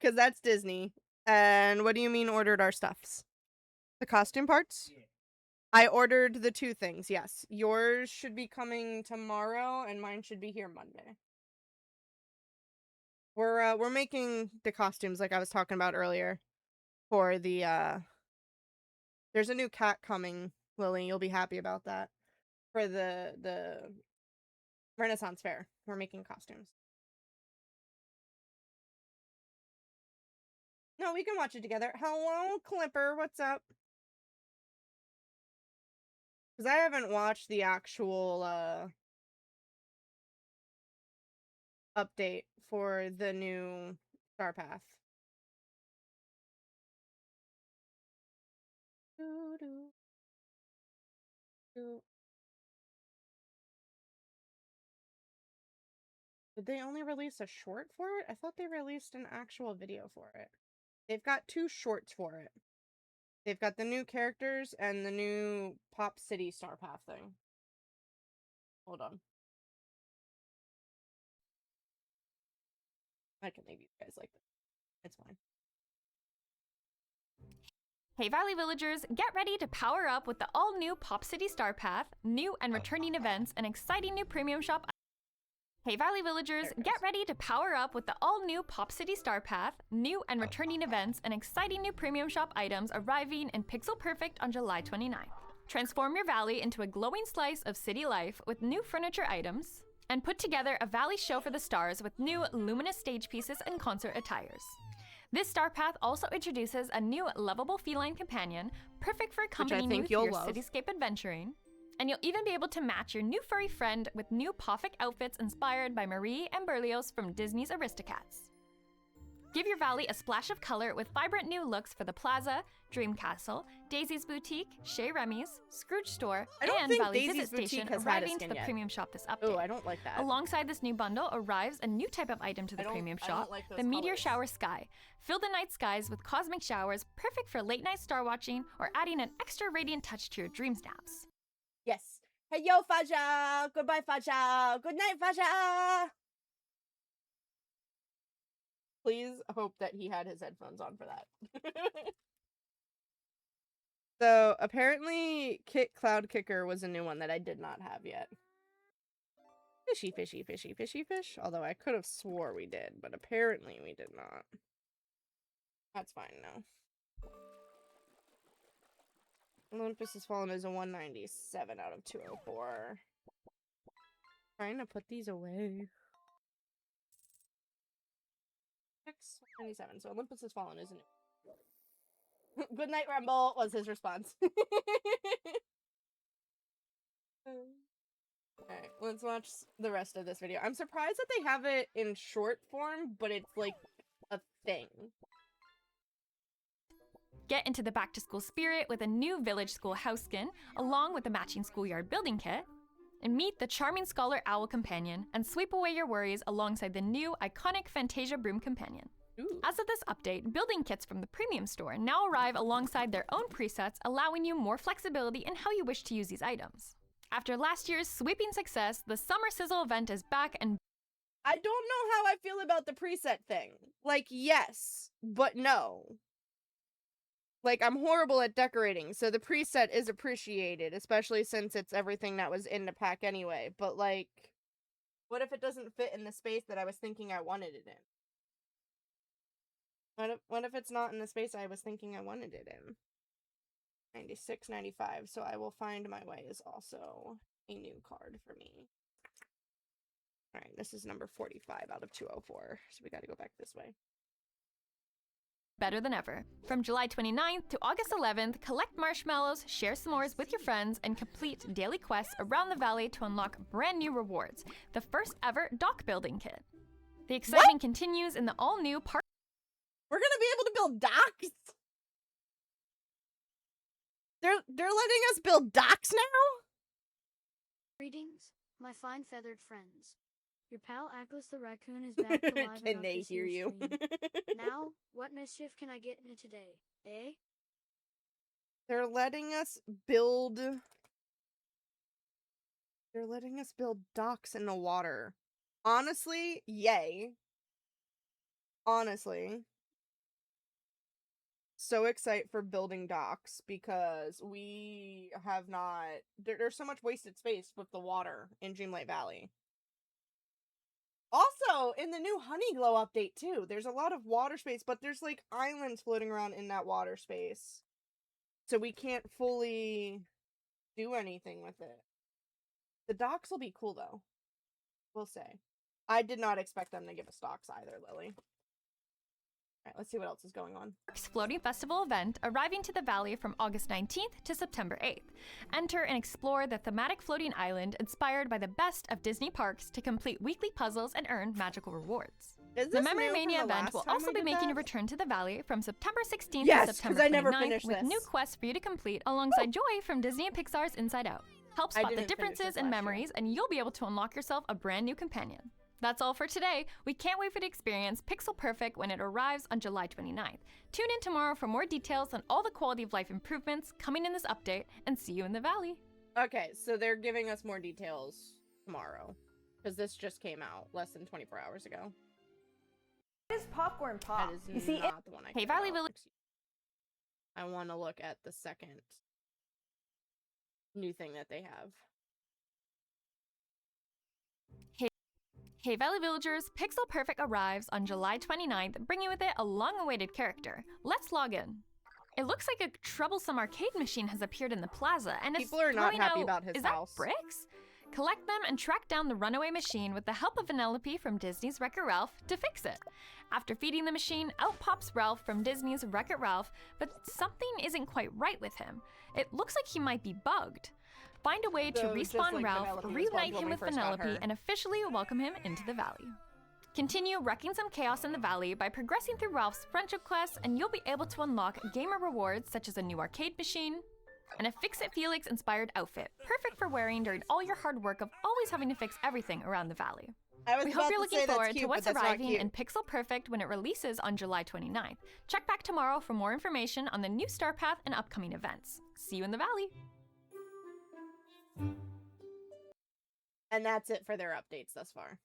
because that's Disney. And what do you mean ordered our stuffs? The costume parts? Yeah. I ordered the 2 things, yes. Yours should be coming tomorrow, and mine should be here Monday. We're making the costumes like I was talking about earlier for the there's a new cat coming, Lily. You'll be happy about that. For the Renaissance Fair. We're making costumes. No, we can watch it together. Hello, Clipper. What's up? Because I haven't watched the actual update for the new Star Path. Did they only release a short for it? I thought they released an actual video for it. They've got 2 shorts for it. They've got the new characters and the new Pop City Star Path thing. Hold on. I can leave you guys like that. It's fine. Hey Valley Villagers, get ready to power up with the all-new Pop City Star Path, new and returning events, and exciting new premium shop. Hey Valley Villagers, get ready to power up with the all-new Pop City Star Path, new and returning events, and exciting new premium shop items arriving in Pixel Perfect on July 29th. Transform your valley into a glowing slice of city life with new furniture items, and put together a valley show for the stars with new luminous stage pieces and concert attires. This Star Path also introduces a new lovable feline companion, perfect for accompanying you through your cityscape adventuring. And you'll even be able to match your new furry friend with new Poffic outfits inspired by Marie and Berlioz from Disney's Aristocats. Give your valley a splash of color with vibrant new looks for the Plaza, Dream Castle, Daisy's Boutique, Chez Remy's, Scrooge Store, and Valley Daisy's Visit Station Boutique has arriving to had a the skin yet. premium shop this update. Oh, I don't like that. Alongside this new bundle arrives a new type of item to the premium shop, like those the Meteor colors. Shower Sky. Fill the night skies with cosmic showers, perfect for late night star watching or adding an extra radiant touch to your dream snaps. Yes. Hey, yo, Faja! Goodbye, Faja! Good night, Faja! Please hope that he had his headphones on for that. So, apparently, Cloud Kicker was a new one that I did not have yet. Fishy, fishy, fishy, fishy, fish. Although I could have swore we did, but apparently we did not. That's fine now. Olympus Has Fallen is a 197 out of 204. Trying to put these away. 697. So Olympus Has Fallen, isn't it? Good night, Rumble, was his response. Alright, let's watch the rest of this video. I'm surprised that they have it in short form, but it's like a thing. Get into the back-to-school spirit with a new village schoolhouse skin, along with the matching schoolyard building kit, and meet the charming scholar owl companion, and sweep away your worries alongside the new iconic Fantasia broom companion. Ooh. As of this update, building kits from the premium store now arrive alongside their own presets, allowing you more flexibility in how you wish to use these items. After last year's sweeping success, the Summer Sizzle event is back, and I don't know how I feel about the preset thing. Like, yes, but no. Like, I'm horrible at decorating, so the preset is appreciated, especially since it's everything that was in the pack anyway. But, like, what if it doesn't fit in the space that I was thinking I wanted it in? What if it's not in the space I was thinking I wanted it in? 96, 95, so I will find my way is also a new card for me. Alright, this is number 45 out of 204, so we gotta go back this way. better than ever. From July 29th to August 11th, collect marshmallows, share s'mores with your friends, and complete daily quests around the valley to unlock brand new rewards. The first ever dock building kit. The excitement continues in the all-new park. We're gonna be able to build docks? They're letting us build docks now? Greetings, my fine feathered friends. Your pal Atlas the Raccoon is back to liven Can up they this hear here you? stream. Now, what mischief can I get into today, eh? They're letting us build. They're letting us build docks in the water. Honestly, yay. Honestly. So excited for building docks because we have not. There's so much wasted space with the water in Dreamlight Valley. Also, in the new Honeyglow update, too, there's a lot of water space, but there's like islands floating around in that water space. So we can't fully do anything with it. The docks will be cool, though. We'll say. I did not expect them to give us docks either, Lily. Alright, let's see what else is going on. Floating Festival event arriving to the valley from August 19th to September 8th. Enter and explore the thematic floating island inspired by the best of Disney parks to complete weekly puzzles and earn magical rewards. Is The this Memory new from Mania the event last will time also we be did making a that? return to the valley from September 16th Yes, to 'cause September I never 29th finished with new this. quests for you to complete alongside Joy from Disney and Pixar's Inside Out. Help I spot the didn't finish differences this in last year. memories and you'll be able to unlock yourself a brand new companion. That's all for today. We can't wait for the experience Pixel Perfect when it arrives on July 29th. Tune in tomorrow for more details on all the quality of life improvements coming in this update, and see you in the valley. Okay, so they're giving us more details tomorrow. Because this just came out less than 24 hours ago. What is popcorn pop? That is You see, not the one I Hey, cared Valley about. Village. I want to look at the second new thing that they have. Hey Valley Villagers, Pixel Perfect arrives on July 29th, bringing with it a long-awaited character. Let's log in. It looks like a troublesome arcade machine has appeared in the plaza, and People it's are not throwing happy out, about his is house. that bricks? Collect them and track down the runaway machine with the help of Vanellope from Disney's Wreck-It Ralph to fix it. After feeding the machine, out pops Ralph from Disney's Wreck-It Ralph, but something isn't quite right with him. It looks like he might be bugged. Find a way to So, just respawn like Ralph, Vanellope was bugged reunite when him we with first got Vanellope, her. and officially welcome him into the valley. Continue wrecking some chaos in the valley by progressing through Ralph's friendship quests, and you'll be able to unlock gamer rewards such as a new arcade machine and a Fix-It Felix inspired outfit, perfect for wearing during all your hard work of always having to fix everything around the valley. I was We about hope you're to looking say that's forward cute, to but what's that's not arriving cute. in Pixel Perfect when it releases on July 29th. Check back tomorrow for more information on the new Star Path and upcoming events. See you in the valley! And that's it for their updates thus far.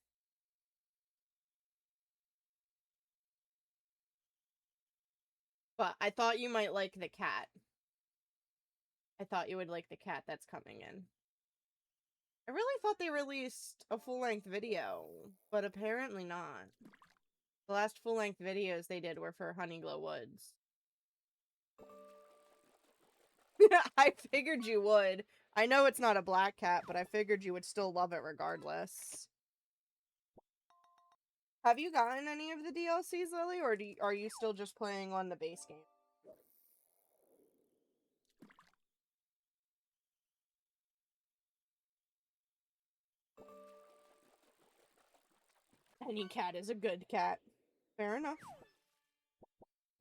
But I thought you might like the cat. I thought you would like the cat that's coming in. I really thought they released a full-length video, but apparently not. The last full-length videos they did were for Honeyglow Woods. I figured you would. I know it's not a black cat, but I figured you would still love it regardless. Have you gotten any of the DLCs, Lily, or are you still just playing on the base game? Any cat is a good cat. Fair enough.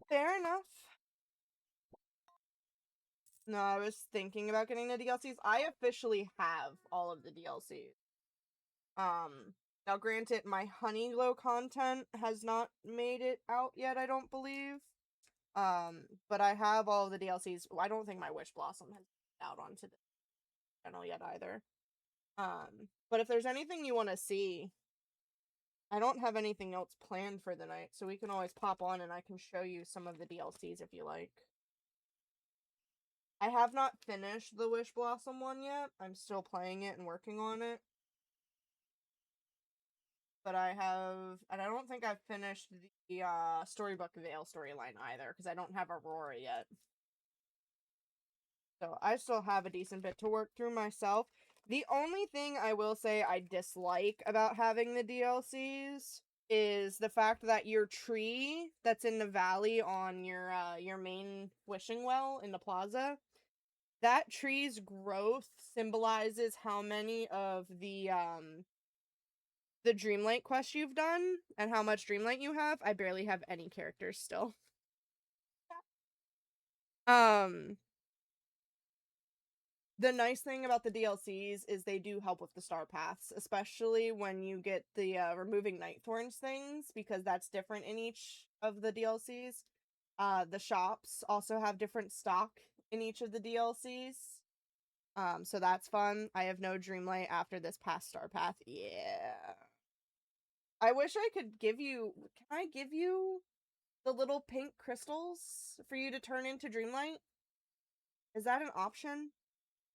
Fair enough. No, I was thinking about getting the DLCs. I officially have all of the DLCs. Now granted, my Honeyglow content has not made it out yet, I don't believe. But I have all of the DLCs. I don't think my Wish Blossom has been out onto the channel yet either. But if there's anything you want to see, I don't have anything else planned for the night, so we can always pop on and I can show you some of the DLCs if you like. I have not finished the Wish Blossom one yet. I'm still playing it and working on it. But I have, and I don't think I've finished the Storybook Vale storyline either, because I don't have Aurora yet. So I still have a decent bit to work through myself. The only thing I will say I dislike about having the DLCs is the fact that your tree that's in the valley on your main wishing well in the plaza, that tree's growth symbolizes how many of the Dreamlight quests you've done and how much Dreamlight you have. I barely have any characters still. The nice thing about the DLCs is they do help with the star paths, especially when you get the removing night thorns things, because that's different in each of the DLCs. The shops also have different stock in each of the DLCs. So that's fun. I have no Dreamlight after this past star path. Yeah. I wish I could give you... Can I give you the little pink crystals for you to turn into Dreamlight? Is that an option?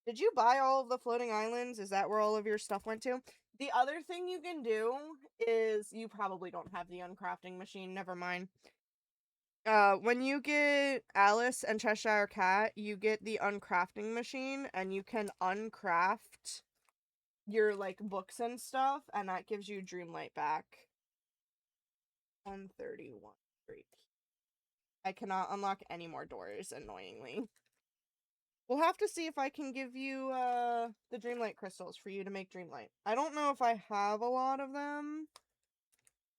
Did you buy all of the floating islands? Is that where all of your stuff went to? The other thing you can do is... You probably don't have the uncrafting machine. Never mind. When you get Alice and Cheshire Cat, you get the uncrafting machine, and you can uncraft your, like, books and stuff, and that gives you Dreamlight back. 131. Great. I cannot unlock any more doors, annoyingly. We'll have to see if I can give you, the Dreamlight crystals for you to make Dreamlight. I don't know if I have a lot of them,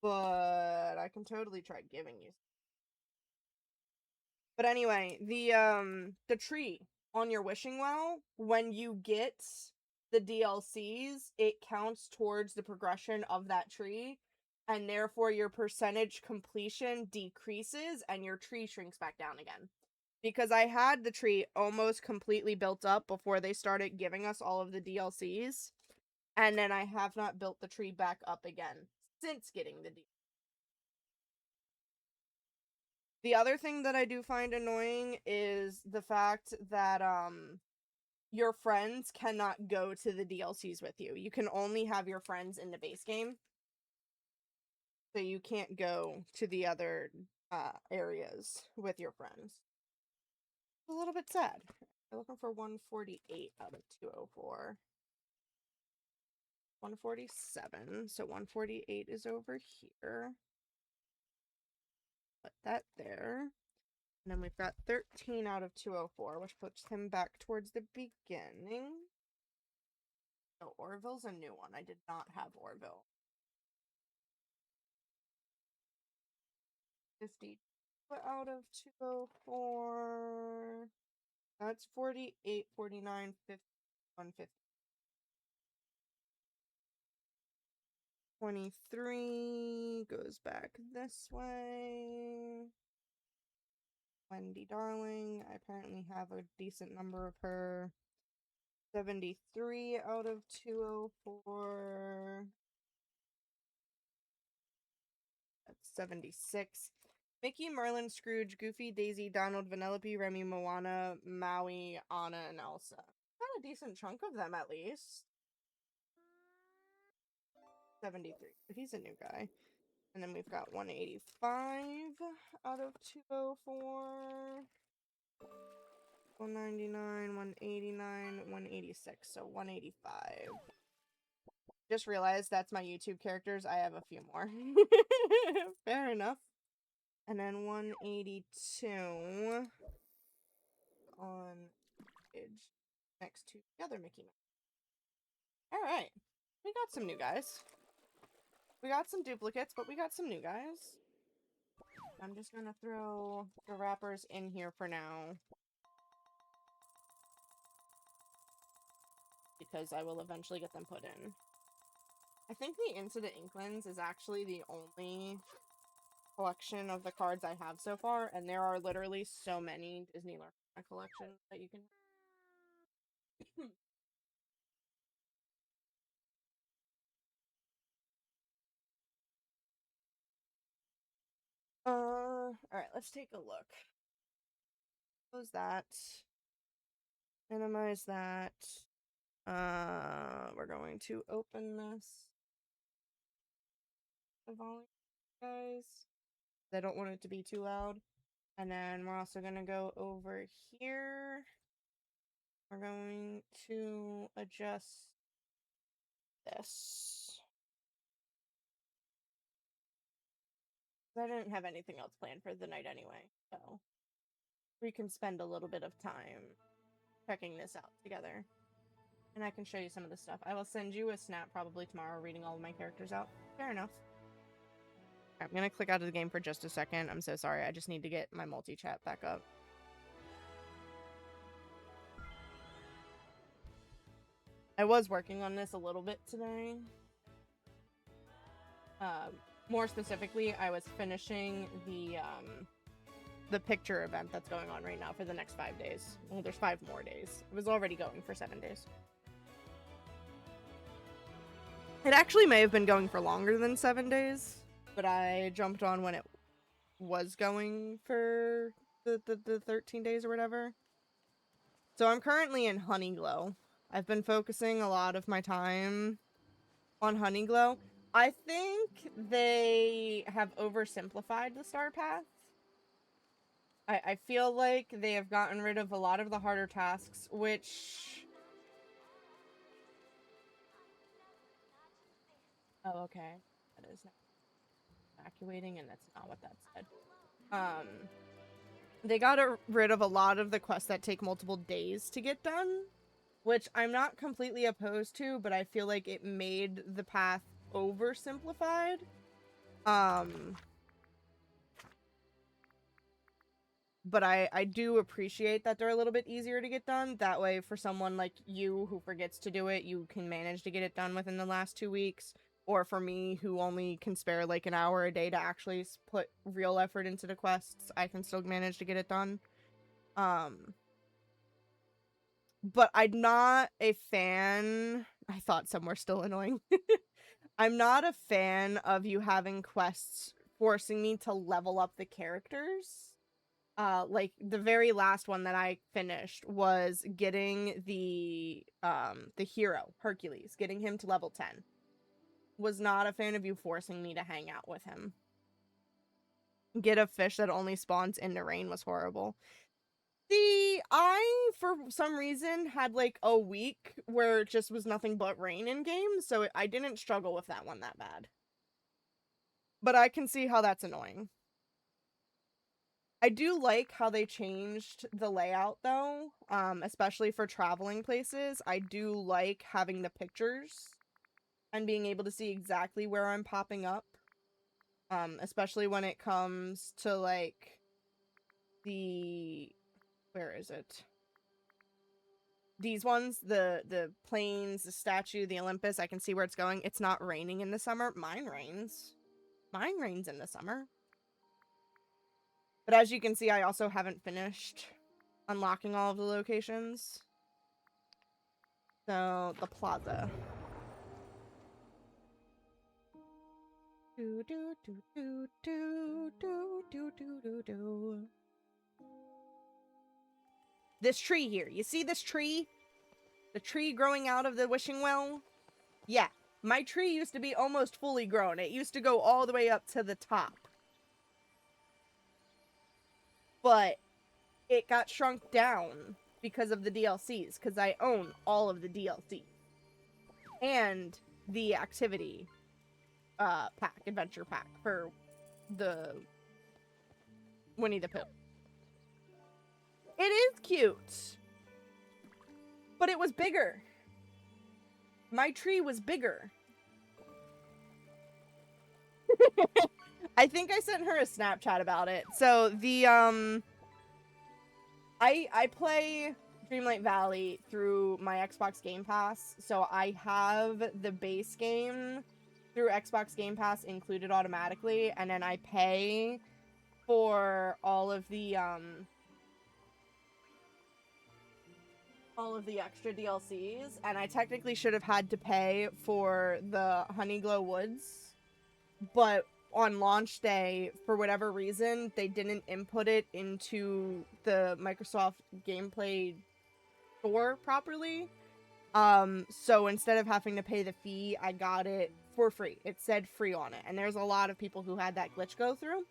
but I can totally try giving you. But anyway, the tree on your wishing well, when you get the DLCs, it counts towards the progression of that tree, and therefore your percentage completion decreases and your tree shrinks back down again. Because I had the tree almost completely built up before they started giving us all of the DLCs, and then I have not built the tree back up again since getting the DLC. The other thing that I do find annoying is the fact that, your friends cannot go to the DLCs with you. You can only have your friends in the base game. So you can't go to the other, areas with your friends. A little bit sad. I'm looking for 148 out of 204. 147. So 148 is over here. Put that there. And then we've got 13 out of 204, which puts him back towards the beginning. Oh, Orville's a new one. I did not have Orville. 50 out of 204. That's 48, 49, 50, 150. 23 goes back this way. Wendy Darling. I apparently have a decent number of her. 73 out of 204. That's 76. Mickey, Merlin, Scrooge, Goofy, Daisy, Donald, Vanellope, Remy, Moana, Maui, Anna, and Elsa. Got a decent chunk of them, at least. 73. He's a new guy. And then we've got 185 out of 204. 199, 189, 186. So 185. Just realized that's my YouTube characters. I have a few more. Fair enough. And then 182 on page next to the other Mickey Mouse. Alright. We got some new guys. We got some duplicates, but we got some new guys. I'm just gonna throw the wrappers in here for now. Because I will eventually get them put in. I think the Into the Inklands is actually the only collection of the cards I have so far, and there are literally so many Disney Lorna collections that you can... Alright, let's take a look. Close that. Minimize that. We're going to open this. The volume, guys. I don't want it to be too loud. And then we're also gonna go over here. We're going to adjust this. I didn't have anything else planned for the night anyway, so we can spend a little bit of time checking this out together. And I can show you some of the stuff. I will send you a snap probably tomorrow reading all of my characters out. Fair enough. I'm gonna click out of the game for just a second. I'm so sorry. I just need to get my multi-chat back up. I was working on this a little bit today. More specifically, I was finishing the picture event that's going on right now for the next 5 days. Well, there's 5 more days. It was already going for 7 days. It actually may have been going for longer than 7 days, but I jumped on when it was going for the 13 days or whatever. So I'm currently in Honeyglow. I've been focusing a lot of my time on Honeyglow. I think they have oversimplified the star path. I feel like they have gotten rid of a lot of the harder tasks, which... Oh, okay. That is not evacuating, and that's not what that said. They got rid of a lot of the quests that take multiple days to get done, which I'm not completely opposed to, but I feel like it made the path oversimplified. But I do appreciate that they're a little bit easier to get done. That way, for someone like you who forgets to do it, you can manage to get it done within the last 2 weeks. Or for me, who only can spare like an hour a day to actually put real effort into the quests, I can still manage to get it done. But I'm not a fan... I thought some were still annoying. I'm not a fan of you having quests forcing me to level up the characters. Like, the very last one that I finished was getting the hero, Hercules, getting him to level 10. Was not a fan of you forcing me to hang out with him. Get a fish that only spawns in the rain was horrible. I, for some reason, had like a week where it just was nothing but rain in game, so I didn't struggle with that one that bad. But I can see how that's annoying. I do like how they changed the layout, though, especially for traveling places. I do like having the pictures and being able to see exactly where I'm popping up, especially when it comes to, like, where is it? These ones, the plains, the statue, the Olympus, I can see where it's going. It's not raining in the summer. Mine rains. Mine rains in the summer. But as you can see, I also haven't finished unlocking all of the locations. So, the plaza. Do do do do do do do do do do. This tree here. You see this tree? The tree growing out of the wishing well? Yeah. My tree used to be almost fully grown. It used to go all the way up to the top. But it got shrunk down because of the DLCs, because I own all of the DLCs. And the activity pack, adventure pack for the Winnie the Pooh. It is cute. But it was bigger. My tree was bigger. I think I sent her a Snapchat about it. So the I play Dreamlight Valley through my Xbox Game Pass. So I have the base game through Xbox Game Pass included automatically, and then I pay for all of the extra DLCs, and I technically should have had to pay for the Honeyglow Woods, but on launch day, for whatever reason, they didn't input it into the Microsoft gameplay store properly. So instead of having to pay the fee, I got it for free. It said free on it, and there's a lot of people who had that glitch go through.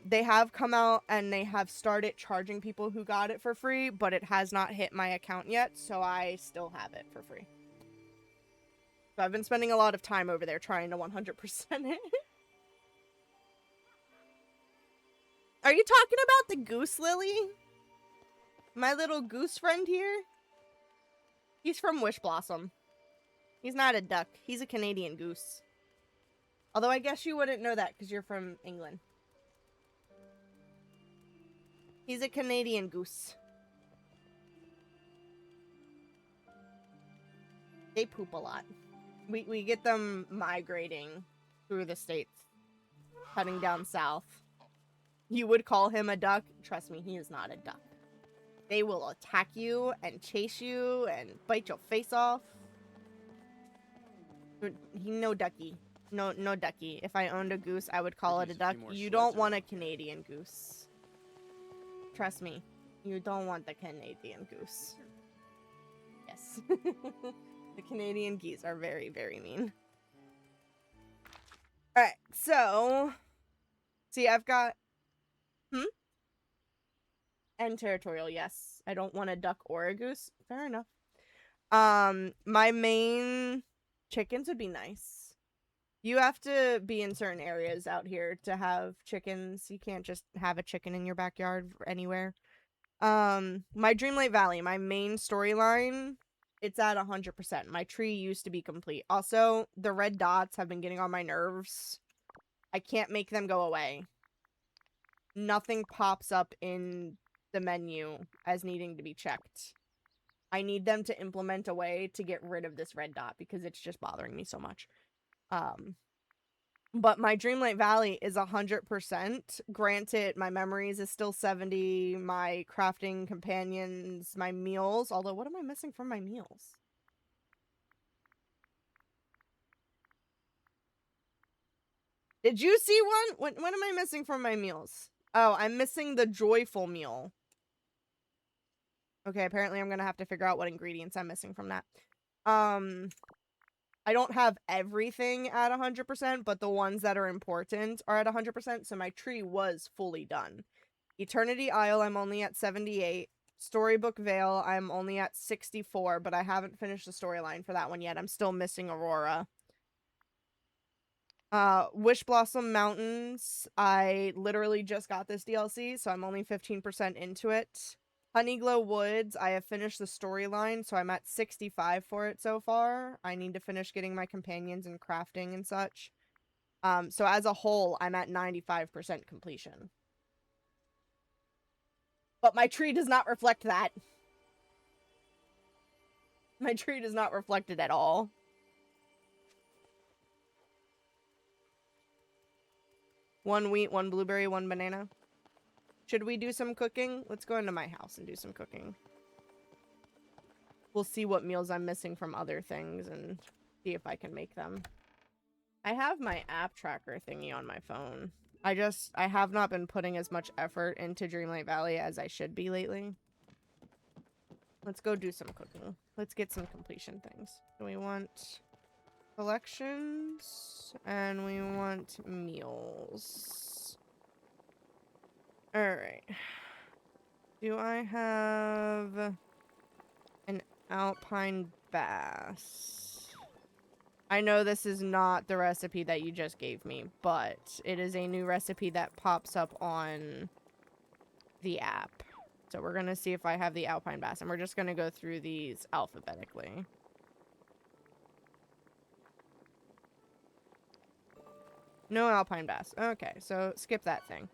They have come out and they have started charging people who got it for free, but it has not hit my account yet, so I still have it for free. So I've been spending a lot of time over there trying to 100% it. Are you talking about the goose lily? My little goose friend here? He's from Wish Blossom. He's not a duck. He's a Canadian goose. Although I guess you wouldn't know that because you're from England. He's a Canadian goose. They poop a lot. We get them migrating through the states, heading down south. You would call him a duck. Trust me, he is not a duck. They will attack you and chase you and bite your face off. He no ducky. No ducky. If I owned a goose, I would call it a duck. You don't want a Canadian goose. Trust me. You don't want the Canadian goose. Yes. The Canadian geese are very, very mean. Alright, so... See, I've got... And territorial, yes. I don't want a duck or a goose. Fair enough. My main chickens would be nice. You have to be in certain areas out here to have chickens. You can't just have a chicken in your backyard anywhere. My Dreamlight Valley, my main storyline, it's at 100%. My tree used to be complete. Also, the red dots have been getting on my nerves. I can't make them go away. Nothing pops up in the menu as needing to be checked. I need them to implement a way to get rid of this red dot because it's just bothering me so much. But my Dreamlight Valley is 100%. Granted, my memories is still 70, my crafting companions, my meals. Although, what am I missing from my meals? Did you see one? What am I missing from my meals? Oh, I'm missing the joyful meal. Okay, apparently I'm gonna have to figure out what ingredients I'm missing from that. I don't have everything at 100%, but the ones that are important are at 100%, so my tree was fully done. Eternity Isle, I'm only at 78. Storybook Vale, I'm only at 64, but I haven't finished the storyline for that one yet. I'm still missing Aurora. Wish Blossom Mountains, I literally just got this DLC, so I'm only 15% into it. Honeyglow Woods, I have finished the storyline, so I'm at 65 for it so far. I need to finish getting my companions and crafting and such. So as a whole, I'm at 95% completion. But my tree does not reflect that. My tree does not reflect it at all. One wheat, one blueberry, one banana. Should we do some cooking? Let's go into my house and do some cooking. We'll see what meals I'm missing from other things and see if I can make them. I have my app tracker thingy on my phone. I have not been putting as much effort into Dreamlight Valley as I should be lately. Let's go do some cooking. Let's get some completion things. We want collections and we want meals. Alright. Do I have an alpine bass? I know this is not the recipe that you just gave me, but it is a new recipe that pops up on the app. So we're going to see if I have the alpine bass, and we're just going to go through these alphabetically. No alpine bass. Okay, so skip that thing.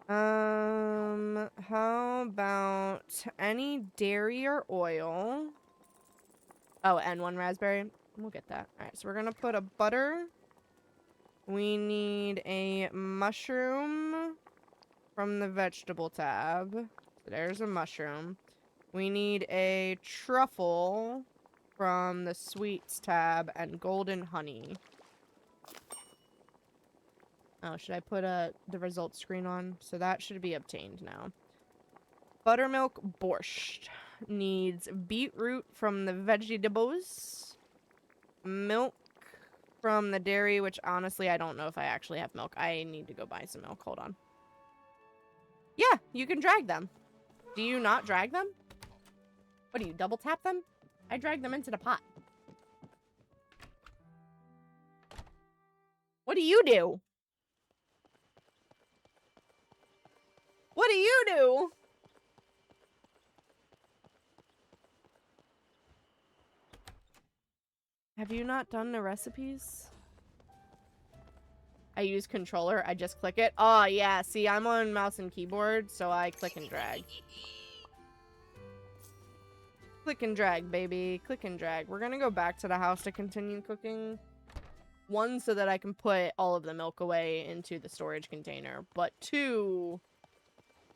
How about any dairy or oil? Oh, and one raspberry. We'll get that. Alright, so we're gonna put a butter. We need a mushroom from the vegetable tab. So there's a mushroom. We need a truffle from the sweets tab and golden honey. Oh, should I put the results screen on? So that should be obtained now. Buttermilk borscht needs beetroot from the vegetables. Milk from the dairy, which honestly, I don't know if I actually have milk. I need to go buy some milk. Hold on. Yeah, you can drag them. Do you not drag them? What do you, double tap them? I drag them into the pot. What do you do? What do you do? Have you not done the recipes? I use controller. I just click it. Oh, yeah. See, I'm on mouse and keyboard, so I click and drag. Click and drag, baby. Click and drag. We're gonna go back to the house to continue cooking. One, so that I can put all of the milk away into the storage container. But two,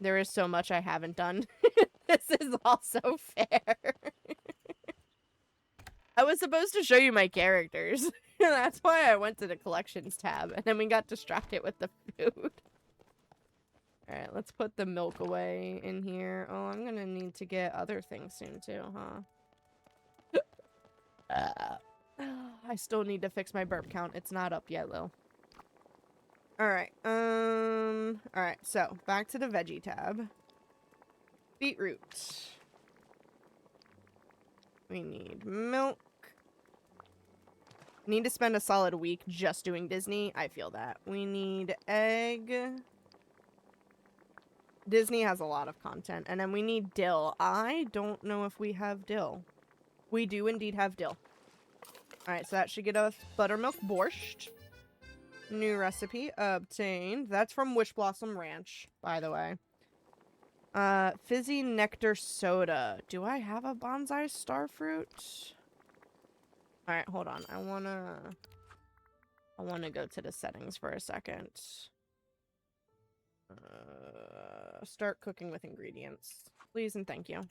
there is so much I haven't done. This is also fair. I was supposed to show you my characters. That's why I went to the collections tab. And then we got distracted with the food. Alright, let's put the milk away in here. Oh, I'm gonna need to get other things soon too, huh? I still need to fix my burp count. It's not up yet, Lil. Alright, alright, so, back to the veggie tab. Beetroot. We need milk. Need to spend a solid week just doing Disney. I feel that. We need egg. Disney has a lot of content. And then we need dill. I don't know if we have dill. We do indeed have dill. Alright, so that should get us buttermilk borscht. New recipe obtained. That's from Wish Blossom Ranch, by the way. Fizzy nectar soda. Do I have a bonsai starfruit? Alright, hold on. I wanna go to the settings for a second. Start cooking with ingredients. Please and thank you.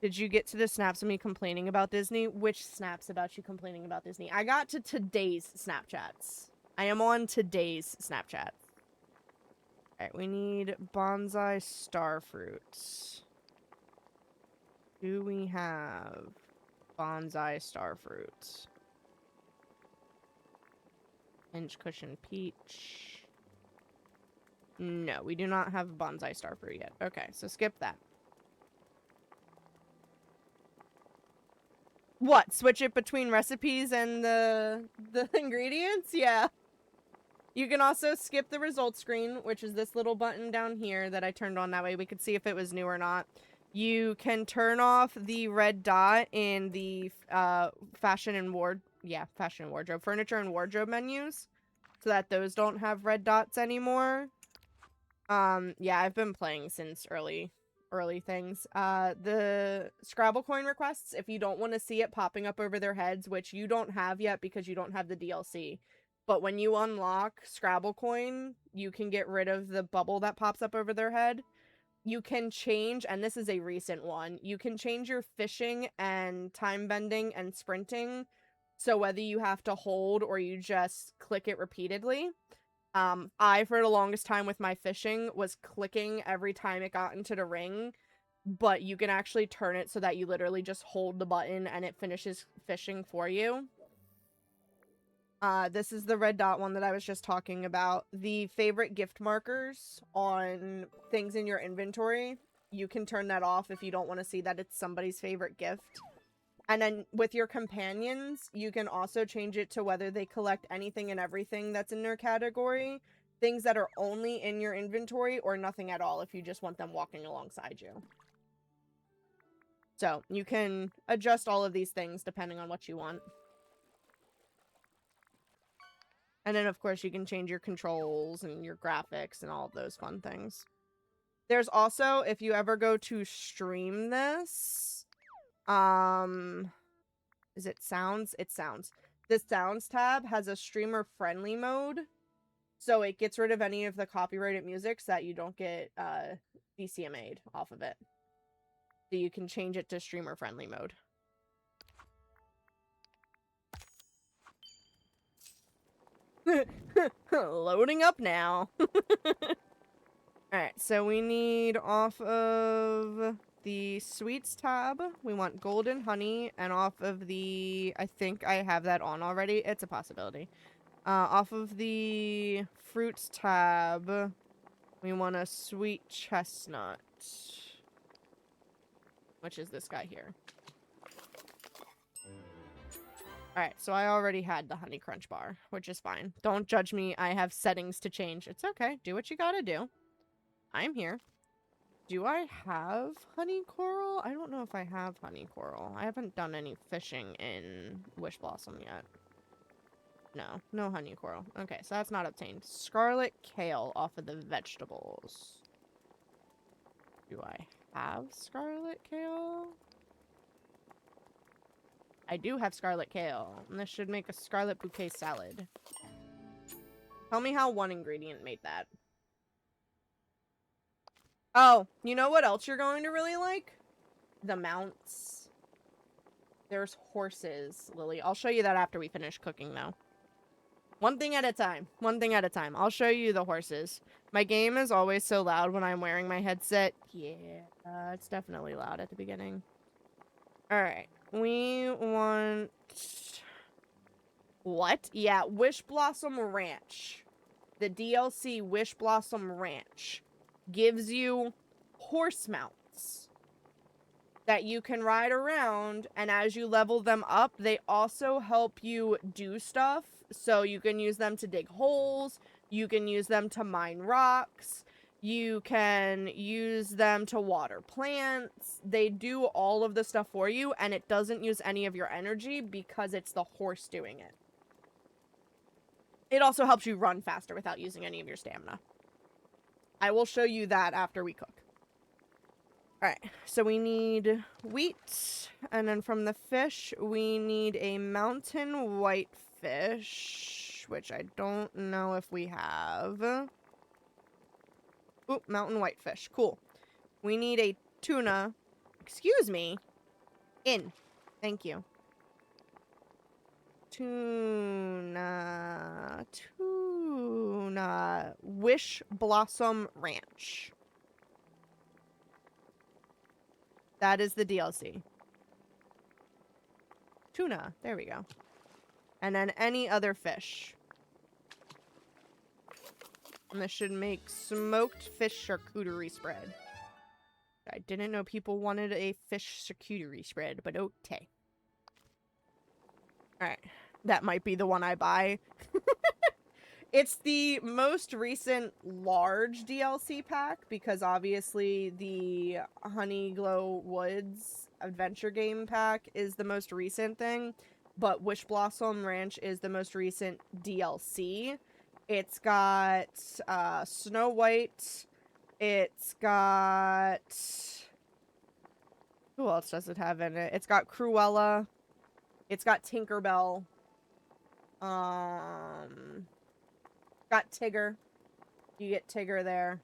Did you get to the snaps of me complaining about Disney? Which snaps about you complaining about Disney? I got to today's Snapchats. I am on today's Snapchat. Alright, we need bonsai starfruits. Do we have bonsai starfruits? Inch cushion peach. No, we do not have bonsai starfruit yet. Okay, so skip that. What? Switch it between recipes and the ingredients? Yeah. You can also skip the results screen, which is this little button down here that I turned on. That way we could see if it was new or not. You can turn off the red dot in the fashion and wardrobe, furniture and wardrobe menus, so that those don't have red dots anymore. Yeah, I've been playing since early things. The Scrabble coin requests, if you don't want to see it popping up over their heads, which you don't have yet because you don't have the DLC. But when you unlock Scrabble coin, you can get rid of the bubble that pops up over their head. You can change, and this is a recent one, you can change your fishing and time bending and sprinting. So whether you have to hold or you just click it repeatedly. I, for the longest time with my fishing, was clicking every time it got into the ring. But you can actually turn it so that you literally just hold the button and it finishes fishing for you. This is the red dot one that I was just talking about. The favorite gift markers on things in your inventory, you can turn that off if you don't want to see that it's somebody's favorite gift. And then with your companions, you can also change it to whether they collect anything and everything that's in their category. Things that are only in your inventory or nothing at all if you just want them walking alongside you. So, you can adjust all of these things depending on what you want. And then, of course, you can change your controls and your graphics and all of those fun things. There's also, if you ever go to stream this, is it sounds? It sounds. The sounds tab has a streamer friendly mode. So it gets rid of any of the copyrighted music so that you don't get DCMA'd off of it. So you can change it to streamer friendly mode. Loading up now. Alright, so we need off of the sweets tab, we want golden honey, and off of the, I think I have that on already, it's a possibility. Off of the fruits tab, we want a sweet chestnut, which is this guy here. Alright, so I already had the honey crunch bar, which is fine. Don't judge me, I have settings to change. It's okay, do what you gotta do. I'm here. Do I have honey coral? I don't know if I have honey coral. I haven't done any fishing in Wish Blossom yet. No, no honey coral. Okay, so that's not obtained. Scarlet kale off of the vegetables. Do I have scarlet kale? I do have scarlet kale, and this should make a scarlet bouquet salad. Tell me how one ingredient made that. Oh, you know what else you're going to really like? The mounts. There's horses, Lily. I'll show you that after we finish cooking, though. One thing at a time. One thing at a time. I'll show you the horses. My game is always so loud when I'm wearing my headset. Yeah, it's definitely loud at the beginning. Alright. We want... What? Yeah, Wish Blossom Ranch. The DLC Wish Blossom Ranch gives you horse mounts that you can ride around, and as you level them up, they also help you do stuff. So you can use them to dig holes, you can use them to mine rocks, you can use them to water plants. They do all of the stuff for you, and it doesn't use any of your energy because it's the horse doing it. It also helps you run faster without using any of your stamina. I will show you that after we cook. Alright, so we need wheat, and then from the fish, we need a mountain whitefish, which I don't know if we have. Oop, mountain whitefish. Cool. We need a tuna. Excuse me. Thank you. Tuna. Wish Blossom Ranch. That is the DLC. Tuna. There we go. And then any other fish. And this should make smoked fish charcuterie spread. I didn't know people wanted a fish charcuterie spread, but okay. Alright. That might be the one I buy. It's the most recent large DLC pack, because obviously the Honeyglow Woods adventure game pack is the most recent thing, but Wish Blossom Ranch is the most recent DLC. It's got Snow White, it's got... Who else does it have in it? It's got Cruella, it's got Tinkerbell, got Tigger. You get Tigger there.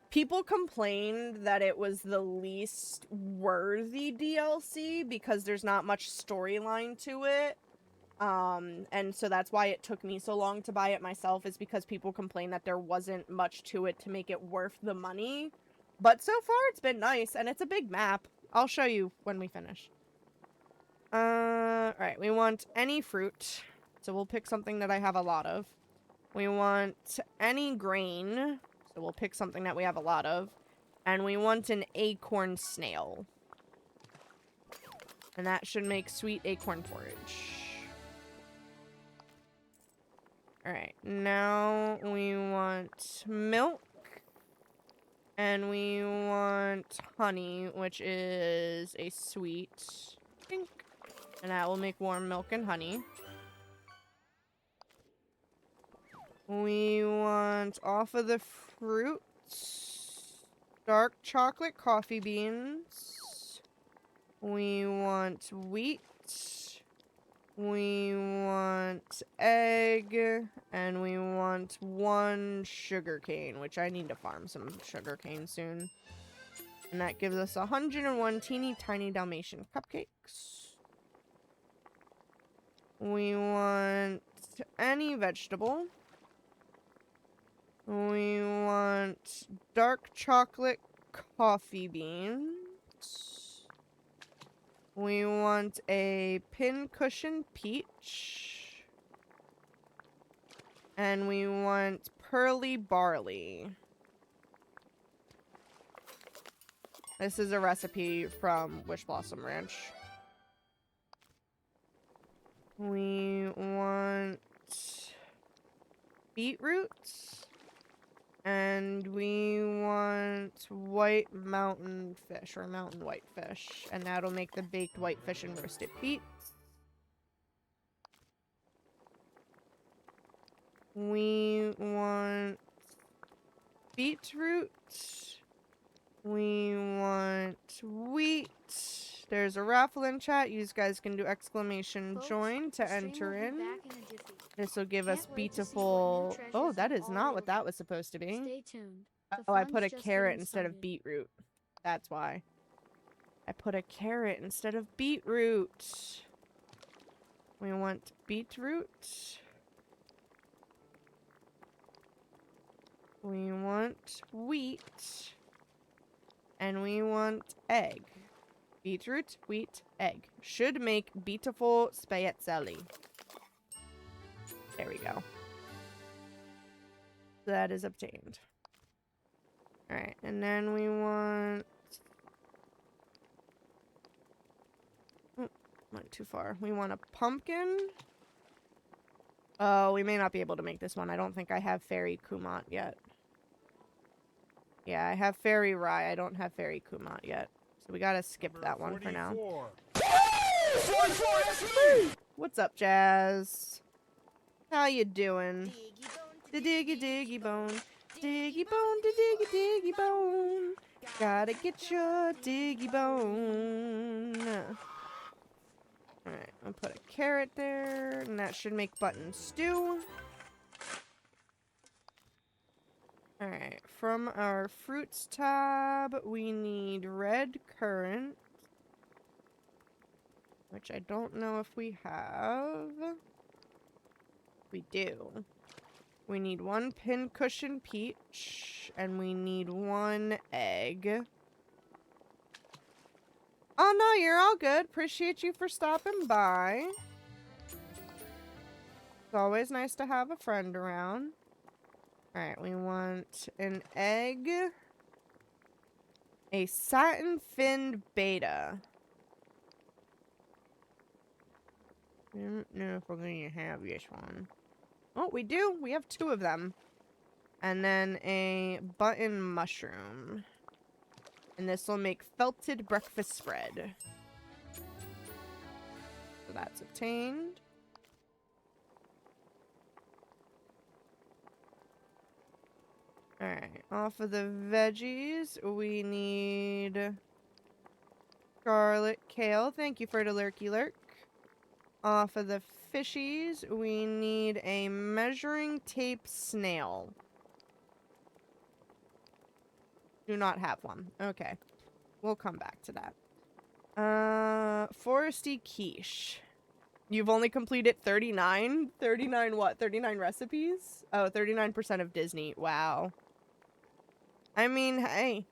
People complained that it was the least worthy DLC because there's not much storyline to it. And so that's why it took me so long to buy it myself, is because people complained that there wasn't much to it to make it worth the money. But so far it's been nice, and it's a big map. I'll show you when we finish. Alright, we want any fruit. So we'll pick something that I have a lot of. We want any grain, so we'll pick something that we have a lot of. And we want an acorn snail. And that should make sweet acorn porridge. Alright, now we want milk. And we want honey, which is a sweet drink. And that will make warm milk and honey. We want, off of the fruits, dark chocolate coffee beans. We want wheat. We want egg. And we want 1 sugarcane, which I need to farm some sugarcane soon. And that gives us 101 teeny tiny Dalmatian cupcakes. We want any vegetable. We want dark chocolate coffee beans. We want a pincushion peach. And we want pearly barley. This is a recipe from Wish Blossom Ranch. We want beetroots. And we want white mountain fish, or mountain whitefish. And that'll make the baked whitefish and roasted beets. We want beetroot. We want wheat. There's a raffle in chat. You guys can do exclamation Folks, join to the stream enter will be in. back in a jiffy. This will give us Can't wait to see what new beautiful. treasures Oh, that you've is not what already- that was supposed to be. Stay tuned. The Oh, I fun's put a just carrot getting instead of started. beetroot. That's why. I put a carrot instead of beetroot. We want beetroot. We want wheat. And we want egg. Beetroot, wheat, egg. Should make beautiful spaghetti. There we go. That is obtained. Alright, and then we want... Oh, went too far. We want a pumpkin. Oh, we may not be able to make this one. I don't think I have fairy kumot yet. Yeah, I have fairy rye. I don't have fairy kumot yet. So we gotta skip that one for now. 44. What's up, Jazz? How you doing? Diggy bone, The diggy bone. Diggy bone, the diggy bone. Gotta get your diggy bone. Alright, I'll put a carrot there, and that should make button stew. Alright, from our fruits tab, we need red currant. Which I don't know if we have. We do. We need 1 pincushion peach, and we need 1 egg. Oh no, you're all good. Appreciate you for stopping by. It's always nice to have a friend around. Alright, we want an egg. A satin finned beta. I don't know if we're going to have this one. Oh, we do. We have 2 of them. And then a button mushroom. And this will make felted breakfast spread. So that's obtained. Alright, off of the veggies, we need scarlet kale. Thank you for the lurky lurk. Off of the fishies, we need a measuring tape snail. Do not have one. Okay. We'll come back to that. Foresty quiche. You've only completed 39? 39 what? 39 recipes? Oh, 39% of Disney. Wow. I mean, hey.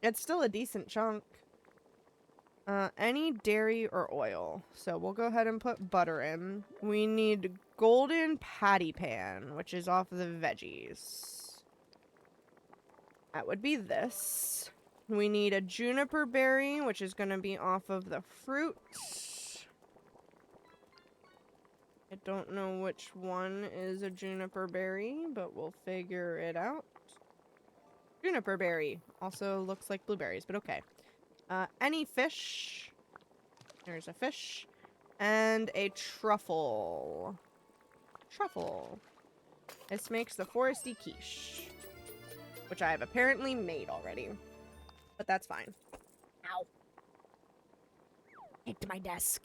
It's still a decent chunk. Any dairy or oil. So we'll go ahead and put butter in. We need golden patty pan, which is off of the veggies. That would be this. We need a juniper berry, which is going to be off of the fruit. I don't know which one is a juniper berry, but we'll figure it out. Juniper berry. Also looks like blueberries, but okay. Any fish. There's a fish. And a truffle. Truffle. This makes the foresty quiche. Which I have apparently made already. But that's fine. Ow. Take to my desk.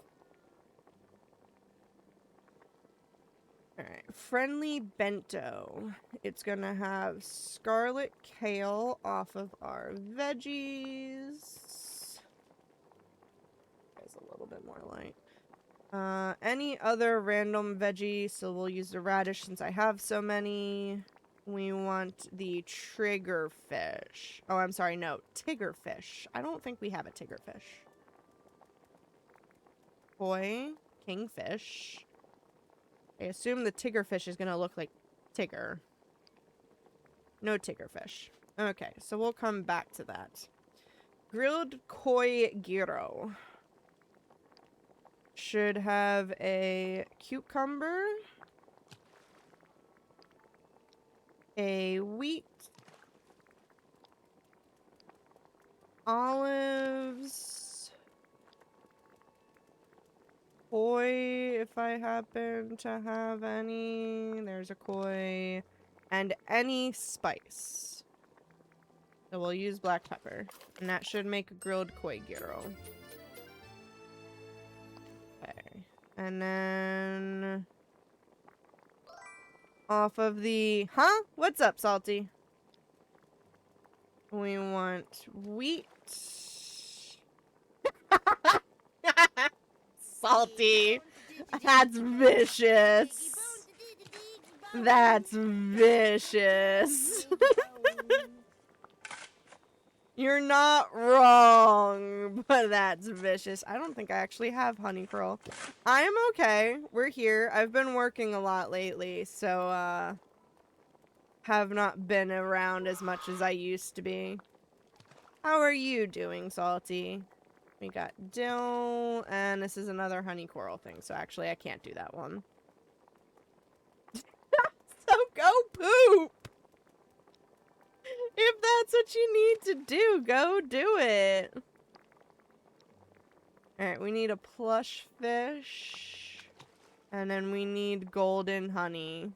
Alright. Friendly bento. It's gonna have scarlet kale off of our veggies. It's a little bit more light. Any other random veggie, so we'll use the radish since I have so many. We want the triggerfish. Oh, I'm sorry, no, tiggerfish. I don't think we have a tiggerfish. Koi, kingfish. I assume the tiggerfish is gonna look like Tigger. No tiggerfish. Okay, so we'll come back to that. Grilled koi gyro. Should have a cucumber. A wheat. Olives. Koi, if I happen to have any. There's a koi. And any spice. So we'll use black pepper. And that should make a grilled koi gyro. Okay. And then... off of the... Huh? What's up, Salty? We want wheat. Salty. That's vicious. That's vicious. You're not wrong, but that's vicious. I don't think I actually have honey pearl. I am okay. We're here. I've been working a lot lately, so, have not been around as much as I used to be. How are you doing, Salty? We got dill, and this is another honey coral thing, so actually I can't do that one. So go poop! If that's what you need to do, go do it. Alright, we need a plush fish. And then we need golden honey.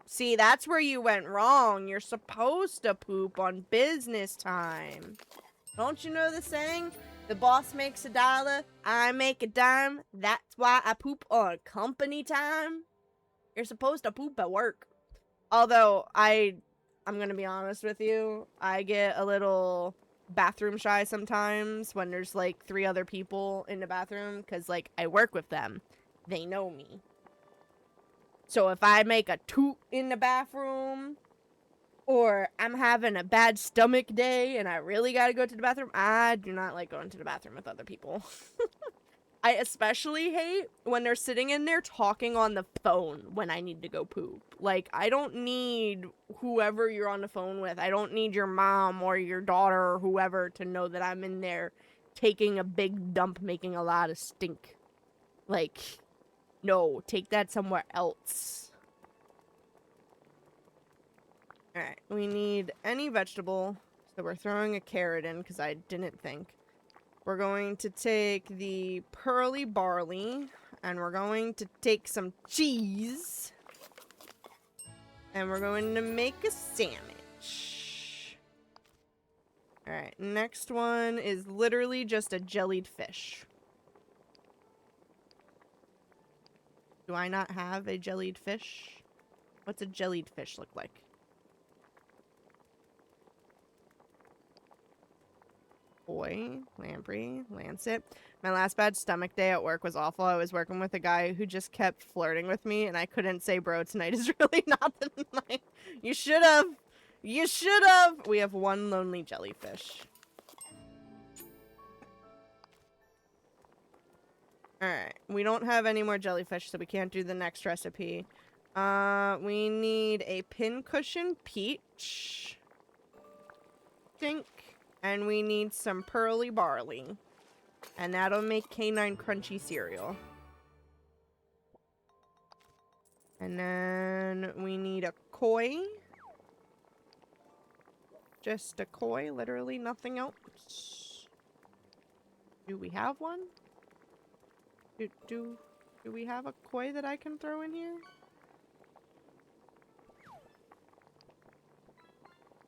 See, that's where you went wrong. You're supposed to poop on business time. Don't you know the saying? The boss makes $1, I make a dime. That's why I poop on company time. You're supposed to poop at work. Although, I'm gonna be honest with you. I get a little bathroom shy sometimes when there's like 3 other people in the bathroom. Because, like, I work with them. They know me. So if I make a toot in the bathroom, or I'm having a bad stomach day and I really gotta go to the bathroom, I do not like going to the bathroom with other people. I especially hate when they're sitting in there talking on the phone when I need to go poop. Like, I don't need whoever you're on the phone with. I don't need your mom or your daughter or whoever to know that I'm in there taking a big dump, making a lot of stink. Like, no, take that somewhere else. Alright, we need any vegetable. So we're throwing a carrot in because I didn't think. We're going to take the pearly barley. And we're going to take some cheese. And we're going to make a sandwich. Alright, next one is literally just a jellied fish. Do I not have a jellied fish? What's a jellied fish look like? Koi, lamprey, lancet. My last bad stomach day at work was awful. I was working with a guy who just kept flirting with me, and I couldn't say, bro, tonight is really not the night. You should have. You should have. We have one lonely jellyfish. Alright, we don't have any more jellyfish, so we can't do the next recipe. We need a pincushion peach. Dink. And we need some pearly barley. And that'll make canine crunchy cereal. And then we need a koi. Just a koi, literally nothing else. Do we have one? Do we have a koi that I can throw in here?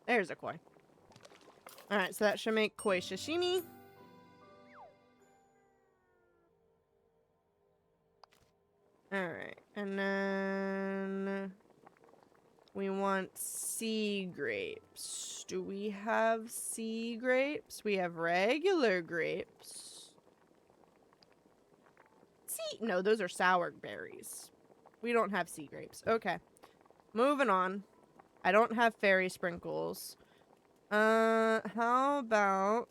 There's a koi. Alright, so that should make koi sashimi. Alright, and then we want sea grapes. Do we have sea grapes? We have regular grapes. No, those are sour berries. We don't have sea grapes. Okay. Moving on. I don't have fairy sprinkles. How about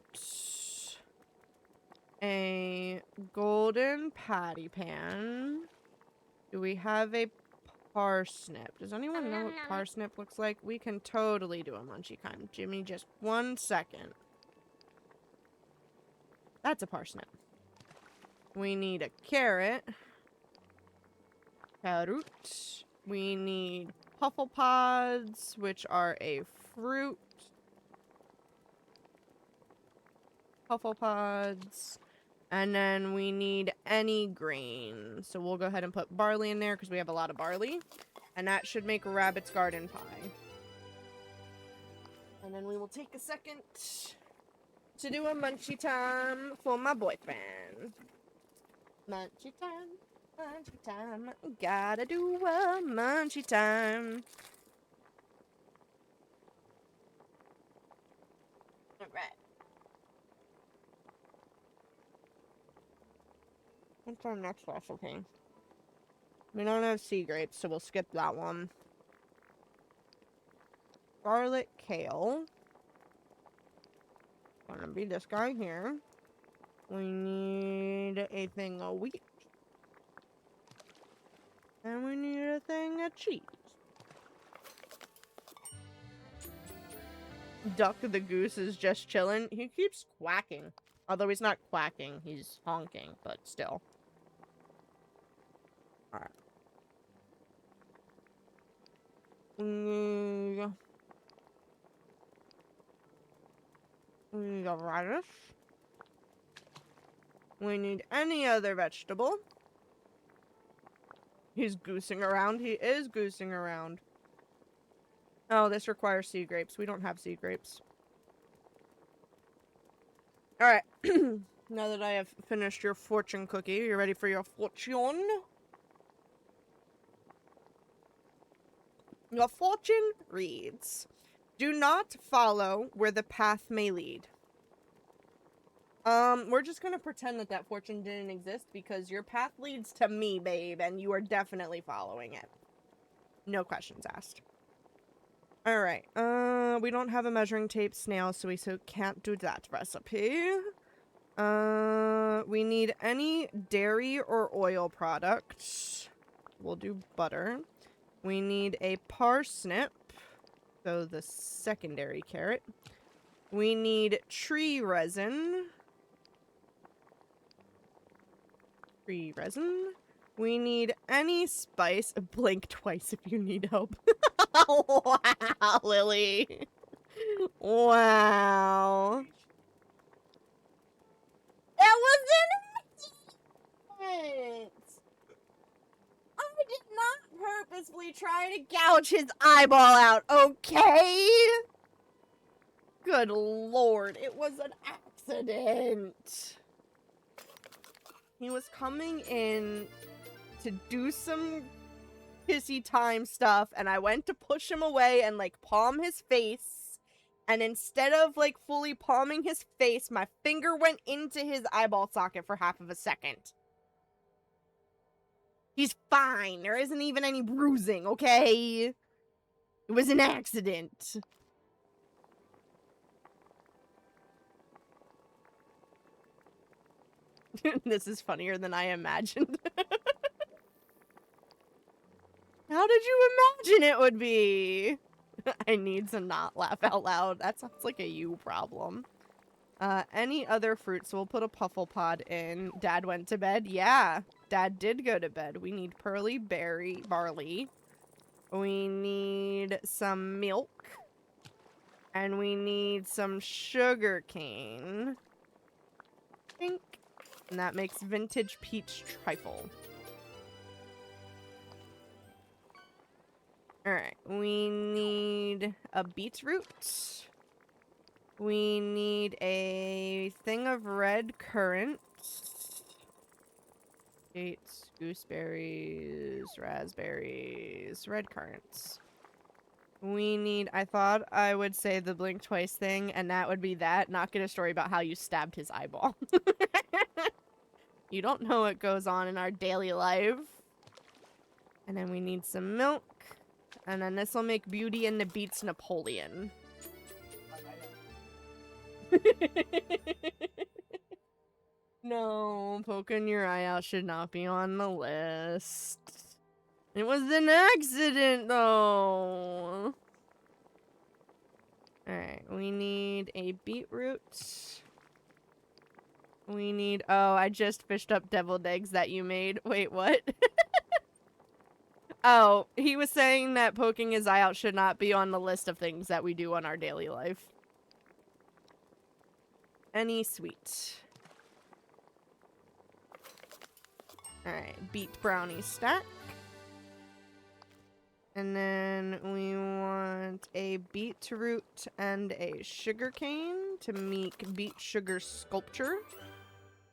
a golden patty pan? Do we have a parsnip? Does anyone know what parsnip looks like? We can totally do a munchie kind. Jimmy, just 1 second. That's a parsnip. We need a carrot. Carrot. We need puffle pods, which are a fruit. Puffle pods. And then we need any grain. So we'll go ahead and put barley in there because we have a lot of barley. And that should make a rabbit's garden pie. And then we will take a second to do a munchie time for my boyfriend. Munchie time, munchie time. Gotta do a munchie time. Alright. What's our next recipe? We don't have sea grapes, so we'll skip that one. Garlic kale. Gonna be this guy here. We need a thing of wheat. And we need a thing of cheese. Duck the goose is just chilling. He keeps quacking. Although he's not quacking, he's honking, but still. Alright. We need a radish. We need any other vegetable. He's goosing around. He is goosing around. Oh, this requires sea grapes. We don't have sea grapes. Alright. Now that I have finished your fortune cookie, you ready for your fortune? Your fortune reads, do not follow where the path may lead. We're just gonna pretend that that fortune didn't exist because your path leads to me, babe, and you are definitely following it. No questions asked. Alright, we don't have a measuring tape snail, so we can't do that recipe. We need any dairy or oil product. We'll do butter. We need a parsnip, so the secondary carrot. We need tree resin. Tree resin. We need any spice. Blink twice if you need help. Wow, Lily. Wow. That was an accident. I did not purposefully try to gouge his eyeball out, okay? Good lord, it was an accident. He was coming in to do some pissy time stuff, and I went to push him away and, like, palm his face. And instead of, like, fully palming his face, my finger went into his eyeball socket for half of a second. He's fine. There isn't even any bruising, okay? It was an accident. This is funnier than I imagined. How did you imagine it would be? I need to not laugh out loud. That sounds like a you problem. Any other fruits? So we'll put a puffle pod in. Dad went to bed? Yeah, Dad did go to bed. We need pearly barley. We need some milk. And we need some sugar cane. Think. And that makes vintage peach trifle. Alright, we need a beetroot. We need a thing of red currants. Dates, gooseberries, raspberries, red currants. We need, I thought I would say the blink twice thing, and that would be that, not get a story about how you stabbed his eyeball. You don't know what goes on in our daily life. And then we need some milk. And then this will make Beauty and the Beats Napoleon. No, poking your eye out should not be on the list. It was an accident, though. Alright, we need a beetroot. We need... Oh, I just fished up deviled eggs that you made. Wait, what? Oh, he was saying that poking his eye out should not be on the list of things that we do on our daily life. Any sweet. Alright, beet brownie stack. And then we want a beetroot and a sugarcane to make beet sugar sculpture.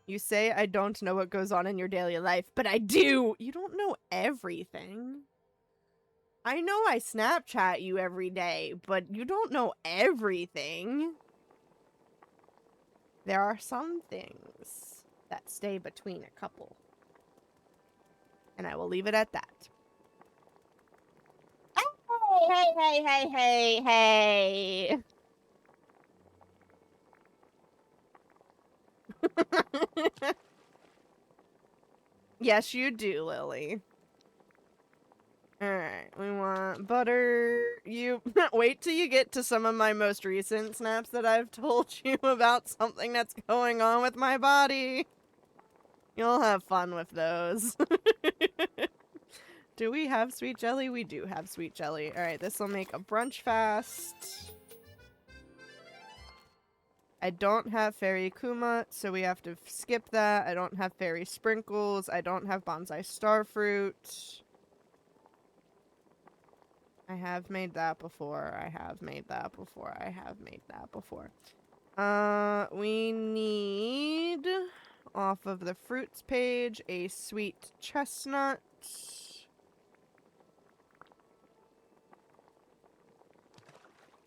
You say I don't know what goes on in your daily life, but I do! You don't know everything. I know I Snapchat you every day, but you don't know everything. There are some things that stay between a couple. And I will leave it at that. Hey. Yes, you do, Lily. Alright, we want butter. You wait till you get to some of my most recent snaps that I've told you about something that's going on with my body. You'll have fun with those. Do we have sweet jelly? We do have sweet jelly. Alright, this will make a brunch fast. I don't have fairy kumut, so we have to skip that. I don't have fairy sprinkles. I don't have bonsai starfruit. I have made that before. I have made that before. I have made that before. We need, off of the fruits page, a sweet chestnut.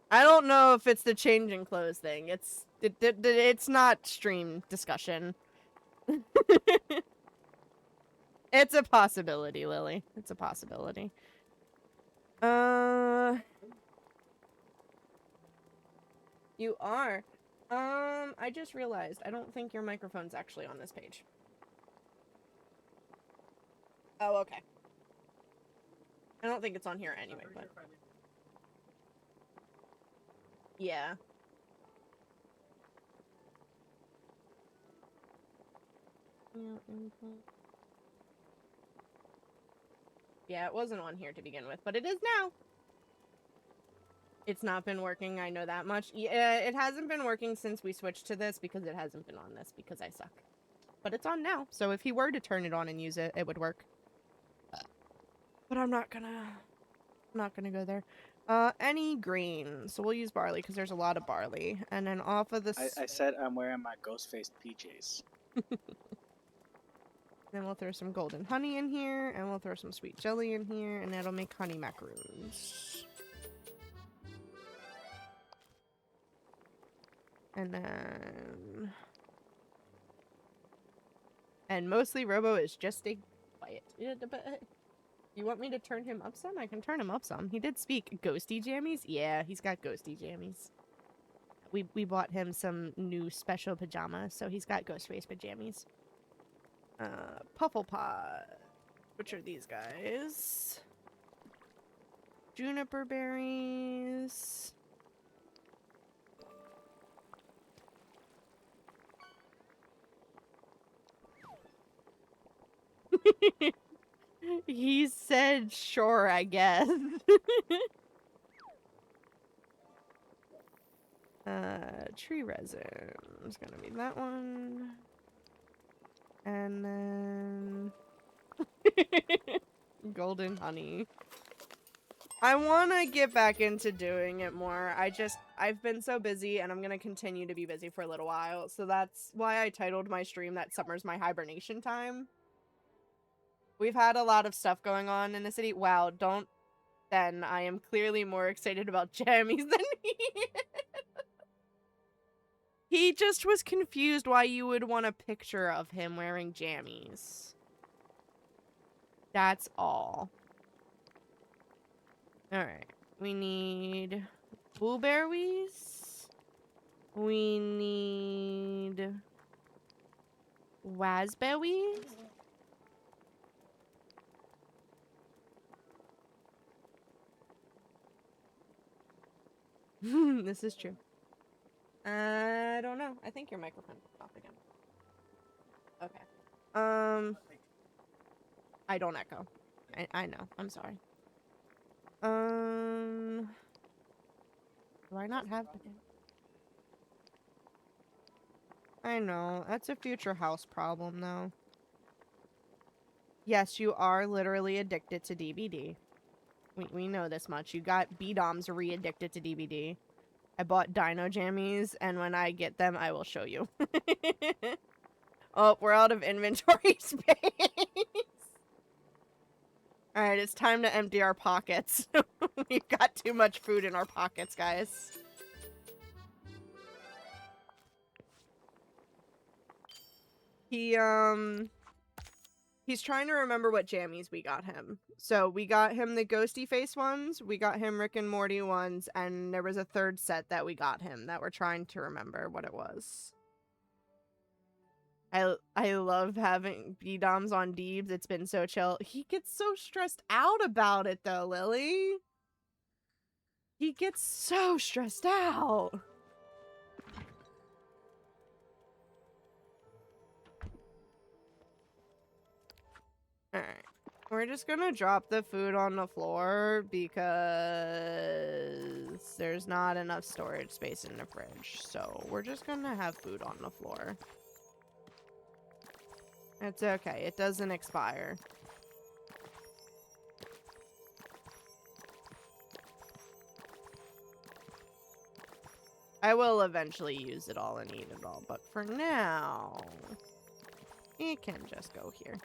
I don't know if it's the changing clothes thing. It's not stream discussion. It's a possibility, Lily. It's a possibility. You are. I just realized I don't think your microphone's actually on this page. Oh, okay. I don't think it's on here anyway, but... Yeah. Yeah, it wasn't on here to begin with, but it is now. It's not been working, I know that much. Yeah, it hasn't been working since we switched to this because it hasn't been on this because I suck. But it's on now, so if he were to turn it on and use it, it would work. But I'm not gonna go there. Any green. So we'll use barley because there's a lot of barley. And then off of this... I said I'm wearing my ghost-faced PJs. Then we'll throw some golden honey in here, and we'll throw some sweet jelly in here, and that'll make honey macaroons. And then... And mostly Robo is just stay quiet. You want me to turn him up some? I can turn him up some. He did speak ghosty jammies. Yeah, he's got ghosty jammies. We bought him some new special pajamas, so he's got ghost face pajamas. Pufflepot. Which are these guys? Juniper berries. He said, sure, I guess. Tree resin is gonna be that one. And then... golden honey. I want to get back into doing it more. I've been so busy and I'm going to continue to be busy for a little while. So that's why I titled my stream that Summer's My Hibernation Time. We've had a lot of stuff going on in the city. Wow, don't... Then I am clearly more excited about jammies than he is. He just was confused why you would want a picture of him wearing jammies. That's all. Alright. We need blueberries. We need raspberries. This is true. I don't know. I think your microphone is off again. Okay. I don't echo. I know. I'm sorry. Do I not have... I know. That's a future house problem, though. Yes, you are literally addicted to DVD. We know this much. You got B-Doms re-addicted to DVD. I bought Dino Jammies, and when I get them, I will show you. Oh, we're out of inventory space. Alright, it's time to empty our pockets. We've got too much food in our pockets, guys. He's trying to remember what jammies we got him. So we got him the Ghosty Face ones, we got him Rick and Morty ones, and there was a third set that we got him that we're trying to remember what it was. I love having B-Doms on Deebs. It's been so chill. He gets so stressed out about it though, Lily. He gets so stressed out. Alright. We're just gonna drop the food on the floor because there's not enough storage space in the fridge. So we're just gonna have food on the floor. It's okay. It doesn't expire. I will eventually use it all and eat it all, but for now, it can just go here.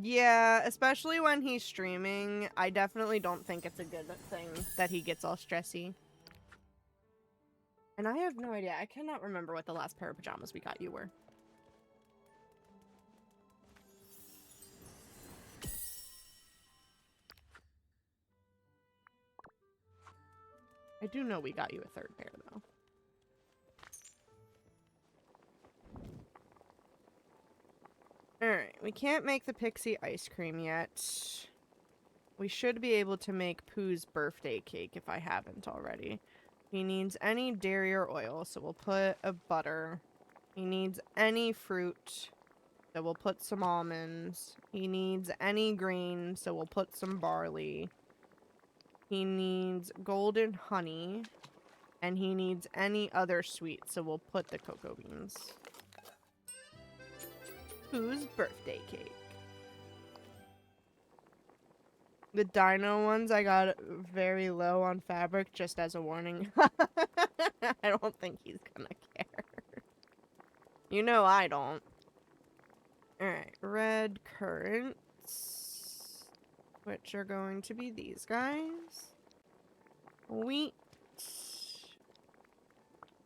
Yeah, especially when he's streaming, I definitely don't think it's a good thing that he gets all stressy. And I have no idea. I cannot remember what the last pair of pajamas we got you were. I do know we got you a third pair, though. Alright, we can't make the pixie ice cream yet. We should be able to make Pooh's birthday cake if I haven't already. He needs any dairy or oil, so we'll put a butter. He needs any fruit, so we'll put some almonds. He needs any green, so we'll put some barley. He needs golden honey, and he needs any other sweet, so we'll put the cocoa beans. Whose birthday cake? The dino ones I got very low on fabric, just as a warning. I don't think he's gonna care. You know I don't. Alright, red currants, which are going to be these guys. Wheat,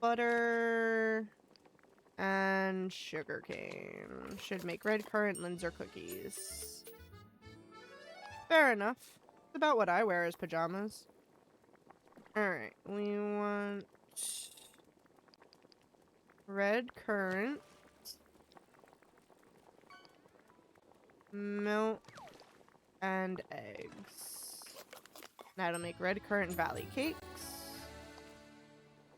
butter, and sugarcane. Should make red currant Linzer cookies. Fair enough. It's about what I wear as pajamas. Alright, we want red currant, milk, and eggs. That'll make red currant valley cakes.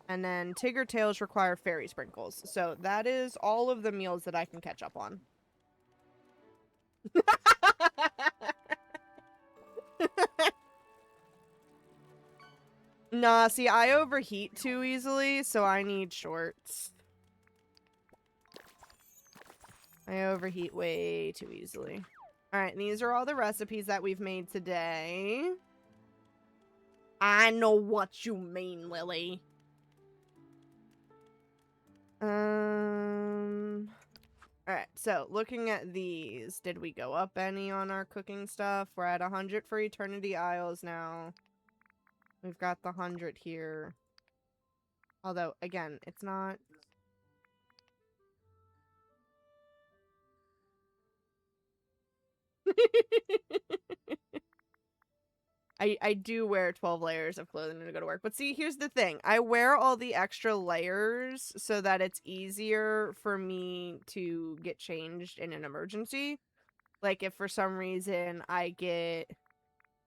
And then Tigger tails require fairy sprinkles. So that is all of the meals that I can catch up on. Nah, see, I overheat too easily, so I need shorts. I overheat way too easily. Alright, these are all the recipes that we've made today. I know what you mean, Lily. Alright, so looking at these, did we go up any on our cooking stuff? We're at 100 for Eternity Isles now. We've got the 100 here. Although, again, it's not... I do wear 12 layers of clothing to go to work. But see, here's the thing. I wear all the extra layers so that it's easier for me to get changed in an emergency. Like, if for some reason I get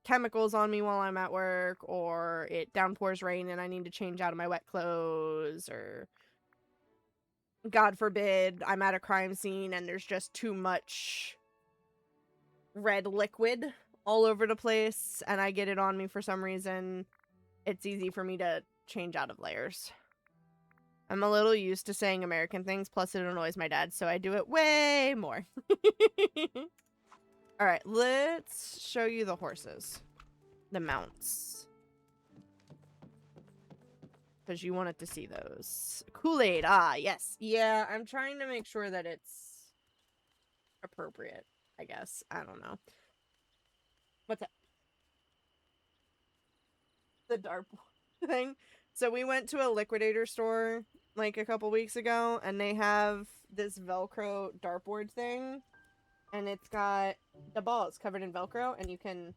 chemicals on me while I'm at work, or it downpours rain and I need to change out of my wet clothes, or God forbid I'm at a crime scene and there's just too much red liquid all over the place and I get it on me for some reason, it's easy for me to change out of layers. I'm a little used to saying American things, plus it annoys my dad, so I do it way more. Alright, let's show you the horses. The mounts. Because you wanted to see those. Kool-Aid, ah, yes. Yeah, I'm trying to make sure that it's appropriate, I guess. I don't know. What's that? The dartboard thing. So we went to a liquidator store like a couple weeks ago, and they have this Velcro dartboard thing, and it's got the balls covered in Velcro, and you can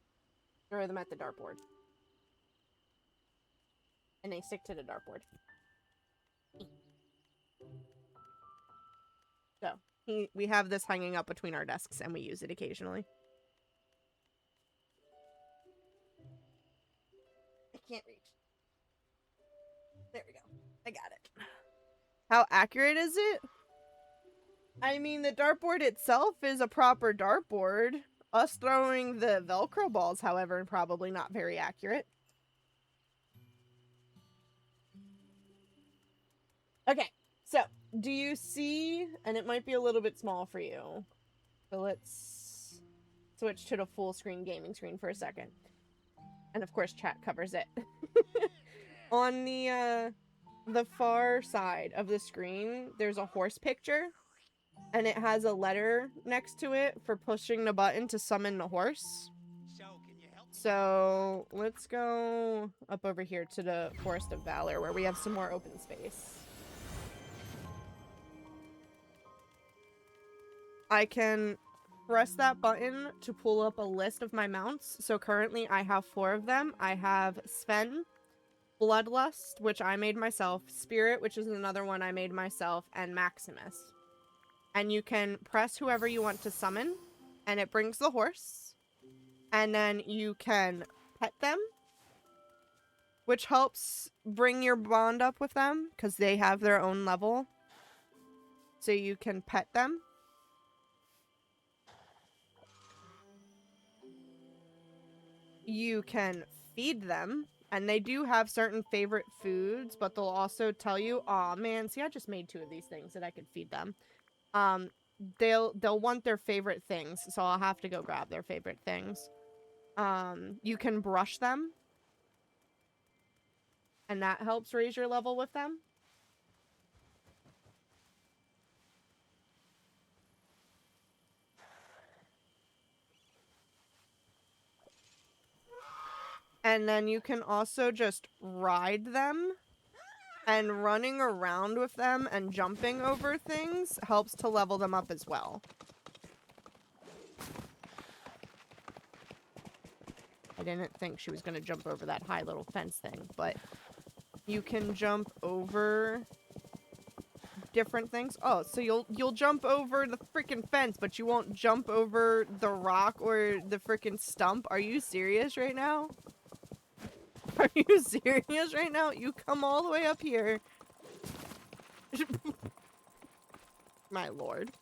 throw them at the dartboard. And they stick to the dartboard. So, we have this hanging up between our desks, and we use it occasionally. I can't reach. There we go. I got it. How accurate is it? I mean, the dartboard itself is a proper dartboard. Us throwing the Velcro balls, however, probably not very accurate. Okay, so, do you see, and it might be a little bit small for you, so let's switch to the full screen gaming screen for a second. And of course, chat covers it. On the far side of the screen, there's a horse picture, and it has a letter next to it for pushing the button to summon the horse. So, let's go up over here to the Forest of Valor, where we have some more open space. I can press that button to pull up a list of my mounts. So currently I have 4 of them. I have Sven, Bloodlust, which I made myself, Spirit, which is another one I made myself, and Maximus. And you can press whoever you want to summon, and it brings the horse. And then you can pet them, which helps bring your bond up with them, because they have their own level. So you can pet them. You can feed them, and they do have certain favorite foods, but they'll also tell you, aw man, see, I just made 2 of these things that I could feed them. They'll want their favorite things, so I'll have to go grab their favorite things. You can brush them, and that helps raise your level with them. And then you can also just ride them, and running around with them and jumping over things helps to level them up as well. I didn't think she was going to jump over that high little fence thing, but you can jump over different things. Oh, so you'll jump over the freaking fence, but you won't jump over the rock or the freaking stump. Are you serious right now? Are you serious right now? You come all the way up here. My lord.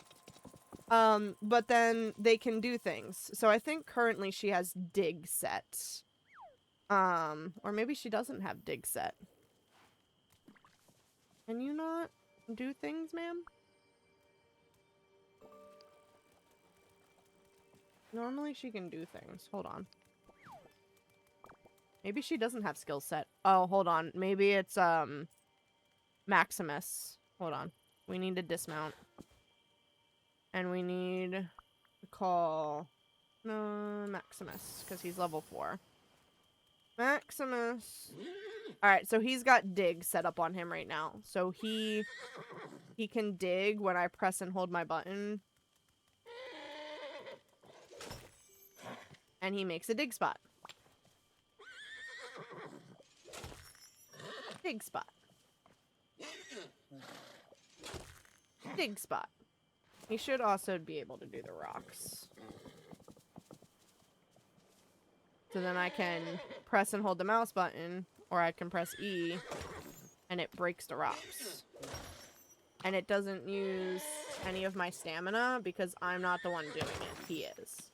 But then they can do things. So I think currently she has dig set. Or maybe she doesn't have dig set. Can you not do things, ma'am? Normally she can do things. Hold on. Maybe she doesn't have skill set. Oh, hold on. Maybe it's, Maximus. Hold on. We need to dismount. And we need to call... No, Maximus, because he's level 4. Maximus. Alright, so he's got dig set up on him right now. So he can dig when I press and hold my button. And he makes a dig spot. Dig spot. Dig spot. He should also be able to do the rocks. So then I can press and hold the mouse button, or I can press E, and it breaks the rocks. And it doesn't use any of my stamina, because I'm not the one doing it. He is.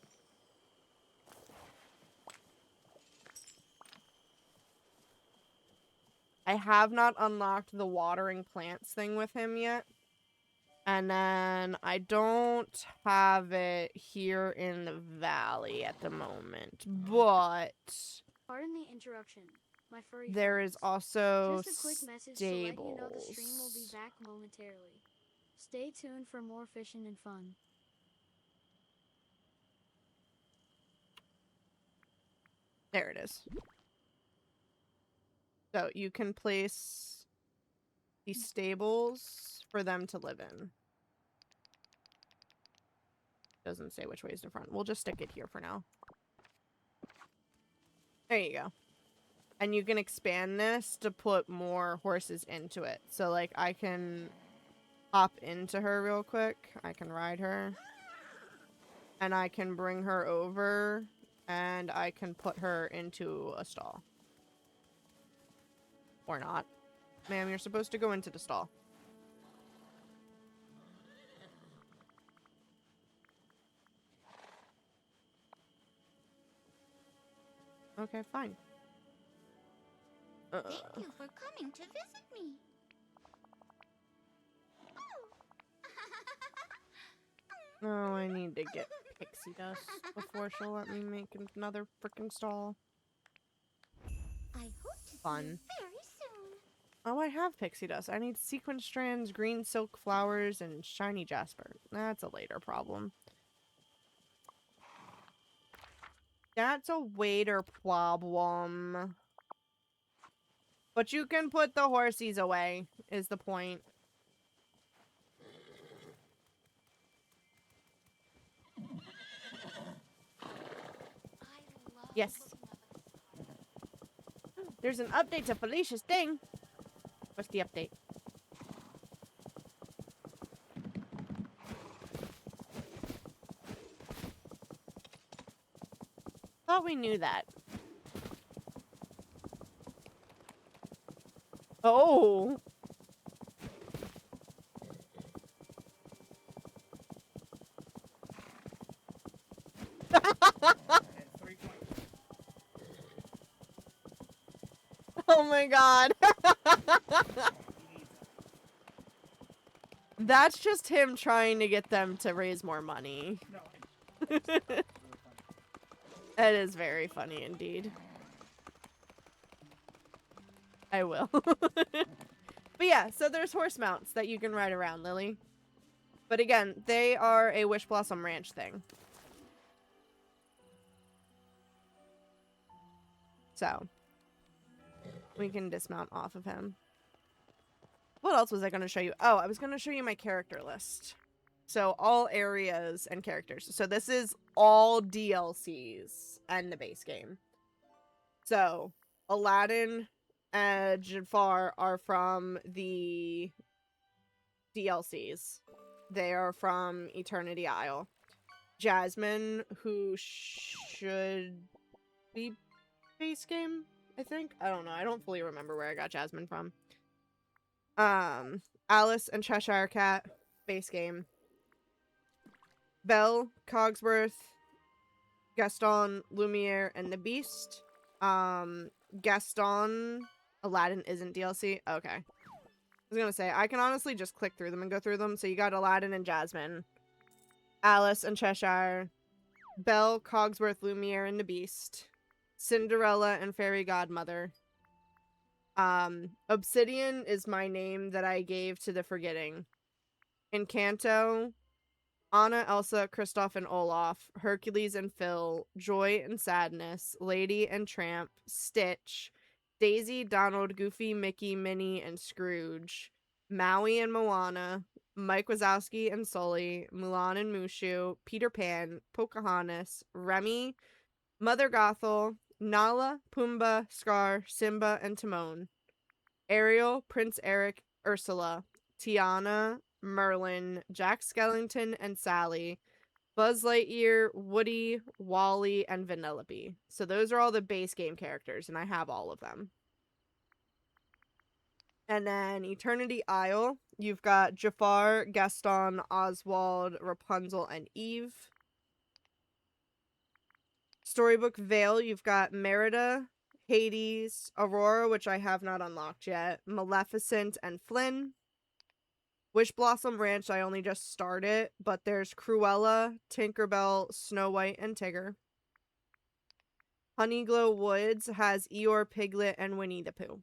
I have not unlocked the watering plants thing with him yet. And then I don't have it here in the valley at the moment. But Pardon the interruption, my furry there friends. is also Just a quick message to let you know the stream will be stables. back momentarily. Stay tuned for more fishing and fun. There it is. So you can place these stables for them to live in. Doesn't say which way is in front. We'll just stick it here for now. There you go. And you can expand this to put more horses into it. So, like, I can hop into her real quick. I can ride her. And I can bring her over. And I can put her into a stall. Or not. Ma'am, you're supposed to go into the stall. Okay, fine. Thank you for coming to visit me. Oh, I need to get pixie dust before she'll let me make another freaking stall. I hope to Fun. see you very soon. Oh, I have pixie dust. I need sequin strands, green silk flowers, and shiny jasper. That's a later problem. That's a waiter problem. But you can put the horsies away, is the point. Yes. There's an update to Felicia's thing. What's the update? Thought we knew that. Oh. Oh my god. That's just him trying to get them to raise more money. That is very funny indeed. I will. But yeah, so there's horse mounts that you can ride around, Lily. But again, they are a Wish Blossom Ranch thing. So, we can dismount off of him. What else was I going to show you? Oh, I was going to show you my character list. So, all areas and characters. So, this is all DLCs and the base game. So, Aladdin and Jafar are from the DLCs. They are from Eternity Isle. Jasmine, who should be base game, I think. I don't know. I don't fully remember where I got Jasmine from. Alice and Cheshire Cat, base game. Belle, Cogsworth, Gaston, Lumiere, and the Beast. Gaston, Aladdin isn't DLC. Okay. I was gonna say, I can honestly just click through them and go through them. So you got Aladdin and Jasmine. Alice and Cheshire. Belle, Cogsworth, Lumiere, and the Beast. Cinderella and Fairy Godmother. Obsidian is my name that I gave to the Forgetting. Encanto, Anna, Elsa, Kristoff, and Olaf. Hercules and Phil. Joy and Sadness. Lady and Tramp. Stitch. Daisy, Donald, Goofy, Mickey, Minnie, and Scrooge. Maui and Moana. Mike Wazowski and Sully. Mulan and Mushu. Peter Pan. Pocahontas. Remy. Mother Gothel. Nala, Pumbaa, Scar, Simba, and Timon. Ariel, Prince Eric, Ursula. Tiana, Merlin, Jack Skellington, and Sally. Buzz Lightyear, Woody, Wally, and Vanellope. So those are all the base game characters, and I have all of them. And then Eternity Isle, you've got Jafar, Gaston, Oswald, Rapunzel, and Eve. Storybook Vale, you've got Merida, Hades, Aurora, which I have not unlocked yet, Maleficent, and Flynn. Wish Blossom Ranch, I only just started, but there's Cruella, Tinkerbell, Snow White, and Tigger. Honeyglow Woods has Eeyore, Piglet, and Winnie the Pooh.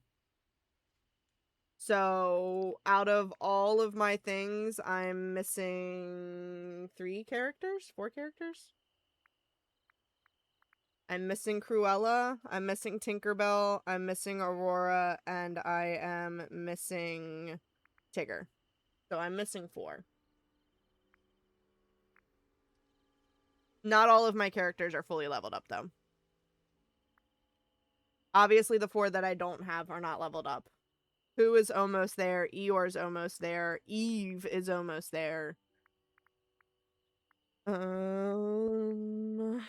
So, out of all of my things, I'm missing 4 characters? I'm missing Cruella, I'm missing Tinkerbell, I'm missing Aurora, and I am missing Tigger. So I'm missing 4. Not all of my characters are fully leveled up, though. Obviously, the 4 that I don't have are not leveled up. Pooh is almost there, Eeyore's almost there, Eve is almost there.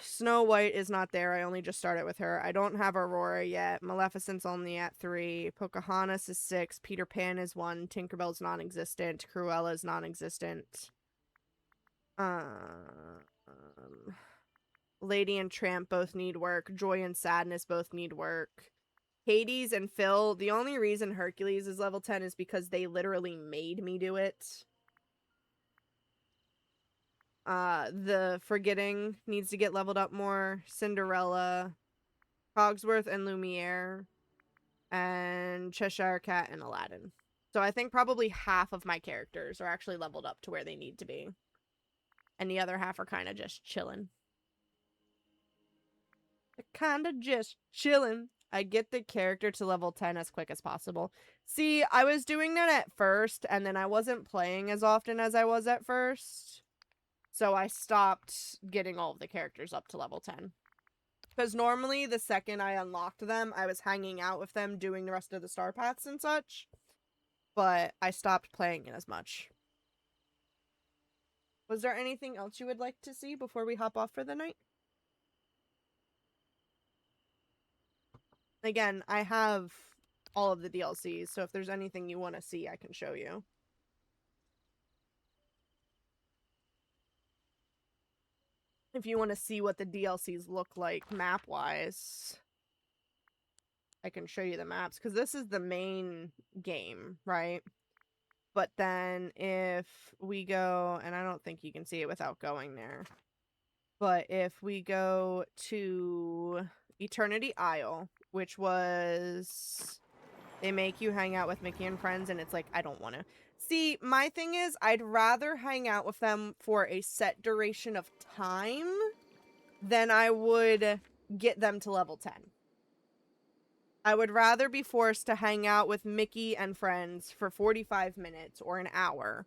Snow White is not there. I only just started with her. I don't have Aurora yet. Maleficent's only at 3. Pocahontas is 6. Peter Pan is 1. Tinkerbell's non-existent. Cruella's non-existent. Lady and Tramp both need work. Joy and Sadness both need work. Hades and Phil, the only reason Hercules is level 10 is because they literally made me do it. The Forgetting needs to get leveled up more. Cinderella, Cogsworth and Lumiere, and Cheshire Cat and Aladdin. So I think probably half of my characters are actually leveled up to where they need to be. And the other half are kind of just chilling. They're kind of just chilling. I get the character to level 10 as quick as possible. See, I was doing that at first, and then I wasn't playing as often as I was at first. So I stopped getting all of the characters up to level 10. Because normally, the second I unlocked them, I was hanging out with them, doing the rest of the star paths and such. But I stopped playing it as much. Was there anything else you would like to see before we hop off for the night? Again, I have all of the DLCs, so if there's anything you want to see, I can show you. If you want to see what the DLCs look like map-wise, I can show you the maps, because this is the main game, right? But then if we go, and I don't think you can see it without going there, but if we go to Eternity Isle, which was, they make you hang out with Mickey and friends, and it's like, I don't want to. See, my thing is, I'd rather hang out with them for a set duration of time than I would get them to level 10. I would rather be forced to hang out with Mickey and friends for 45 minutes or an hour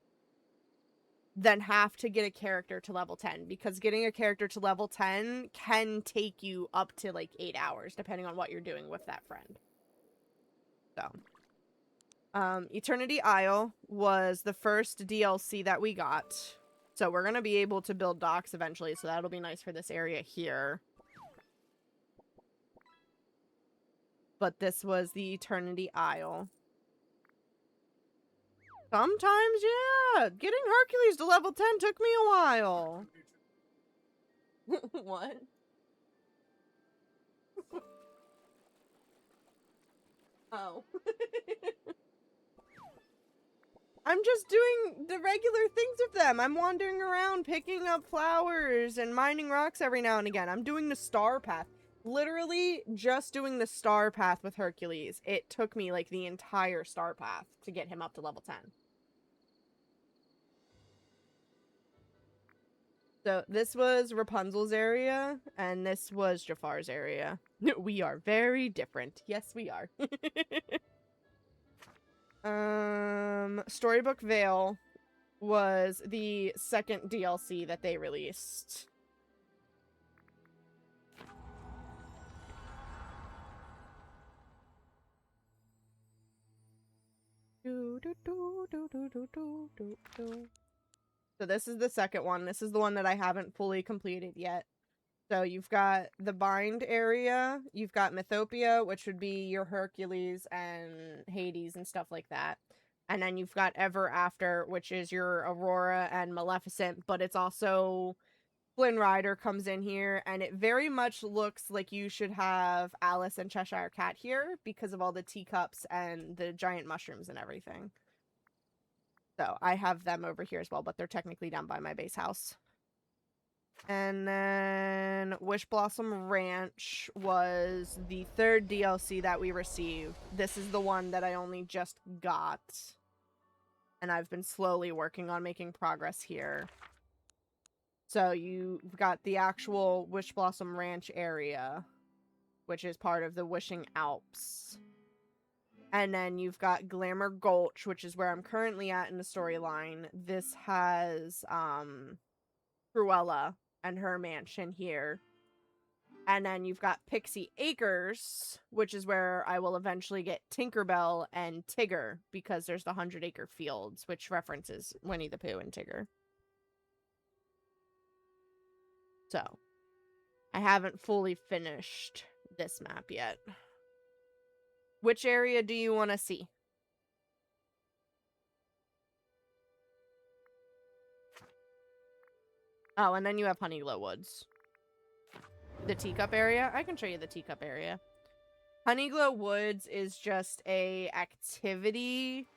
than have to get a character to level 10, because getting a character to level 10 can take you up to like 8 hours depending on what you're doing with that friend. So, Eternity Isle was the first DLC that we got. So we're going to be able to build docks eventually, so that'll be nice for this area here. But this was the Eternity Isle. Sometimes, yeah. Getting Hercules to level 10 took me a while. What? Oh. I'm just doing the regular things with them. I'm wandering around picking up flowers and mining rocks every now and again. I'm doing the star path. Literally just doing the star path with Hercules. It took me like the entire star path to get him up to level 10. So this was Rapunzel's area, and this was Jafar's area. We are very different. Yes, we are. Storybook Vale was the second DLC that they released. So this is the second one. This is the one that I haven't fully completed yet. So you've got the Bind area, you've got Mythopia, which would be your Hercules and Hades and stuff like that. And then you've got Ever After, which is your Aurora and Maleficent, but it's also Flynn Rider comes in here, and it very much looks like you should have Alice and Cheshire Cat here because of all the teacups and the giant mushrooms and everything. So I have them over here as well, but they're technically down by my base house. And then Wish Blossom Ranch was the third DLC that we received. This is the one that I only just got. And I've been slowly working on making progress here. So you've got the actual Wish Blossom Ranch area, which is part of the Wishing Alps. And then you've got Glamour Gulch, which is where I'm currently at in the storyline. This has Cruella and her mansion here. And then you've got Pixie Acres, which is where I will eventually get Tinkerbell and Tigger, because there's the 100-acre fields, which references Winnie the Pooh and Tigger. So, I haven't fully finished this map yet. Which area do you want to see? Oh, and then you have Honeyglow Woods. The teacup area? I can show you the teacup area. Honeyglow Woods is just a activity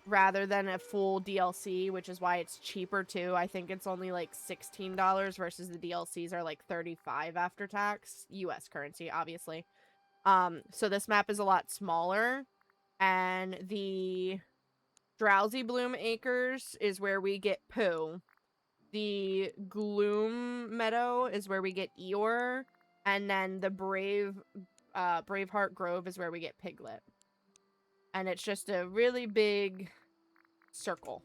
rather than a full DLC, which is why it's cheaper too. I think it's only like $16 versus the DLCs are like $35 after tax. US currency, obviously. So this map is a lot smaller, and the Drowsy Bloom Acres is where we get Pooh. The Gloom Meadow is where we get Eeyore, and then the Braveheart Grove is where we get Piglet. And it's just a really big circle.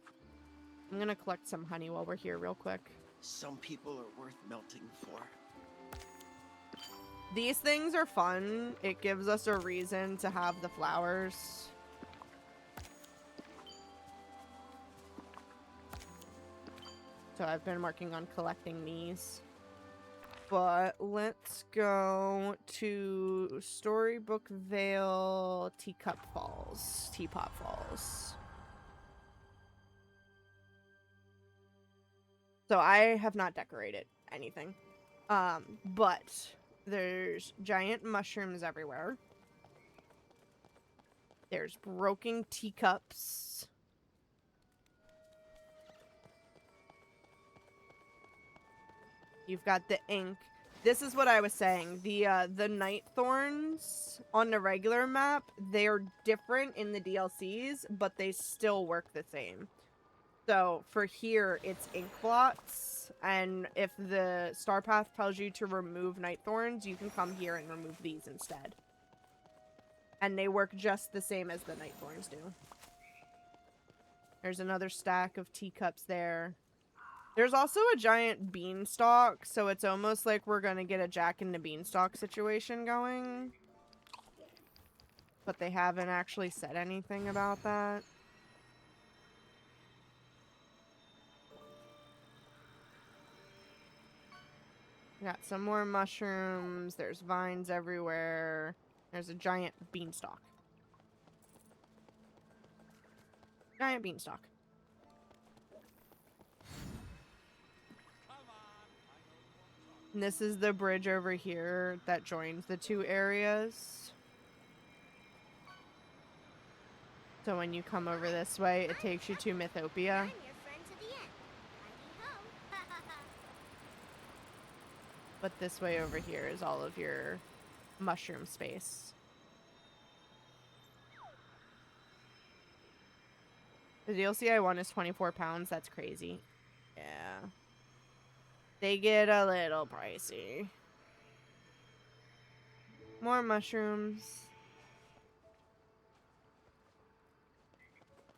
I'm gonna collect some honey while we're here real quick. Some people are worth melting for. These things are fun. It gives us a reason to have the flowers. So I've been working on collecting these. But let's go to Storybook Vale, Teapot Falls. So I have not decorated anything. But there's giant mushrooms everywhere. There's broken teacups. You've got the ink. This is what I was saying. The night thorns on the regular map, they're different in the DLCs, but they still work the same. So for here, it's ink blots, and if the star path tells you to remove night thorns, you can come here and remove these instead. And they work just the same as the night thorns do. There's another stack of teacups there. There's also a giant beanstalk, so it's almost like we're gonna get a Jack and the Beanstalk situation going. But they haven't actually said anything about that. Got some more mushrooms. There's vines everywhere. There's a giant beanstalk. Giant beanstalk. And this is the bridge over here that joins the two areas. So when you come over this way, it takes you to Mythopia. But this way over here is all of your mushroom space. The DLC I want is 24 pounds. That's crazy. Yeah. They get a little pricey. More mushrooms.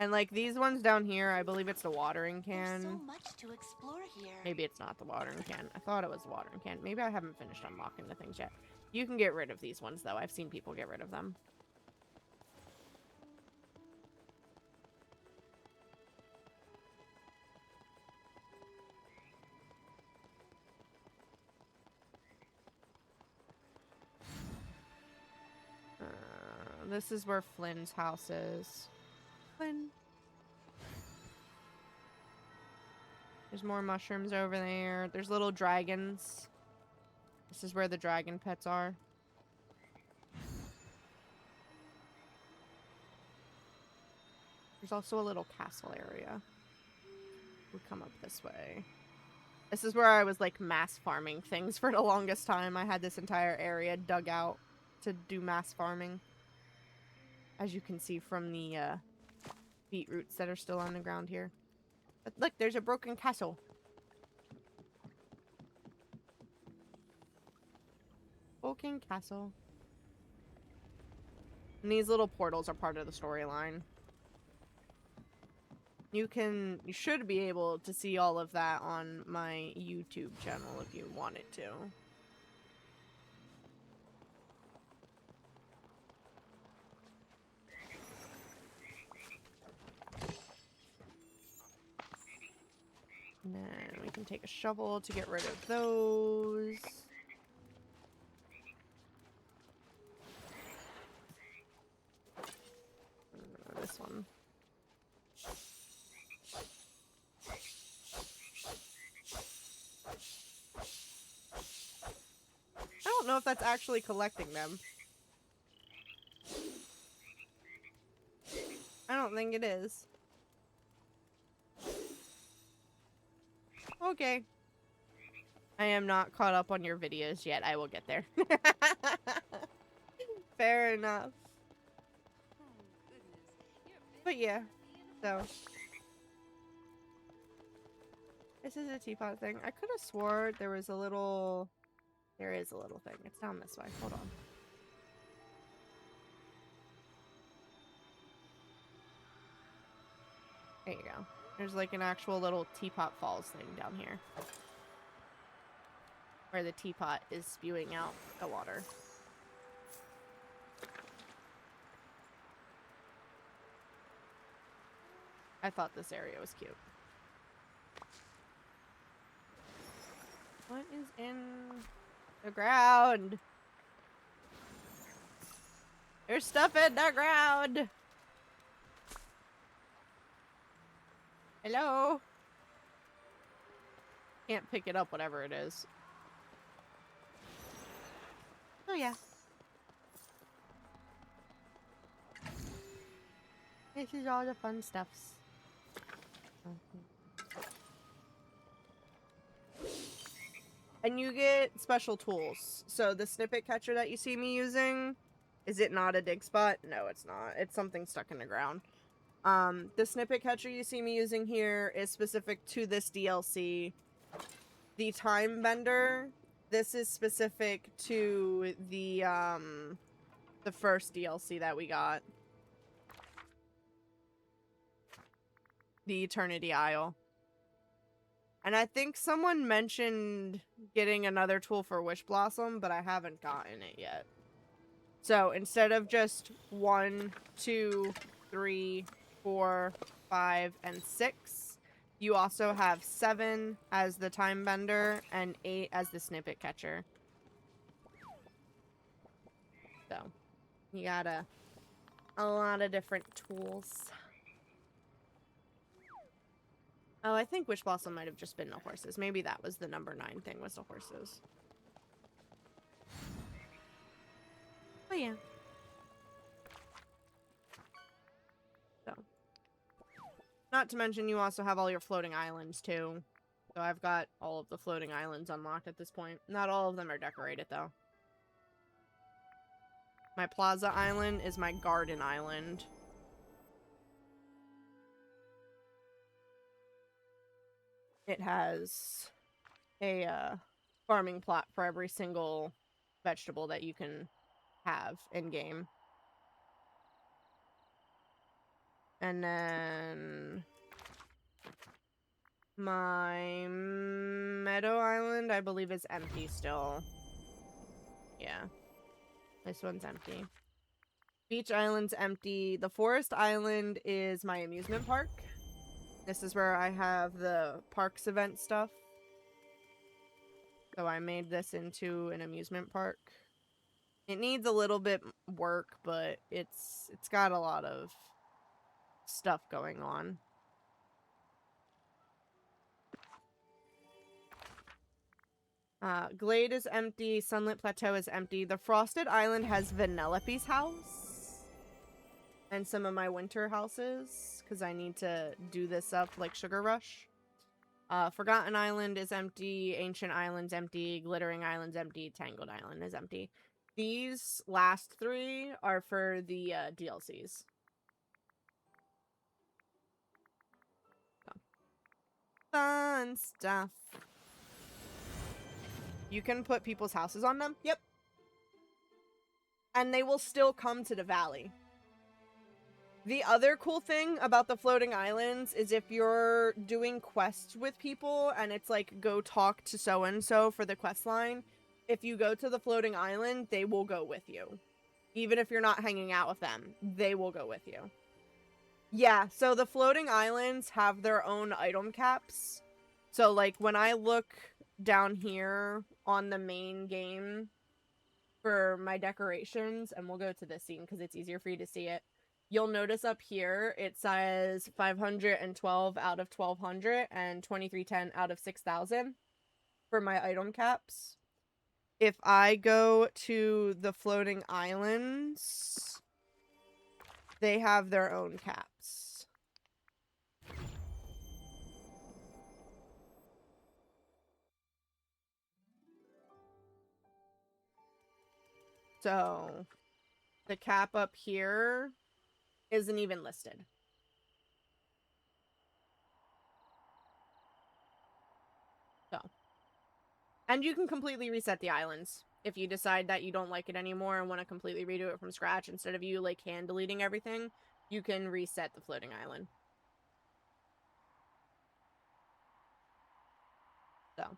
And like these ones down here, I believe it's the watering can. There's so much to explore here. Maybe it's not the watering can. I thought it was the watering can. Maybe I haven't finished unlocking the things yet. You can get rid of these ones though. I've seen people get rid of them. This is where Flynn's house is. Flynn. There's more mushrooms over there. There's little dragons. This is where the dragon pets are. There's also a little castle area. We come up this way. This is where I was like mass farming things for the longest time. I had this entire area dug out to do mass farming. As you can see from the beetroots that are still on the ground here. But look, there's a broken castle. Broken castle. And these little portals are part of the storyline. You should be able to see all of that on my YouTube channel if you wanted to. And then we can take a shovel to get rid of those. This one. I don't know if that's actually collecting them. I don't think it is. Okay. I am not caught up on your videos yet. I will get there. Fair enough. But yeah, so. This is a teapot thing. I could have swore there was a little... There is a little thing. It's down this way. Hold on. There you go. There's like an actual little teapot falls thing down here. Where the teapot is spewing out the water. I thought this area was cute. What is in the ground? There's stuff in the ground! Hello? Can't pick it up, whatever it is. Oh yeah. This is all the fun stuffs. And you get special tools. So the snippet catcher that you see me using, is it not a dig spot? No, it's not. It's something stuck in the ground. The snippet catcher you see me using here is specific to this DLC. The time bender, this is specific to the first DLC that we got. The Eternity Isle. And I think someone mentioned getting another tool for Wish Blossom, but I haven't gotten it yet. So instead of just 1, 2, 3, 4, 5, and 6, you also have 7 as the time bender and 8 as the snippet catcher. So you got a lot of different tools. Oh, I think Wish Blossom might have just been the horses. Maybe that was the number 9 thing, was the horses. Oh yeah. So. Not to mention you also have all your floating islands too. So I've got all of the floating islands unlocked at this point. Not all of them are decorated though. My Plaza Island is my garden island. It has a farming plot for every single vegetable that you can have in-game. And then my Meadow Island, I believe, is empty still. Yeah. This one's empty. Beach Island's empty. The Forest Island is my amusement park. This is where I have the parks event stuff. So I made this into an amusement park. It needs a little bit work, but it's got a lot of stuff going on. Glade is empty. Sunlit Plateau is empty. The Frosted Island has Vanellope's house. And some of my winter houses. Because I need to do this up like Sugar Rush. Forgotten Island is empty. Ancient Island's empty. Glittering Island's empty. Tangled Island is empty. These last 3 are for the DLCs. So. Fun stuff. You can put people's houses on them? Yep. And they will still come to the valley. The other cool thing about the floating islands is if you're doing quests with people and it's like, go talk to so-and-so for the quest line, if you go to the floating island, they will go with you. Even if you're not hanging out with them, they will go with you. Yeah, so the floating islands have their own item caps. So like when I look down here on the main game for my decorations, and we'll go to this scene because it's easier for you to see it. You'll notice up here it says 512 out of 1200 and 2310 out of 6000 for my item caps. If I go to the floating islands, they have their own caps. So, the cap up here isn't even listed. So. And you can completely reset the islands. If you decide that you don't like it anymore and want to completely redo it from scratch, instead of you, like, hand deleting everything, you can reset the floating island. So.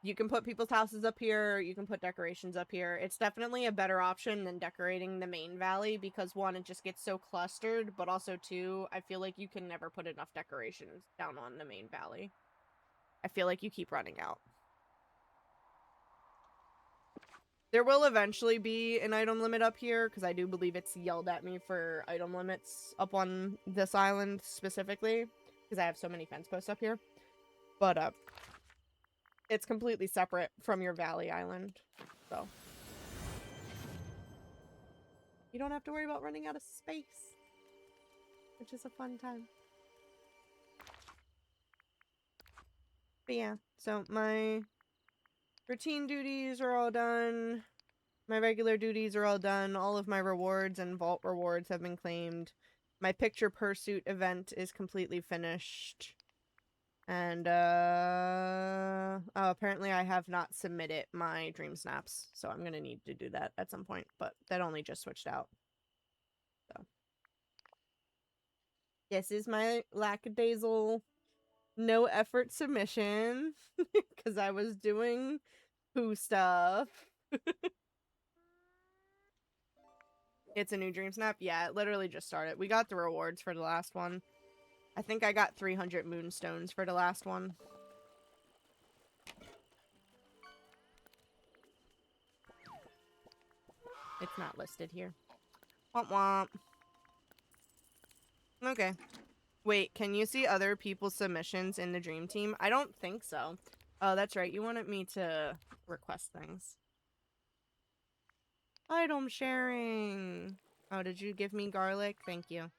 You can put people's houses up here, you can put decorations up here. It's definitely a better option than decorating the main valley because, 1, it just gets so clustered, but also, 2, I feel like you can never put enough decorations down on the main valley. I feel like you keep running out. There will eventually be an item limit up here because I do believe it's yelled at me for item limits up on this island specifically because I have so many fence posts up here. But, it's completely separate from your valley island, so. You don't have to worry about running out of space, which is a fun time. But yeah, so my routine duties are all done. My regular duties are all done. All of my rewards and vault rewards have been claimed. My picture pursuit event is completely finished. And, apparently I have not submitted my dream snaps, so I'm gonna need to do that at some point, but that only just switched out. So. This is my lackadaisical no effort submission, because I was doing poo stuff. It's a new dream snap? Yeah, it literally just started. We got the rewards for the last one. I think I got 300 moonstones for the last one. It's not listed here. Womp womp. Okay. Wait, can you see other people's submissions in the dream team? I don't think so. Oh, that's right. You wanted me to request things. Item sharing. Oh, did you give me garlic? Thank you.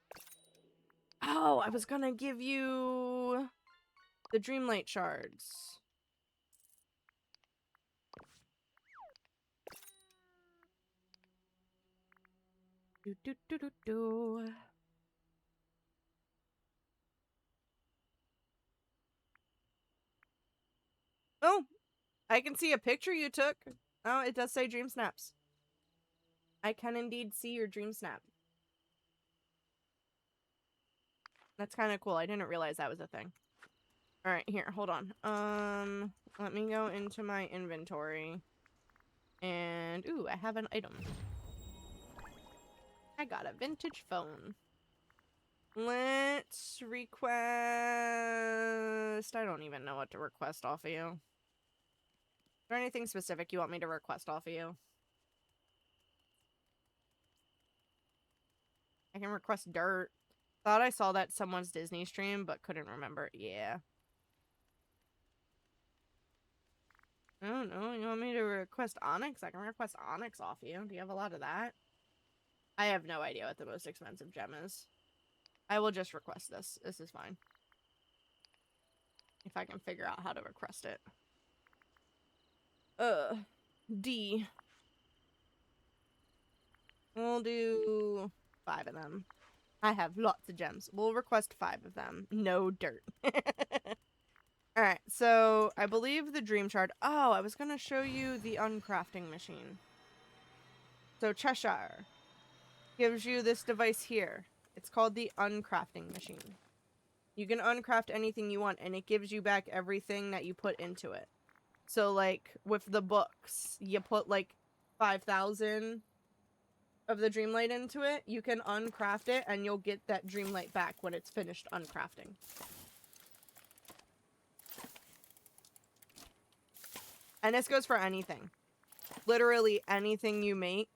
Oh, I was gonna give you the Dreamlight shards. Do do do do do. Oh, I can see a picture you took. Oh, it does say dream snaps. I can indeed see your dream snap. That's kind of cool. I didn't realize that was a thing. Alright, here, hold on. Let me go into my inventory. And, ooh, I have an item. I got a vintage phone. Let's request... I don't even know what to request off of you. Is there anything specific you want me to request off of you? I can request dirt. Thought I saw that someone's Disney stream, but couldn't remember. Yeah. I don't know. You want me to request Onyx? I can request Onyx off you. Do you have a lot of that? I have no idea what the most expensive gem is. I will just request this. This is fine. If I can figure out how to request it. D. We'll do 5 of them. I have lots of gems. We'll request 5 of them. No dirt. Alright, so I believe the dream shard. Oh, I was going to show you the uncrafting machine. So Cheshire gives you this device here. It's called the uncrafting machine. You can uncraft anything you want, and it gives you back everything that you put into it. So, like, with the books, you put, like, 5,000 of the Dreamlight into it. You can uncraft it, and you'll get that Dreamlight back when it's finished uncrafting. And this goes for anything. Literally anything you make.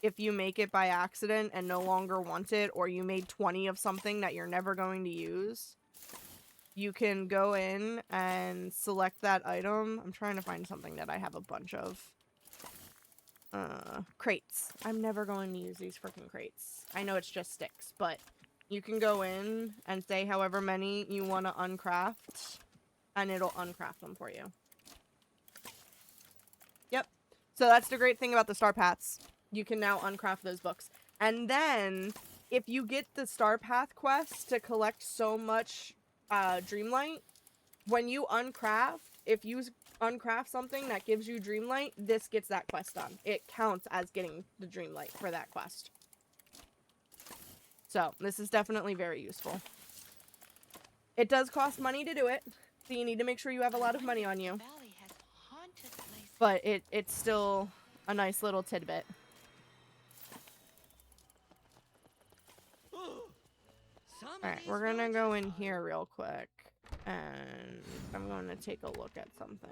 If you make it by accident and no longer want it, or you made 20 of something that you're never going to use, you can go in and select that item. I'm trying to find something that I have a bunch of. Crates. I'm never going to use these freaking crates. I know it's just sticks, but you can go in and say however many you want to uncraft, and it'll uncraft them for you. Yep. So that's the great thing about the Star Paths. You can now uncraft those books. And then, if you get the Star Path quest to collect so much Dreamlight, when you uncraft, if you uncraft something that gives you Dreamlight, this gets that quest done. It counts as getting the Dreamlight for that quest. So, this is definitely very useful. It does cost money to do it, so you need to make sure you have a lot of money on you. But it's still a nice little tidbit. Alright, we're gonna go in here real quick. And I'm going to take a look at something.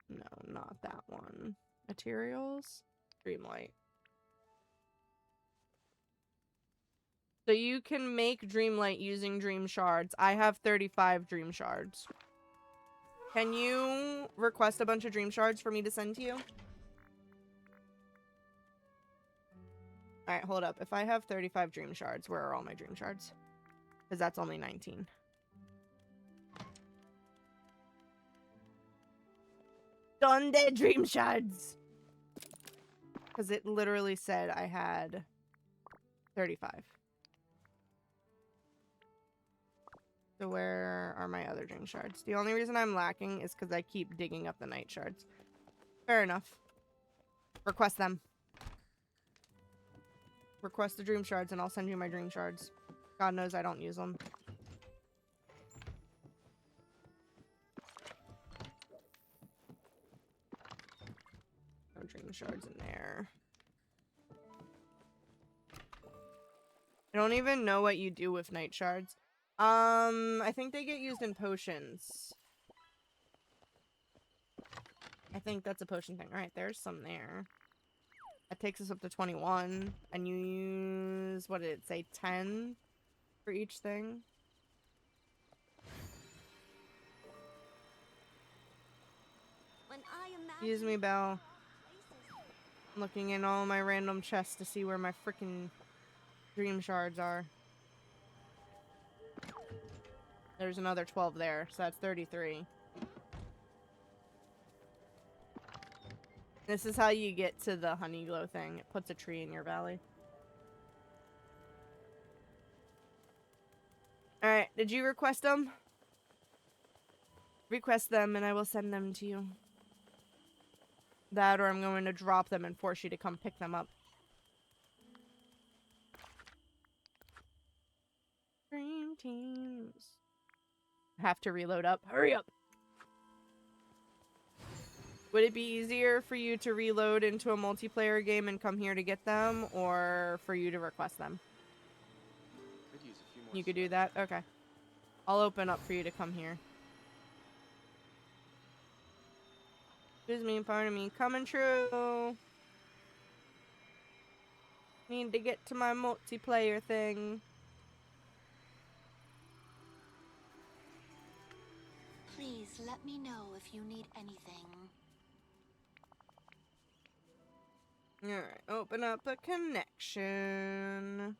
No, not that one. Materials? Dreamlight. So you can make Dreamlight using Dream Shards. I have 35 Dream Shards. Can you request a bunch of Dream Shards for me to send to you? Alright, hold up. If I have 35 Dream Shards, where are all my Dream Shards? Because that's only 19. Donde Dream Shards! Because it literally said I had 35. So where are my other Dream Shards? The only reason I'm lacking is because I keep digging up the Night Shards. Fair enough. Request them. Request the Dream Shards and I'll send you my Dream Shards. God knows I don't use them. No Dream Shards in there. I don't even know what you do with Night Shards. I think they get used in potions. I think that's a potion thing. Alright, there's some there. That takes us up to 21. And you use, what did it say, 10 for each thing? Excuse me, Belle. I'm looking in all my random chests to see where my freaking Dream Shards are. There's another 12 there, so that's 33. This is how you get to the honey glow thing. It puts a tree in your valley. Alright, did you request them? Request them and I will send them to you. That or I'm going to drop them and force you to come pick them up. Dream teams. Have to reload up. Hurry up! Would it be easier for you to reload into a multiplayer game and come here to get them, or for you to request them? Could use a few more. You could do that? Okay. I'll open up for you to come here. Excuse me, pardon me. Coming true. Need to get to my multiplayer thing. Let me know if you need anything. Alright, open up a connection.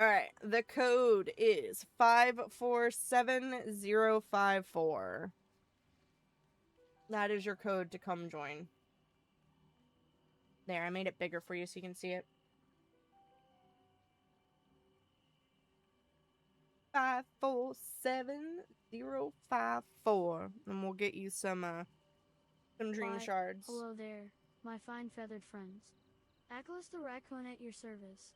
Alright, the code is 547054. That is your code to come join. There, I made it bigger for you so you can see it. 547054. And we'll get you some dream Why, shards. hello there, my fine feathered friends. Atlas the raccoon at your service.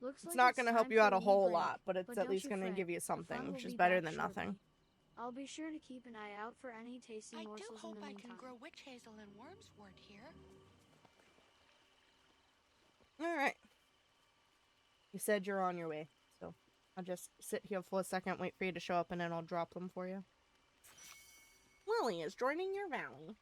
Looks It's like not it's going to help time you for out a wee whole break, lot, but it's at don't least you going to fret, give you the fun something, will which is be better back than shortly. nothing. I'll be sure to keep an eye out for any tasty I do morsels hope in the I meantime. can grow witch hazel and wormswort here. Alright. You said you're on your way, so I'll just sit here for a second, wait for you to show up, and then I'll drop them for you. Lily is joining your valley.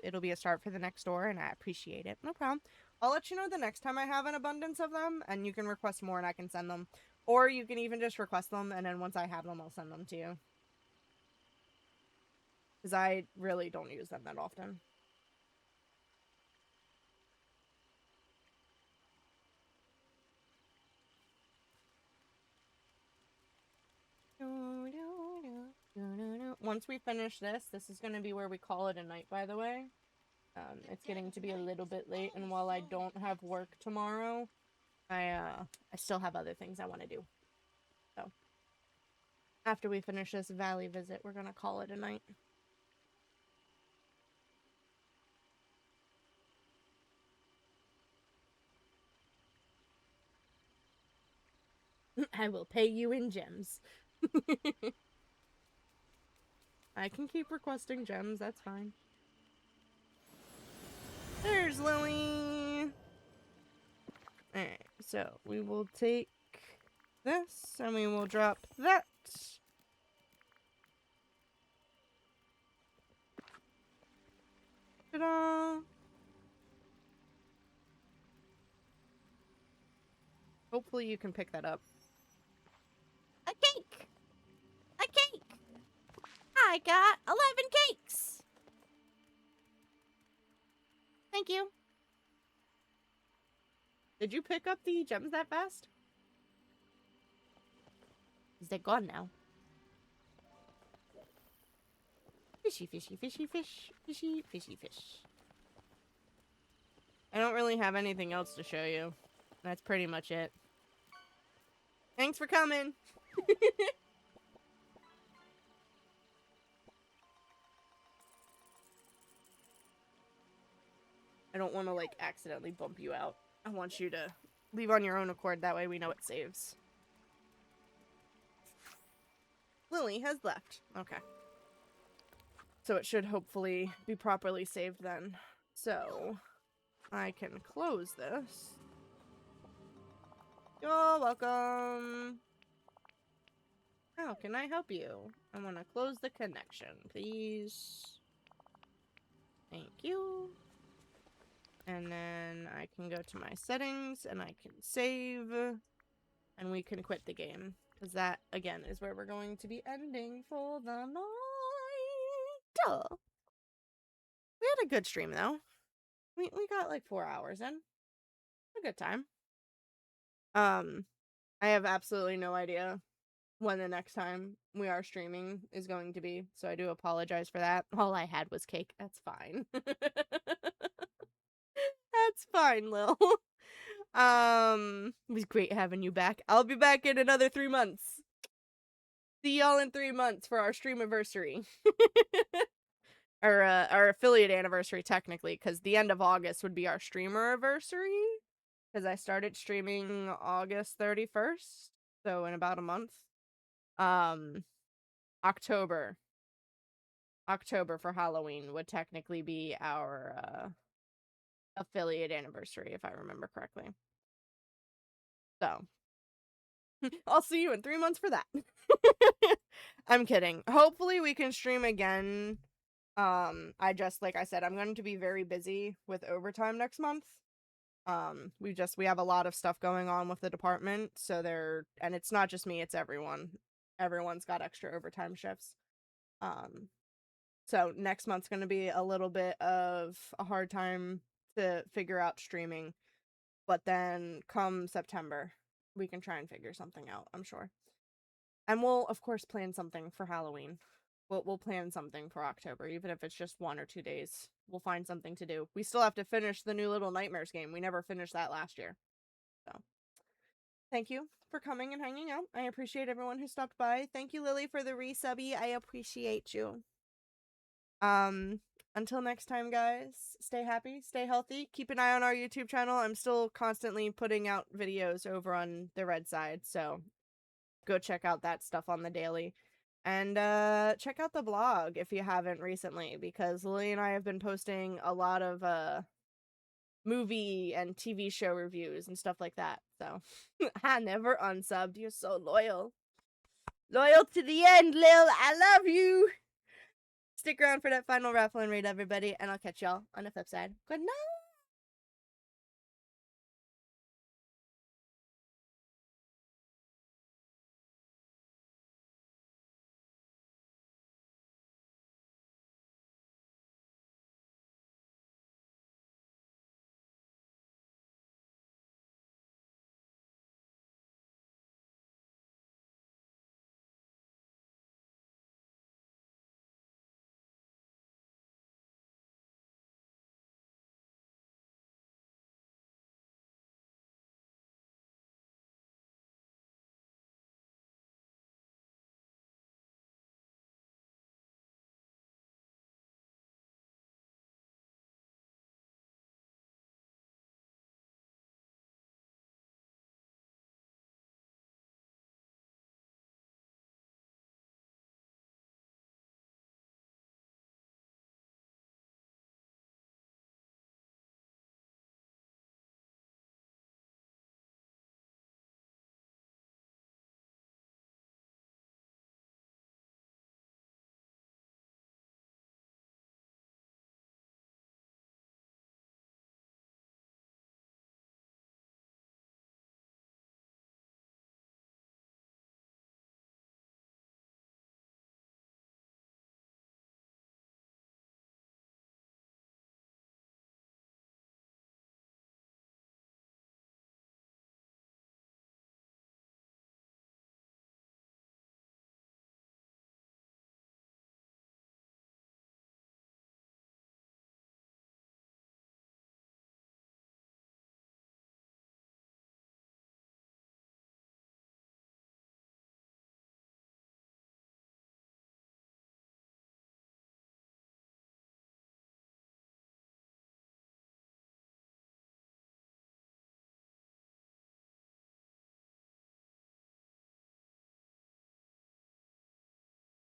It'll be a start for the next door, and I appreciate it. No problem. I'll let you know the next time I have an abundance of them, and you can request more and I can send them. Or you can even just request them, and then once I have them, I'll send them to you. Because I really don't use them that often. Once we finish this is going to be where we call it a night, by the way. It's getting to be a little bit late, and while I don't have work tomorrow, I still have other things I want to do. So, after we finish this valley visit, we're going to call it a night. I will pay you in gems. I can keep requesting gems, that's fine. There's Lily! Alright, so we will take this, and we will drop that. Ta-da! Hopefully you can pick that up. A cake! A cake! I got 11 cakes! Thank you. Did you pick up the gems that fast? Is they gone now? Fishy, fishy, fishy, fish. Fishy, fishy, fish. I don't really have anything else to show you. That's pretty much it. Thanks for coming! I don't want to, like, accidentally bump you out. I want you to leave on your own accord, that way we know it saves. Lily has left. Okay. So it should hopefully be properly saved then. So, I can close this. You're welcome! How can I help you? I want to close the connection, please. Thank you. And then I can go to my settings, and I can save, and we can quit the game. Because that, again, is where we're going to be ending for the night. We had a good stream, though. We got, like, 4 hours in. A good time. I have absolutely no idea when the next time we are streaming is going to be, so I do apologize for that. All I had was cake. That's fine. That's fine, Lil. It was great having you back. I'll be back in another 3 months. See y'all in 3 months for our stream anniversary. Our affiliate anniversary, technically, because the end of August would be our streamer anniversary. Because I started streaming August 31st, so in about a month. October for Halloween would technically be our affiliate anniversary, if I remember correctly. So, I'll see you in 3 months for that. I'm kidding. Hopefully we can stream again. I just, like I said, I'm going to be very busy with overtime next month. We have a lot of stuff going on with the department, and it's not just me, it's everyone. Everyone's got extra overtime shifts. So next month's going to be a little bit of a hard time to figure out streaming, but then come September, we can try and figure something out, I'm sure. And we'll, of course, plan something for Halloween. We'll plan something for October, even if it's just 1 or 2 days. We'll find something to do. We still have to finish the new Little Nightmares game. We never finished that last year. So, thank you for coming and hanging out. I appreciate everyone who stopped by. Thank you, Lily, for the resubby. I appreciate you. Until next time, guys, stay happy, stay healthy. Keep an eye on our YouTube channel. I'm still constantly putting out videos over on the red side, so go check out that stuff on the daily. And check out the blog if you haven't recently, because Lily and I have been posting a lot of movie and TV show reviews and stuff like that. So I never unsubbed. You're so loyal. Loyal to the end, Lil. I love you. Stick around for that final raffle and raid, everybody, and I'll catch y'all on the flip side. Good night.